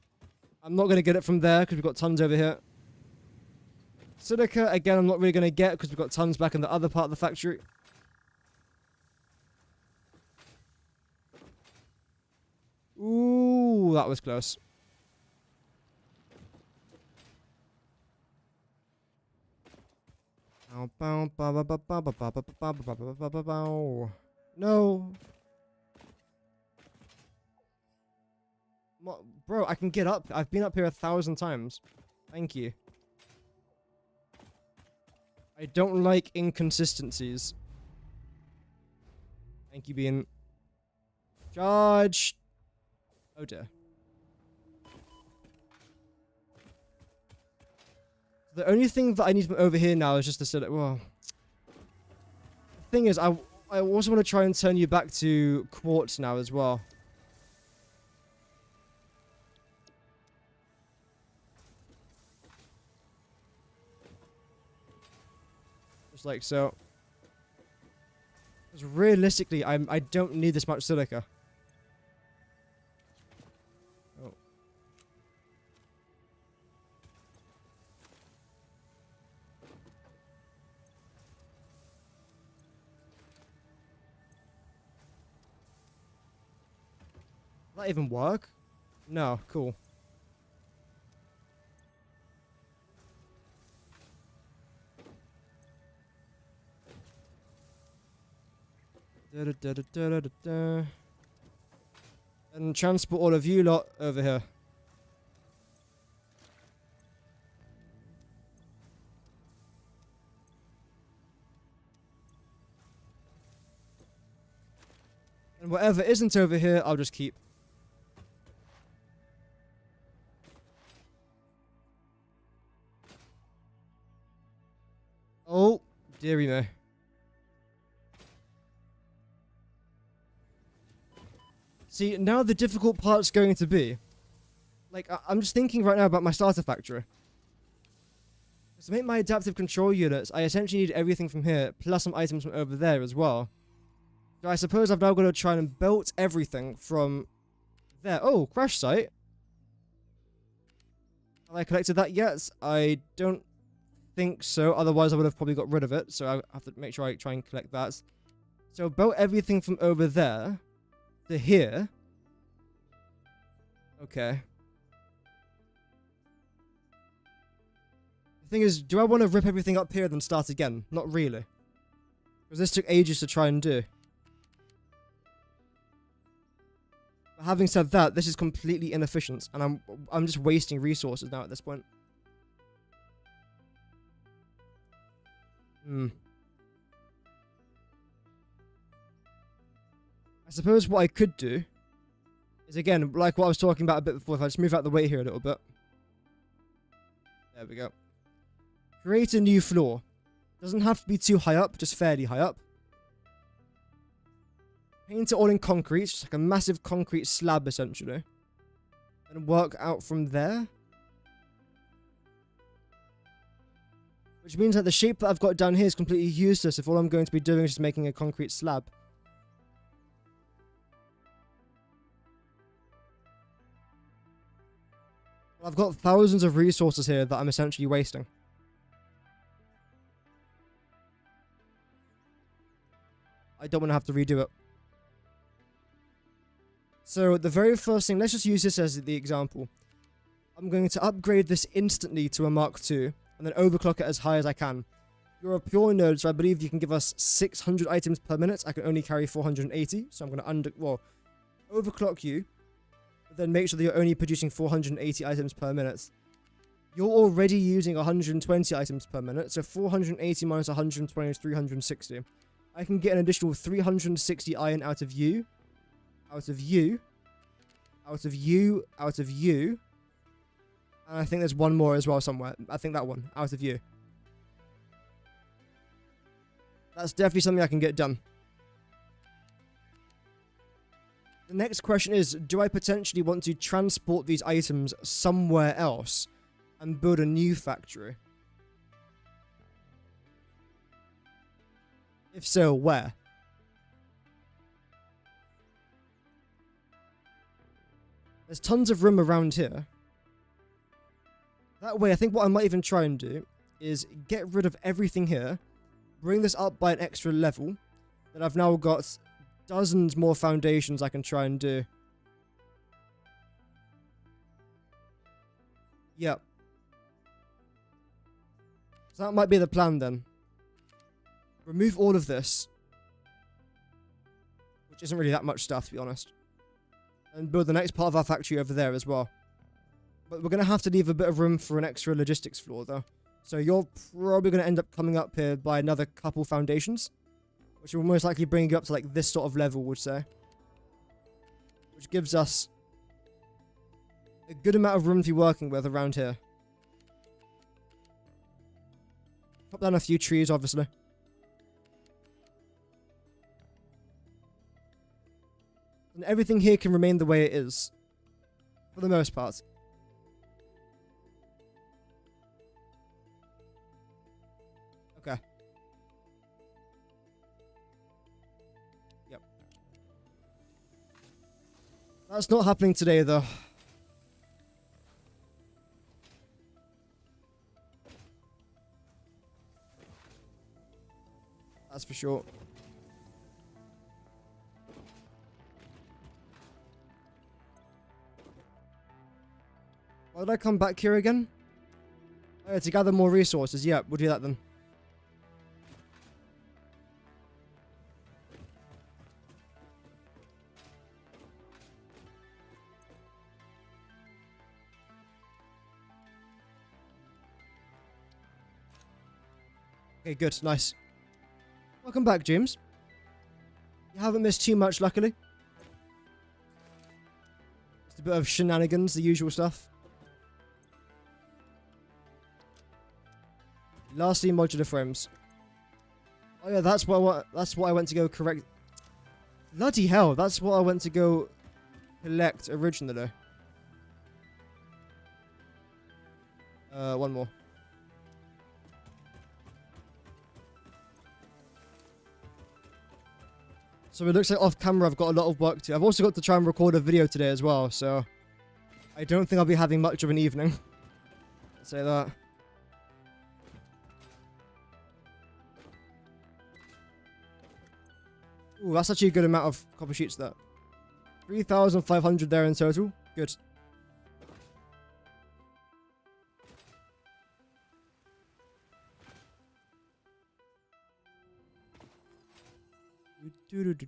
I'm not going to get it from there because we've got tons over here. Silica, again, I'm not really going to get because we've got tons back in the other part of the factory. Ooh, that was close. No. Bro, I can get up. I've been up here 1,000 times. Thank you. I don't like inconsistencies. Thank you, Bean. Charge. Oh dear. The only thing that I need from over here now is just to set it. Well, the thing is, I also want to try and turn you back to quartz now as well. Just like so. Because realistically, I don't need this much silica. Oh. Will that even work? No, cool. And transport all of you lot over here. And whatever isn't over here, I'll just keep. Oh, dearie me. See, now the difficult part's going to be... Like, I'm just thinking right now about my starter factory. To make my adaptive control units, I essentially need everything from here, plus some items from over there as well. So I suppose I've now got to try and belt everything from there. Oh, crash site. Have I collected that yet? I don't think so, otherwise I would have probably got rid of it, so I have to make sure I try and collect that. So belt everything from over there to here. Okay. The thing is, do I want to rip everything up here and then start again? Not really. Because this took ages to try and do. But having said that, this is completely inefficient, and I'm just wasting resources now at this point. I suppose what I could do is, again, like what I was talking about a bit before, if I just move out the way here a little bit. There we go. Create a new floor. Doesn't have to be too high up, just fairly high up. Paint it all in concrete, just like a massive concrete slab, essentially. And work out from there. Which means that the shape that I've got down here is completely useless if all I'm going to be doing is just making a concrete slab. I've got thousands of resources here that I'm essentially wasting. I don't want to have to redo it. So the very first thing, let's just use this as the example. I'm going to upgrade this instantly to a Mark II, and then overclock it as high as I can. You're a pure node, so I believe you can give us 600 items per minute. I can only carry 480, so I'm going to overclock you, but then make sure that you're only producing 480 items per minute. You're already using 120 items per minute, so 480 minus 120 is 360. I can get an additional 360 iron out of you, out of you, out of you, out of you, And I think there's one more as well somewhere. I think that one, out of view. That's definitely something I can get done. The next question is, do I potentially want to transport these items somewhere else and build a new factory? If so, where? There's tons of room around here. That way, I think what I might even try and do is get rid of everything here, bring this up by an extra level, then I've now got dozens more foundations I can try and do. Yep. So that might be the plan then. Remove all of this, which isn't really that much stuff, to be honest, and build the next part of our factory over there as well. But we're going to have to leave a bit of room for an extra logistics floor, though. So you're probably going to end up coming up here by another couple foundations, which will most likely bring you up to like this sort of level, would say. Which gives us a good amount of room to be working with around here. Pop down a few trees, obviously. And everything here can remain the way it is. For the most part. Okay. Yep. That's not happening today, though. That's for sure. Why did I come back here again? Oh, yeah, to gather more resources. Yeah, we'll do that then. Okay, good. Nice. Welcome back, James. You haven't missed too much, luckily. Just a bit of shenanigans, the usual stuff. Lastly, modular frames. Oh yeah, that's what I went to go correct. Bloody hell, that's what I went to go collect originally. One more. So it looks like off camera I've got a lot of work to do. I've also got to try and record a video today as well, so I don't think I'll be having much of an evening. I'll say that. Ooh, that's actually a good amount of copper sheets there. 3,500 there in total. Good. The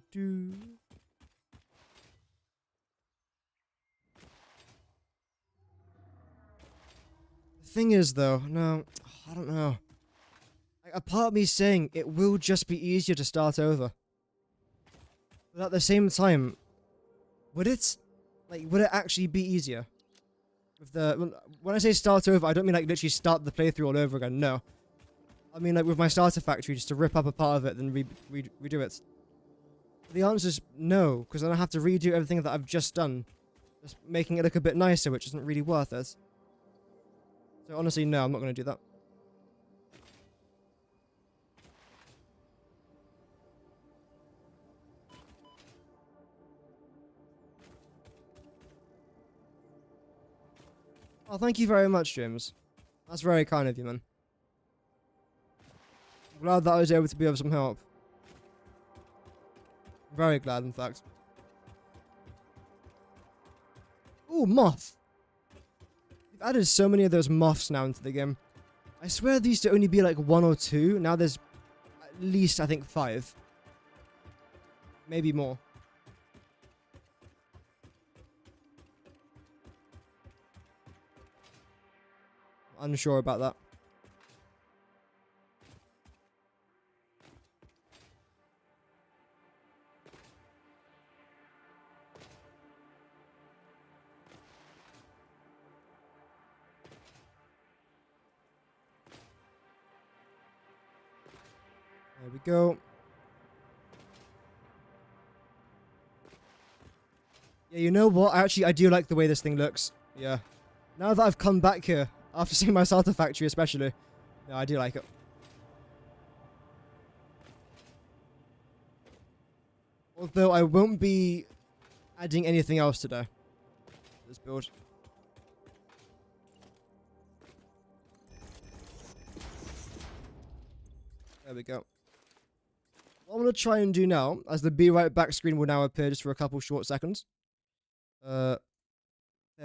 thing is, though, no, I don't know. Like, a part of me is saying it will just be easier to start over. But at the same time, would it actually be easier? With when I say start over, I don't mean like literally start the playthrough all over again. No, I mean like with my starter factory, just to rip up a part of it, then redo it. The answer is no, because then I have to redo everything that I've just done, just making it look a bit nicer, which isn't really worth it. So honestly, no, I'm not going to do that. Oh, thank you very much, James. That's very kind of you, man. I'm glad that I was able to be of some help. Very glad, in fact. Ooh, moth! We've added so many of those moths now into the game. I swear there used to only be like 1 or 2. Now there's at least, I think, 5. Maybe more. Unsure about that. There we go. Yeah, you know what? Actually, I do like the way this thing looks. Yeah. Now that I've come back here, after seeing my Satisfactory especially, yeah, I do like it. Although I won't be adding anything else today. This build. There we go. What I'm going to try and do now, as the Be Right Back screen will now appear just for a couple short seconds. There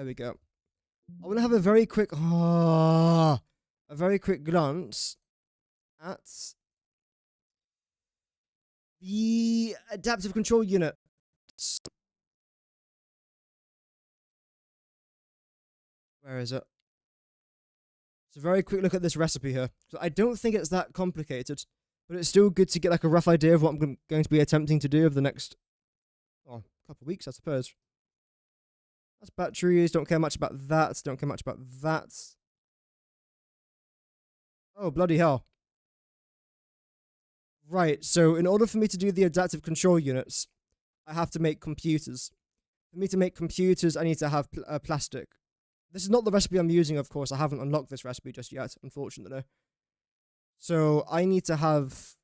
we go. I want to have a very quick, a very quick glance at the adaptive control unit. Where is it? It's a very quick look at this recipe here. So I don't think it's that complicated, but it's still good to get like a rough idea of what I'm going to be attempting to do over the next couple of weeks, I suppose. That's batteries. Don't care much about that. Don't care much about that. Oh, bloody hell. Right, so in order for me to do the adaptive control units, I have to make computers. For me to make computers, I need to have plastic. This is not the recipe I'm using, of course. I haven't unlocked this recipe just yet, unfortunately. So I need to have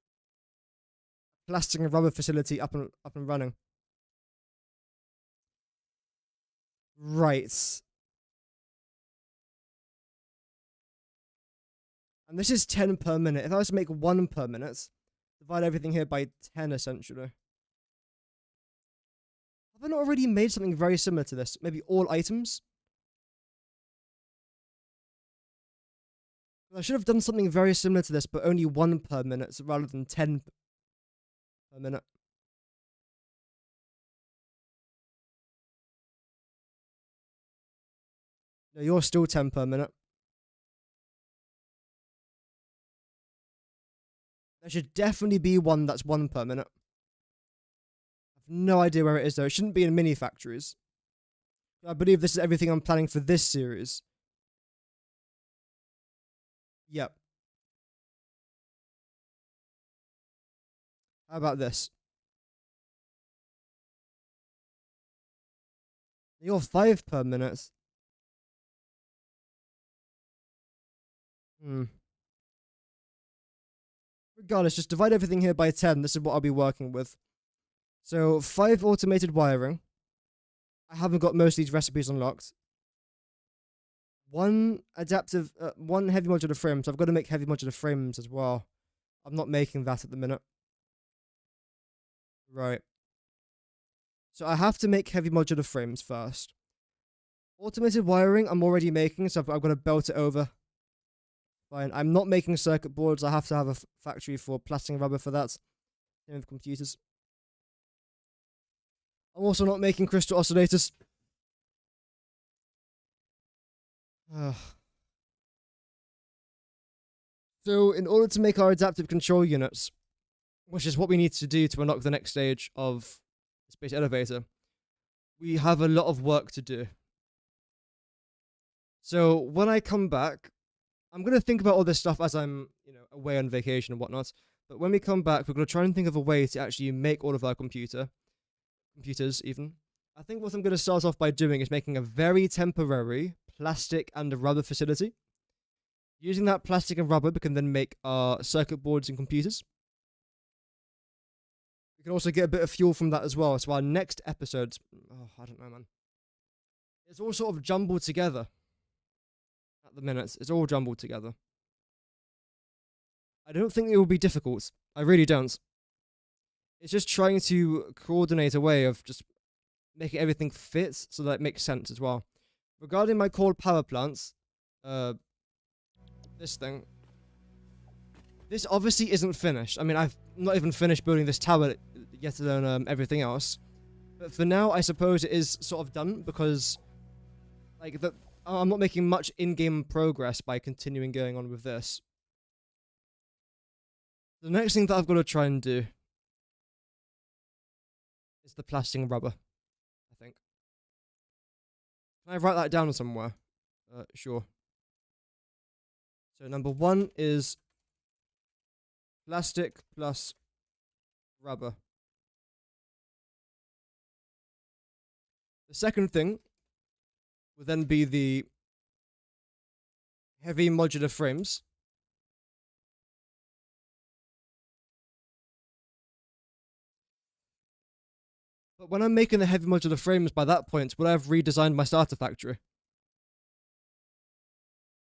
plastic and rubber facility up and running. Right. And this is 10 per minute. If I was to make 1 per minute, divide everything here by 10 essentially. Have I not already made something very similar to this? Maybe all items? I should have done something very similar to this, but only 1 per minute rather than 10 per minute. No, you're still 10 per minute. There should definitely be one that's 1 per minute. I have no idea where it is though. It shouldn't be in mini factories. I believe this is everything I'm planning for this series. Yep. How about this? You're 5 per minute. Regardless, just divide everything here by 10. This is what I'll be working with. So 5 automated wiring. I haven't got most of these recipes unlocked. 1 adaptive, 1 heavy modular frame. So I've got to make heavy modular frames as well. I'm not making that at the minute. Right. So I have to make heavy modular frames first. Automated wiring I'm already making, so I've got to belt it over. Fine. I'm not making circuit boards. I have to have a factory for plastic and rubber for that. Same with computers. I'm also not making crystal oscillators. So in order to make our adaptive control units, which is what we need to do to unlock the next stage of the space elevator, we have a lot of work to do. So when I come back, I'm going to think about all this stuff as I'm, away on vacation and whatnot. But when we come back, we're going to try and think of a way to actually make all of our computers even. I think what I'm going to start off by doing is making a very temporary plastic and rubber facility. Using that plastic and rubber, we can then make our circuit boards and computers. We can also get a bit of fuel from that as well. So our next episodes, I don't know, man. It's all sort of jumbled together. At the minute, it's all jumbled together. I don't think it will be difficult. I really don't. It's just trying to coordinate a way of just making everything fit so that it makes sense as well. Regarding my coal power plants, this thing. This obviously isn't finished. I mean, I've not even finished building this tower, yet alone everything else. But for now, I suppose it is sort of done because, I'm not making much in-game progress by continuing going on with this. The next thing that I've got to try and do is the plastic and rubber, I think. Can I write that down somewhere? Sure. So number 1 is Plastic plus rubber. The second thing would then be the heavy modular frames. But when I'm making the heavy modular frames, by that point, would I have redesigned my starter factory?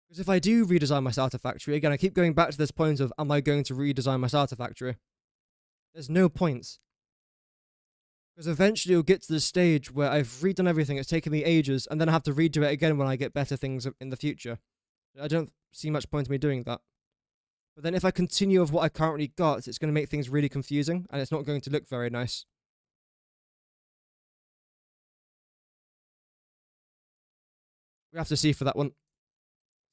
Because if I do redesign my starter factory, again, I keep going back to this point of, am I going to redesign my starter factory? There's no point. Because eventually it'll get to the stage where I've redone everything, it's taken me ages, and then I have to redo it again when I get better things in the future. I don't see much point in me doing that. But then if I continue with what I currently got, it's going to make things really confusing, and it's not going to look very nice. We have to see for that one.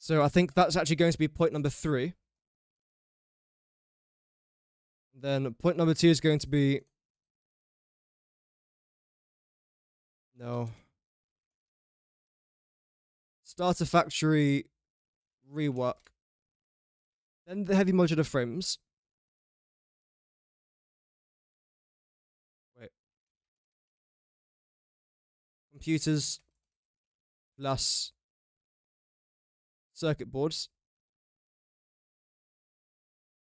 So I think that's actually going to be point number 3. Then point number 2 is going to be... No. Starter factory rework. Then the heavy modular frames. Wait. Computers plus circuit boards.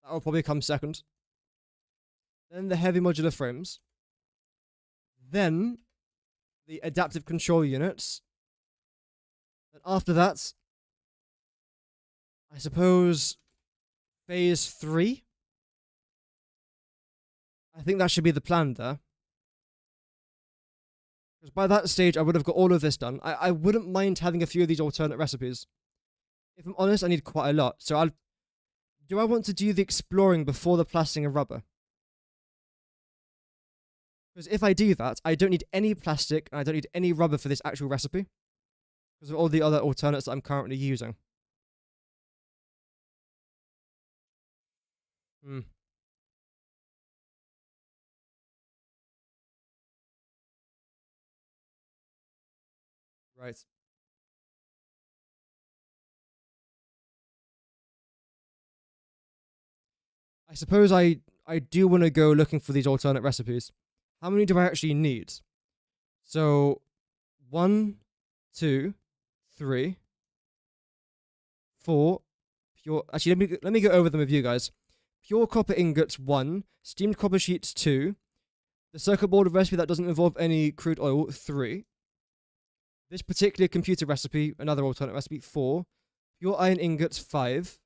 That will probably come second. Then the heavy modular frames. Then the adaptive control units. And after that, I suppose phase 3. I think that should be the plan there. Because by that stage, I would have got all of this done. I wouldn't mind having a few of these alternate recipes. If I'm honest, I need quite a lot. So do I want to do the exploring before the plastering and rubber? Because if I do that, I don't need any plastic and I don't need any rubber for this actual recipe. Because of all the other alternates that I'm currently using. Right. I suppose I do want to go looking for these alternate recipes. How many do I actually need? So, 1, 2, 3, 4. Pure. Actually, let me go over them with you guys. Pure copper ingots 1, steamed copper sheets 2, the circuit board recipe that doesn't involve any crude oil 3. This particular computer recipe, another alternate recipe 4, pure iron ingots 5,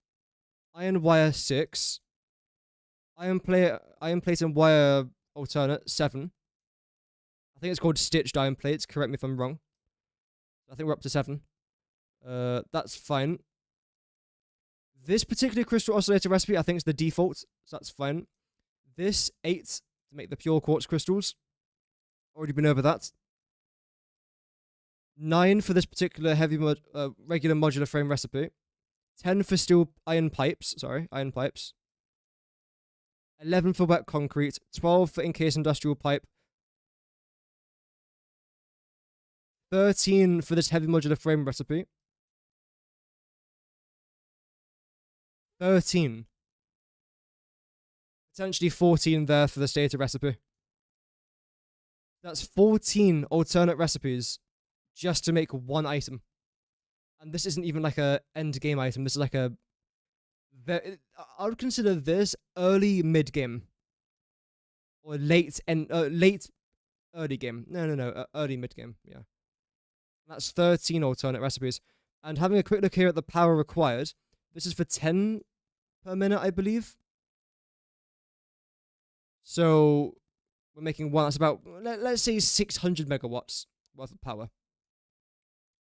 iron wire 6. Iron plate and wire alternate 7. I think it's called stitched iron plates. Correct me if I'm wrong. I think we're up to 7. That's fine. This particular crystal oscillator recipe, I think is the default, so that's fine. This 8 to make the pure quartz crystals. Already been over that. 9 for this particular regular modular frame recipe. 10 for steel iron pipes. 11 for wet concrete, 12 for encased industrial pipe, 13 for this heavy modular frame recipe, 13. Potentially 14 there for the stator recipe. That's 14 alternate recipes just to make one item. And this isn't even like a end game item, this is like a... I would consider this early mid game, or late early game. No, early mid game. Yeah, that's 13 alternate recipes. And having a quick look here at the power required, this is for 10 per minute, I believe. So we're making one. That's about let's say 600 megawatts worth of power.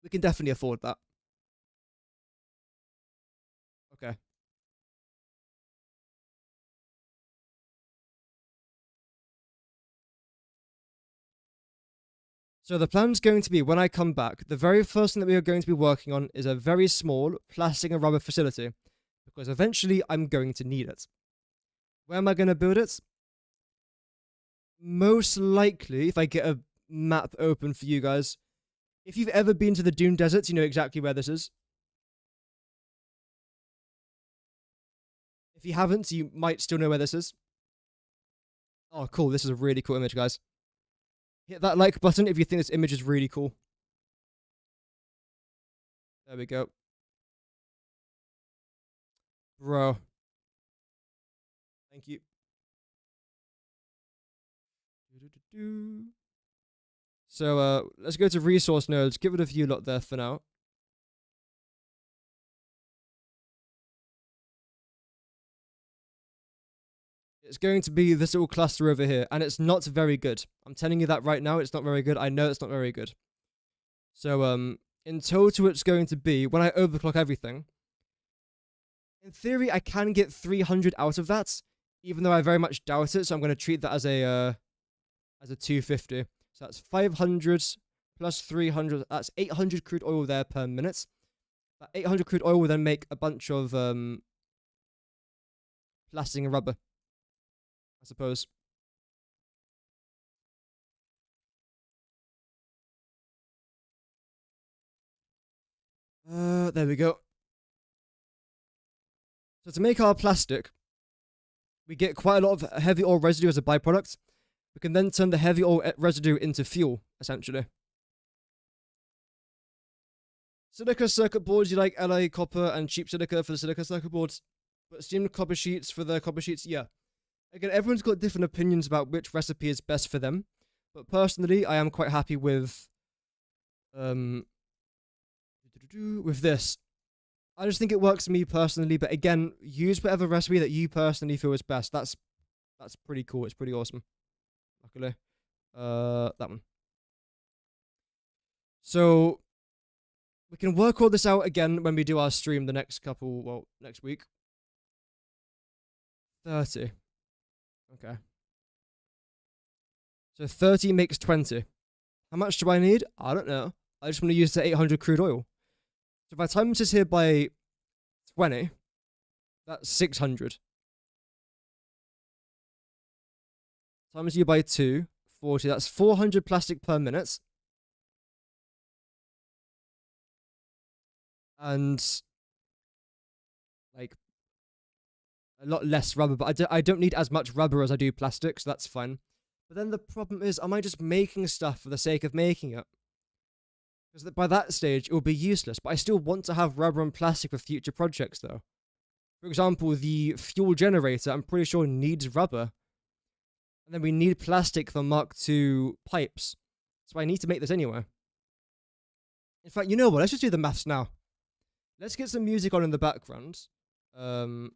We can definitely afford that. Okay. So the plan's going to be, when I come back, the very first thing that we are going to be working on is a very small plastic and rubber facility, because eventually I'm going to need it. Where am I going to build it? Most likely, if I get a map open for you guys, if you've ever been to the Dune Desert, you know exactly where this is. If you haven't, you might still know where this is. Oh, cool. This is a really cool image, guys. Hit that like button if you think this image is really cool. There we go. Bro. Thank you. So, let's go to resource nodes. Give it a view lot there for now. It's going to be this little cluster over here, and it's not very good. I'm telling you that right now, it's not very good. I know it's not very good. So, in total, it's going to be, when I overclock everything, in theory, I can get 300 out of that, even though I very much doubt it, so I'm going to treat that as a 250. So that's 500 plus 300, that's 800 crude oil there per minute. That 800 crude oil will then make a bunch of plastic and rubber, I suppose. There we go. So to make our plastic, we get quite a lot of heavy oil residue as a byproduct. We can then turn the heavy oil residue into fuel, essentially. Silica circuit boards, you like LA copper and cheap silica for the silica circuit boards. But steamed copper sheets for the copper sheets, yeah. Again, everyone's got different opinions about which recipe is best for them. But personally, I am quite happy with this. I just think it works for me personally, but again, use whatever recipe that you personally feel is best. That's pretty cool. It's pretty awesome. Luckily. That one. So we can work all this out again when we do our stream the next week. 30. Okay. So 30 makes 20. How much do I need? I don't know. I just want to use the 800 crude oil. So if I times this here by 20, that's 600. Times you by 2, 40. That's 400 plastic per minute. And like a lot less rubber, but I don't need as much rubber as I do plastic, so that's fine. But then the problem is, am I just making stuff for the sake of making it? Because by that stage, it will be useless. But I still want to have rubber and plastic for future projects, though. For example, the fuel generator, I'm pretty sure needs rubber. And then we need plastic for Mark II pipes. So I need to make this anyway. In fact, you know what? Let's just do the maths now. Let's get some music on in the background. There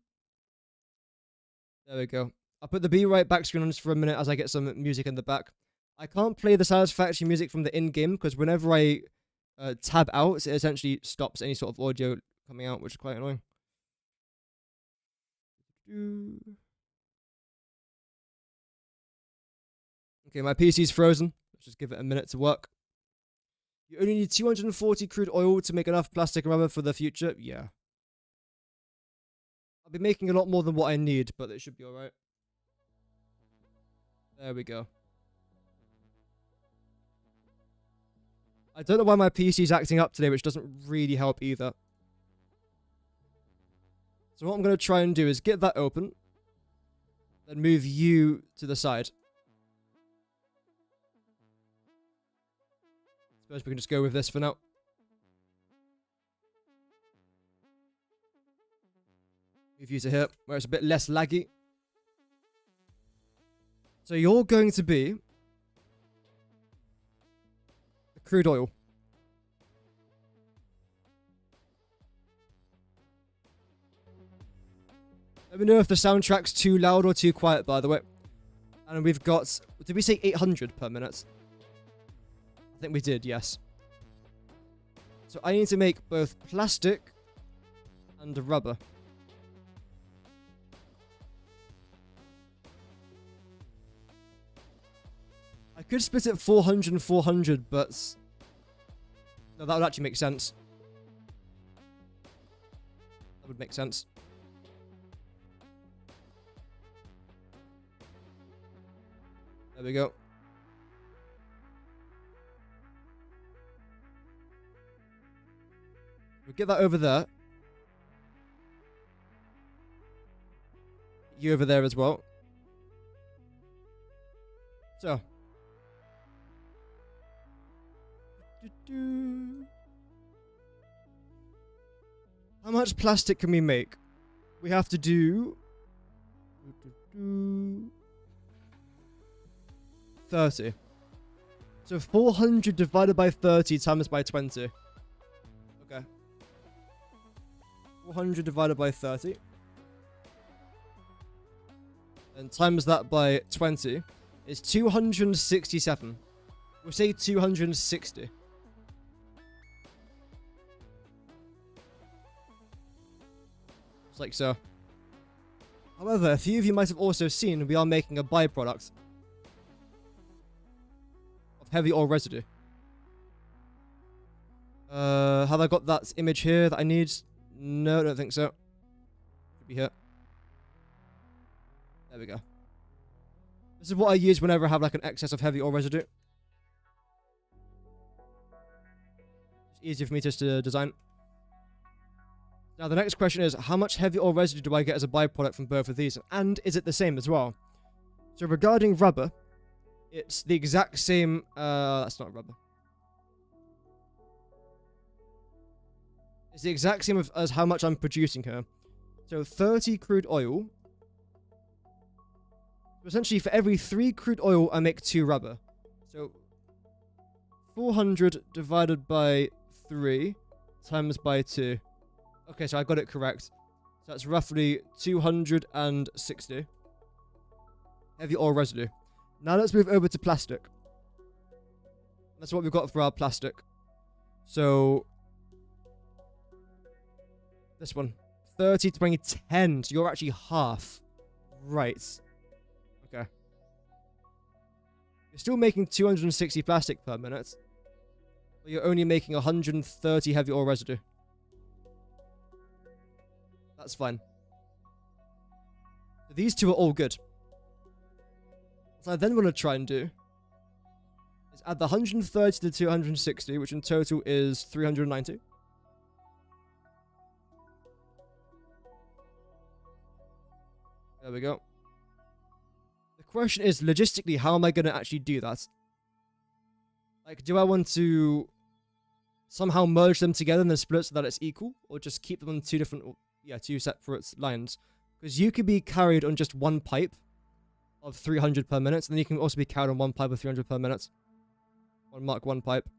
we go. I'll put the Be Right back screen on just for a minute as I get some music in the back. I can't play the Satisfactory music from the in-game because whenever I tab out, it essentially stops any sort of audio coming out, which is quite annoying. Okay, my PC's frozen. Let's just give it a minute to work. You only need 240 crude oil to make enough plastic and rubber for the future? Yeah. I'll be making a lot more than what I need, but it should be alright. There we go. I don't know why my PC's acting up today, which doesn't really help either. So what I'm going to try and do is get that open. Then move you to the side. Suppose we can just go with this for now. Move you to here, where it's a bit less laggy. So you're going to be the crude oil. Let me know if the soundtrack's too loud or too quiet, by the way. And we've got... Did we say 800 per minute? I think we did, yes. So I need to make both plastic and rubber. I could split it 400 and 400, but... No, that would actually make sense. That would make sense. There we go. We'll get that over there. you over there as well. So. How much plastic can we make? We have to do 30. So 400 divided by 30 times by 20. Okay. 400 divided by 30. And times that by 20 is 267. We'll say 260. Just like so. However, a few of you might have also seen we are making a byproduct of heavy oil residue. Have I got that image here that I need? No, I don't think so. Should be here. There we go. This is what I use whenever I have like an excess of heavy oil residue. It's easier for me just to design. Now the next question is, how much heavy oil residue do I get as a byproduct from both of these? And is it the same as well? So regarding rubber, it's the exact same, that's not rubber. It's the exact same as how much I'm producing here. So 30 crude oil. So essentially for every 3 crude oil, I make 2 rubber. So 400 divided by 3 times by 2. Okay, so I got it correct. So that's roughly 260 heavy oil residue. Now let's move over to plastic. That's what we've got for our plastic. So this one, 30, 20, 10. So you're actually half. Right. Okay. You're still making 260 plastic per minute, but you're only making 130 heavy oil residue. That's fine. So these two are all good. What I then want to try and do is add the 130 to the 260, which in total is 390. There we go. The question is, logistically, how am I going to actually do that? Like, do I want to somehow merge them together and then split so that it's equal? Or just keep them on two separate lines? Because you could be carried on just one pipe of 300 per minute, and then you can also be carried on one pipe of 300 per minute. On Mark 1 pipe.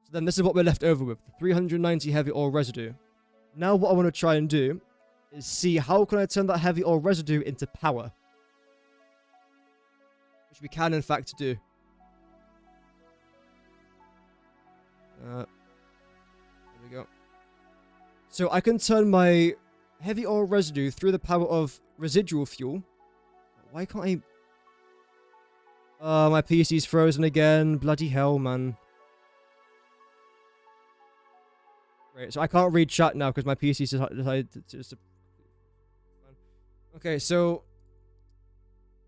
So then this is what we're left over with, 390 heavy oil residue. Now what I want to try and do is see how can I turn that heavy oil residue into power. Which we can in fact do. There we go. So I can turn my heavy oil residue through the power of residual fuel. Why can't I... my PC's frozen again. Bloody hell, man. Right, so I can't read chat now because my PC's decided to... Okay, so...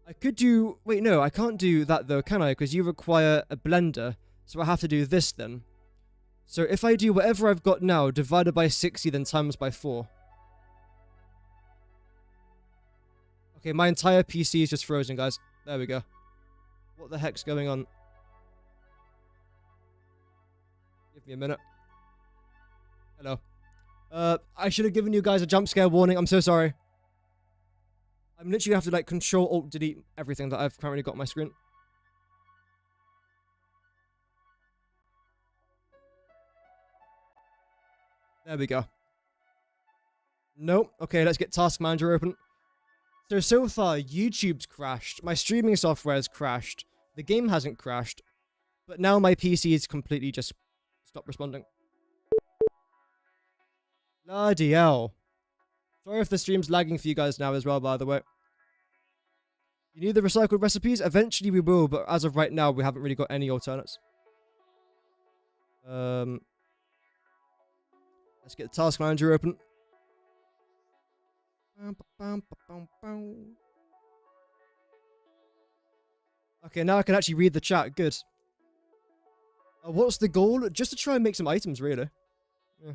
I could do... Wait, no, I can't do that though, can I? Because you require a blender. So I have to do this then. So if I do whatever I've got now, divided by 60, then times by 4. Okay, my entire PC is just frozen, guys. There we go. What the heck's going on? Give me a minute. Hello. I should have given you guys a jump scare warning. I'm so sorry. I'm literally have to like Control-Alt-Delete everything that I've currently got on my screen. There we go. Nope. Okay, let's get Task Manager open. So far, YouTube's crashed. My streaming software's crashed. The game hasn't crashed. But now my PC is completely just stopped responding. Bloody hell. Sorry if the stream's lagging for you guys now as well, by the way. You need the recycled recipes? Eventually we will, but as of right now, we haven't really got any alternates. Let's get the Task Manager open. Okay, now I can actually read the chat. Good. What's the goal? Just to try and make some items, really. Yeah.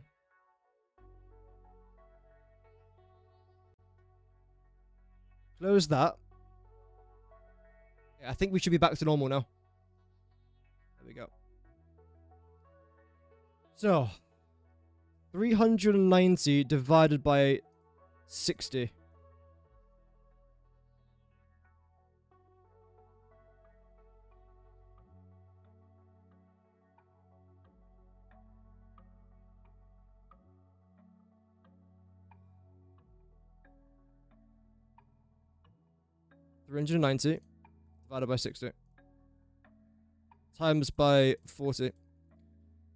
Close that. Yeah, I think we should be back to normal now. There we go. So, 390 divided by 60. $390 divided by 60 times by 40.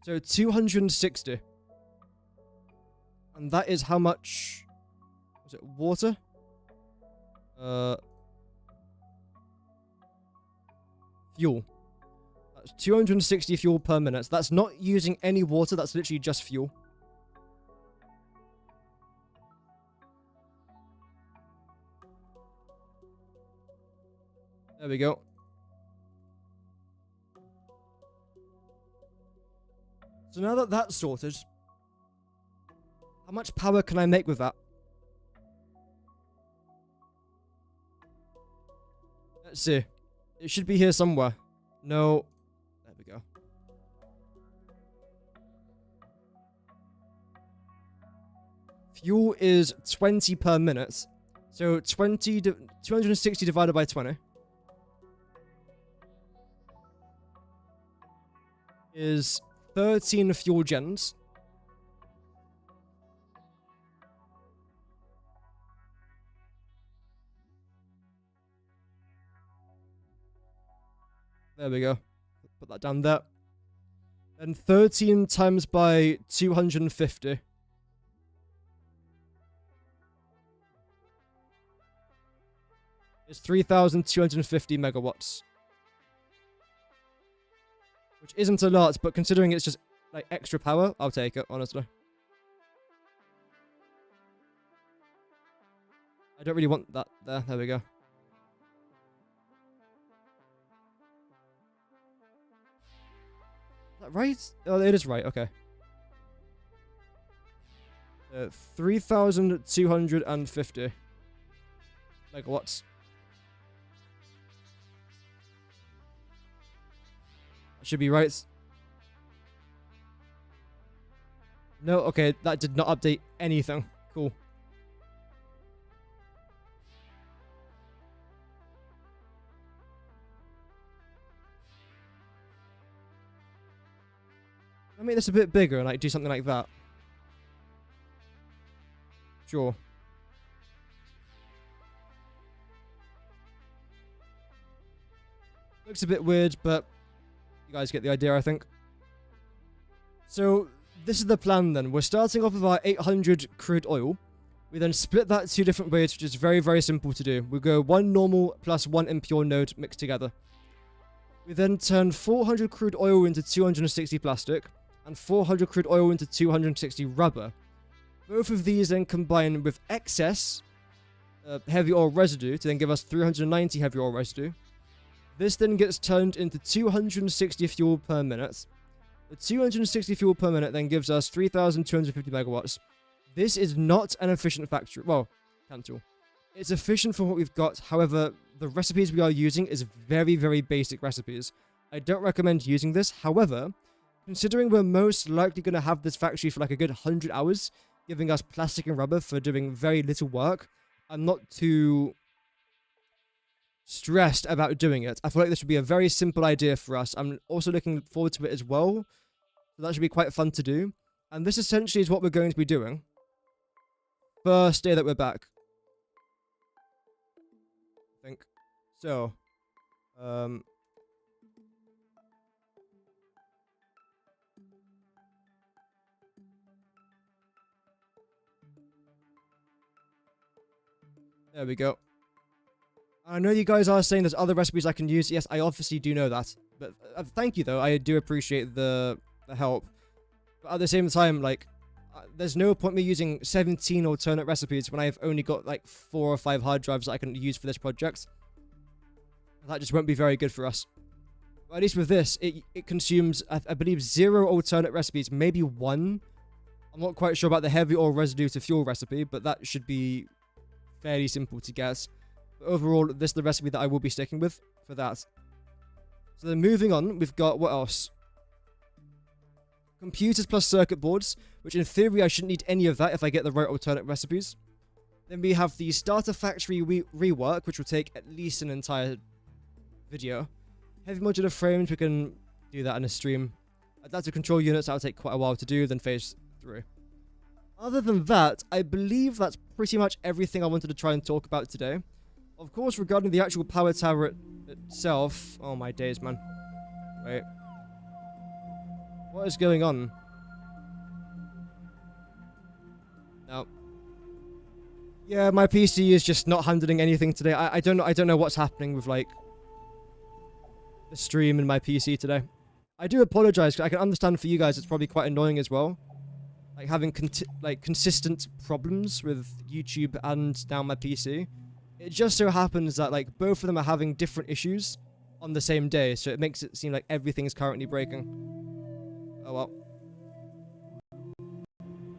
So 260. And that is how much was it? Water? Fuel. That's 260 fuel per minute. So that's not using any water, that's literally just fuel. There we go. So now that that's sorted, how much power can I make with that? Let's see. It should be here somewhere. No. There we go. Fuel is 20 per minute. So 260 divided by 20 is 13 fuel gens. There we go. Put that down there. Then 13 times by 250 is 3,250 megawatts. Which isn't a lot, but considering it's just like extra power, I'll take it, honestly. I don't really want that there. There we go. Is that right? Oh, it is right. Okay. 3,250 megawatts. Should be right. No, okay, that did not update anything. Cool. I'll make this a bit bigger and like do something like that. Sure. Looks a bit weird, but you guys get the idea, I think. So, this is the plan then. We're starting off with our 800 crude oil. We then split that 2 different ways, which is very, very simple to do. We go 1 normal plus 1 impure node mixed together. We then turn 400 crude oil into 260 plastic, and 400 crude oil into 260 rubber. Both of these then combine with excess heavy oil residue to then give us 390 heavy oil residue. This then gets turned into 260 fuel per minute. The 260 fuel per minute then gives us 3,250 megawatts. This is not an efficient factory. Well, cancel. It's efficient for what we've got. However, the recipes we are using is very, very basic recipes. I don't recommend using this. However, considering we're most likely going to have this factory for like a good 100 hours, giving us plastic and rubber for doing very little work, I'm not too stressed about doing it. I feel like this would be a very simple idea for us. I'm also looking forward to it as well. So that should be quite fun to do. And this essentially is what we're going to be doing. First day that we're back. I think. So. There we go. I know you guys are saying there's other recipes I can use. Yes, I obviously do know that. But thank you, though. I do appreciate the help. But at the same time, like, there's no point me using 17 alternate recipes when I've only got, like, 4 or 5 hard drives that I can use for this project. That just won't be very good for us. But at least with this, it consumes, I believe, 0 alternate recipes. Maybe 1. I'm not quite sure about the heavy oil residue to fuel recipe, but that should be fairly simple to guess. But overall, this is the recipe that I will be sticking with for that. So then moving on, we've got what else? Computers plus circuit boards, which in theory I shouldn't need any of that if I get the right alternate recipes. Then we have the starter factory rework, which will take at least an entire video. Heavy modular frames, we can do that in a stream. Adaptive control units, that'll take quite a while to do, then phase through. Other than that, I believe that's pretty much everything I wanted to try and talk about today. Of course, regarding the actual power tower itself... Oh my days, man. Wait. What is going on? No. Yeah, my PC is just not handling anything today. I don't know what's happening with, like, the stream and my PC today. I do apologize, 'cause I can understand for you guys it's probably quite annoying as well. Like, having consistent problems with YouTube and now my PC. It just so happens that, like, both of them are having different issues on the same day, so it makes it seem like everything is currently breaking. Oh well.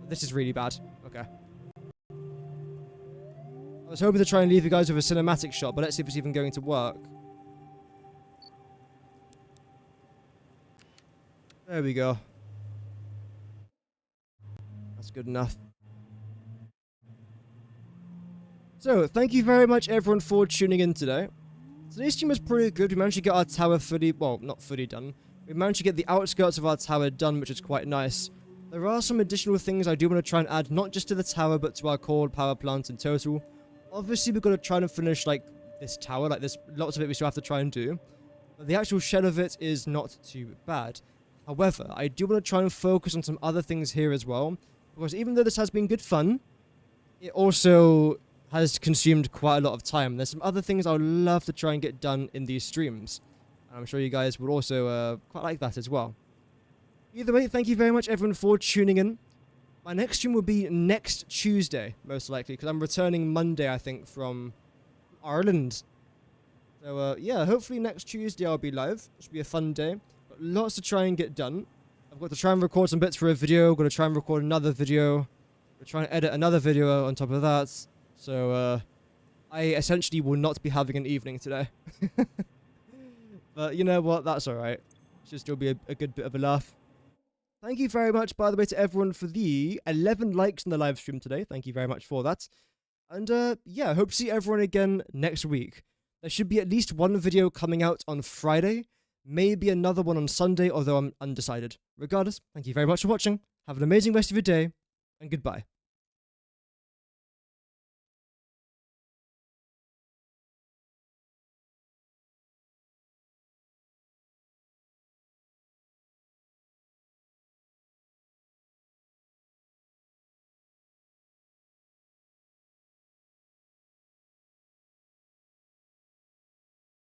This is really bad. Okay. I was hoping to try and leave you guys with a cinematic shot, but let's see if it's even going to work. There we go. That's good enough. So, thank you very much everyone for tuning in today. Today's stream was pretty good. We managed to get our tower fully, well, not fully done. We managed to get the outskirts of our tower done, which is quite nice. There are some additional things I do want to try and add, not just to the tower, but to our core power plant in total. Obviously, we've got to try and finish, like, this tower. Like, there's lots of it we still have to try and do. But the actual shell of it is not too bad. However, I do want to try and focus on some other things here as well. Because even though this has been good fun, it also has consumed quite a lot of time. There's some other things I would love to try and get done in these streams. I'm sure you guys would also quite like that as well. Either way, thank you very much everyone for tuning in. My next stream will be next Tuesday, most likely, because I'm returning Monday, I think, from Ireland. So, yeah, hopefully next Tuesday I'll be live. It should be a fun day. Got lots to try and get done. I've got to try and record some bits for a video. Got to try and record another video. We're trying to edit another video on top of that. So, I essentially will not be having an evening today. But you know what? That's alright. It should still be a good bit of a laugh. Thank you very much, by the way, to everyone for the 11 likes in the live stream today. Thank you very much for that. And, yeah, hope to see everyone again next week. There should be at least one video coming out on Friday. Maybe another one on Sunday, although I'm undecided. Regardless, thank you very much for watching. Have an amazing rest of your day, and goodbye.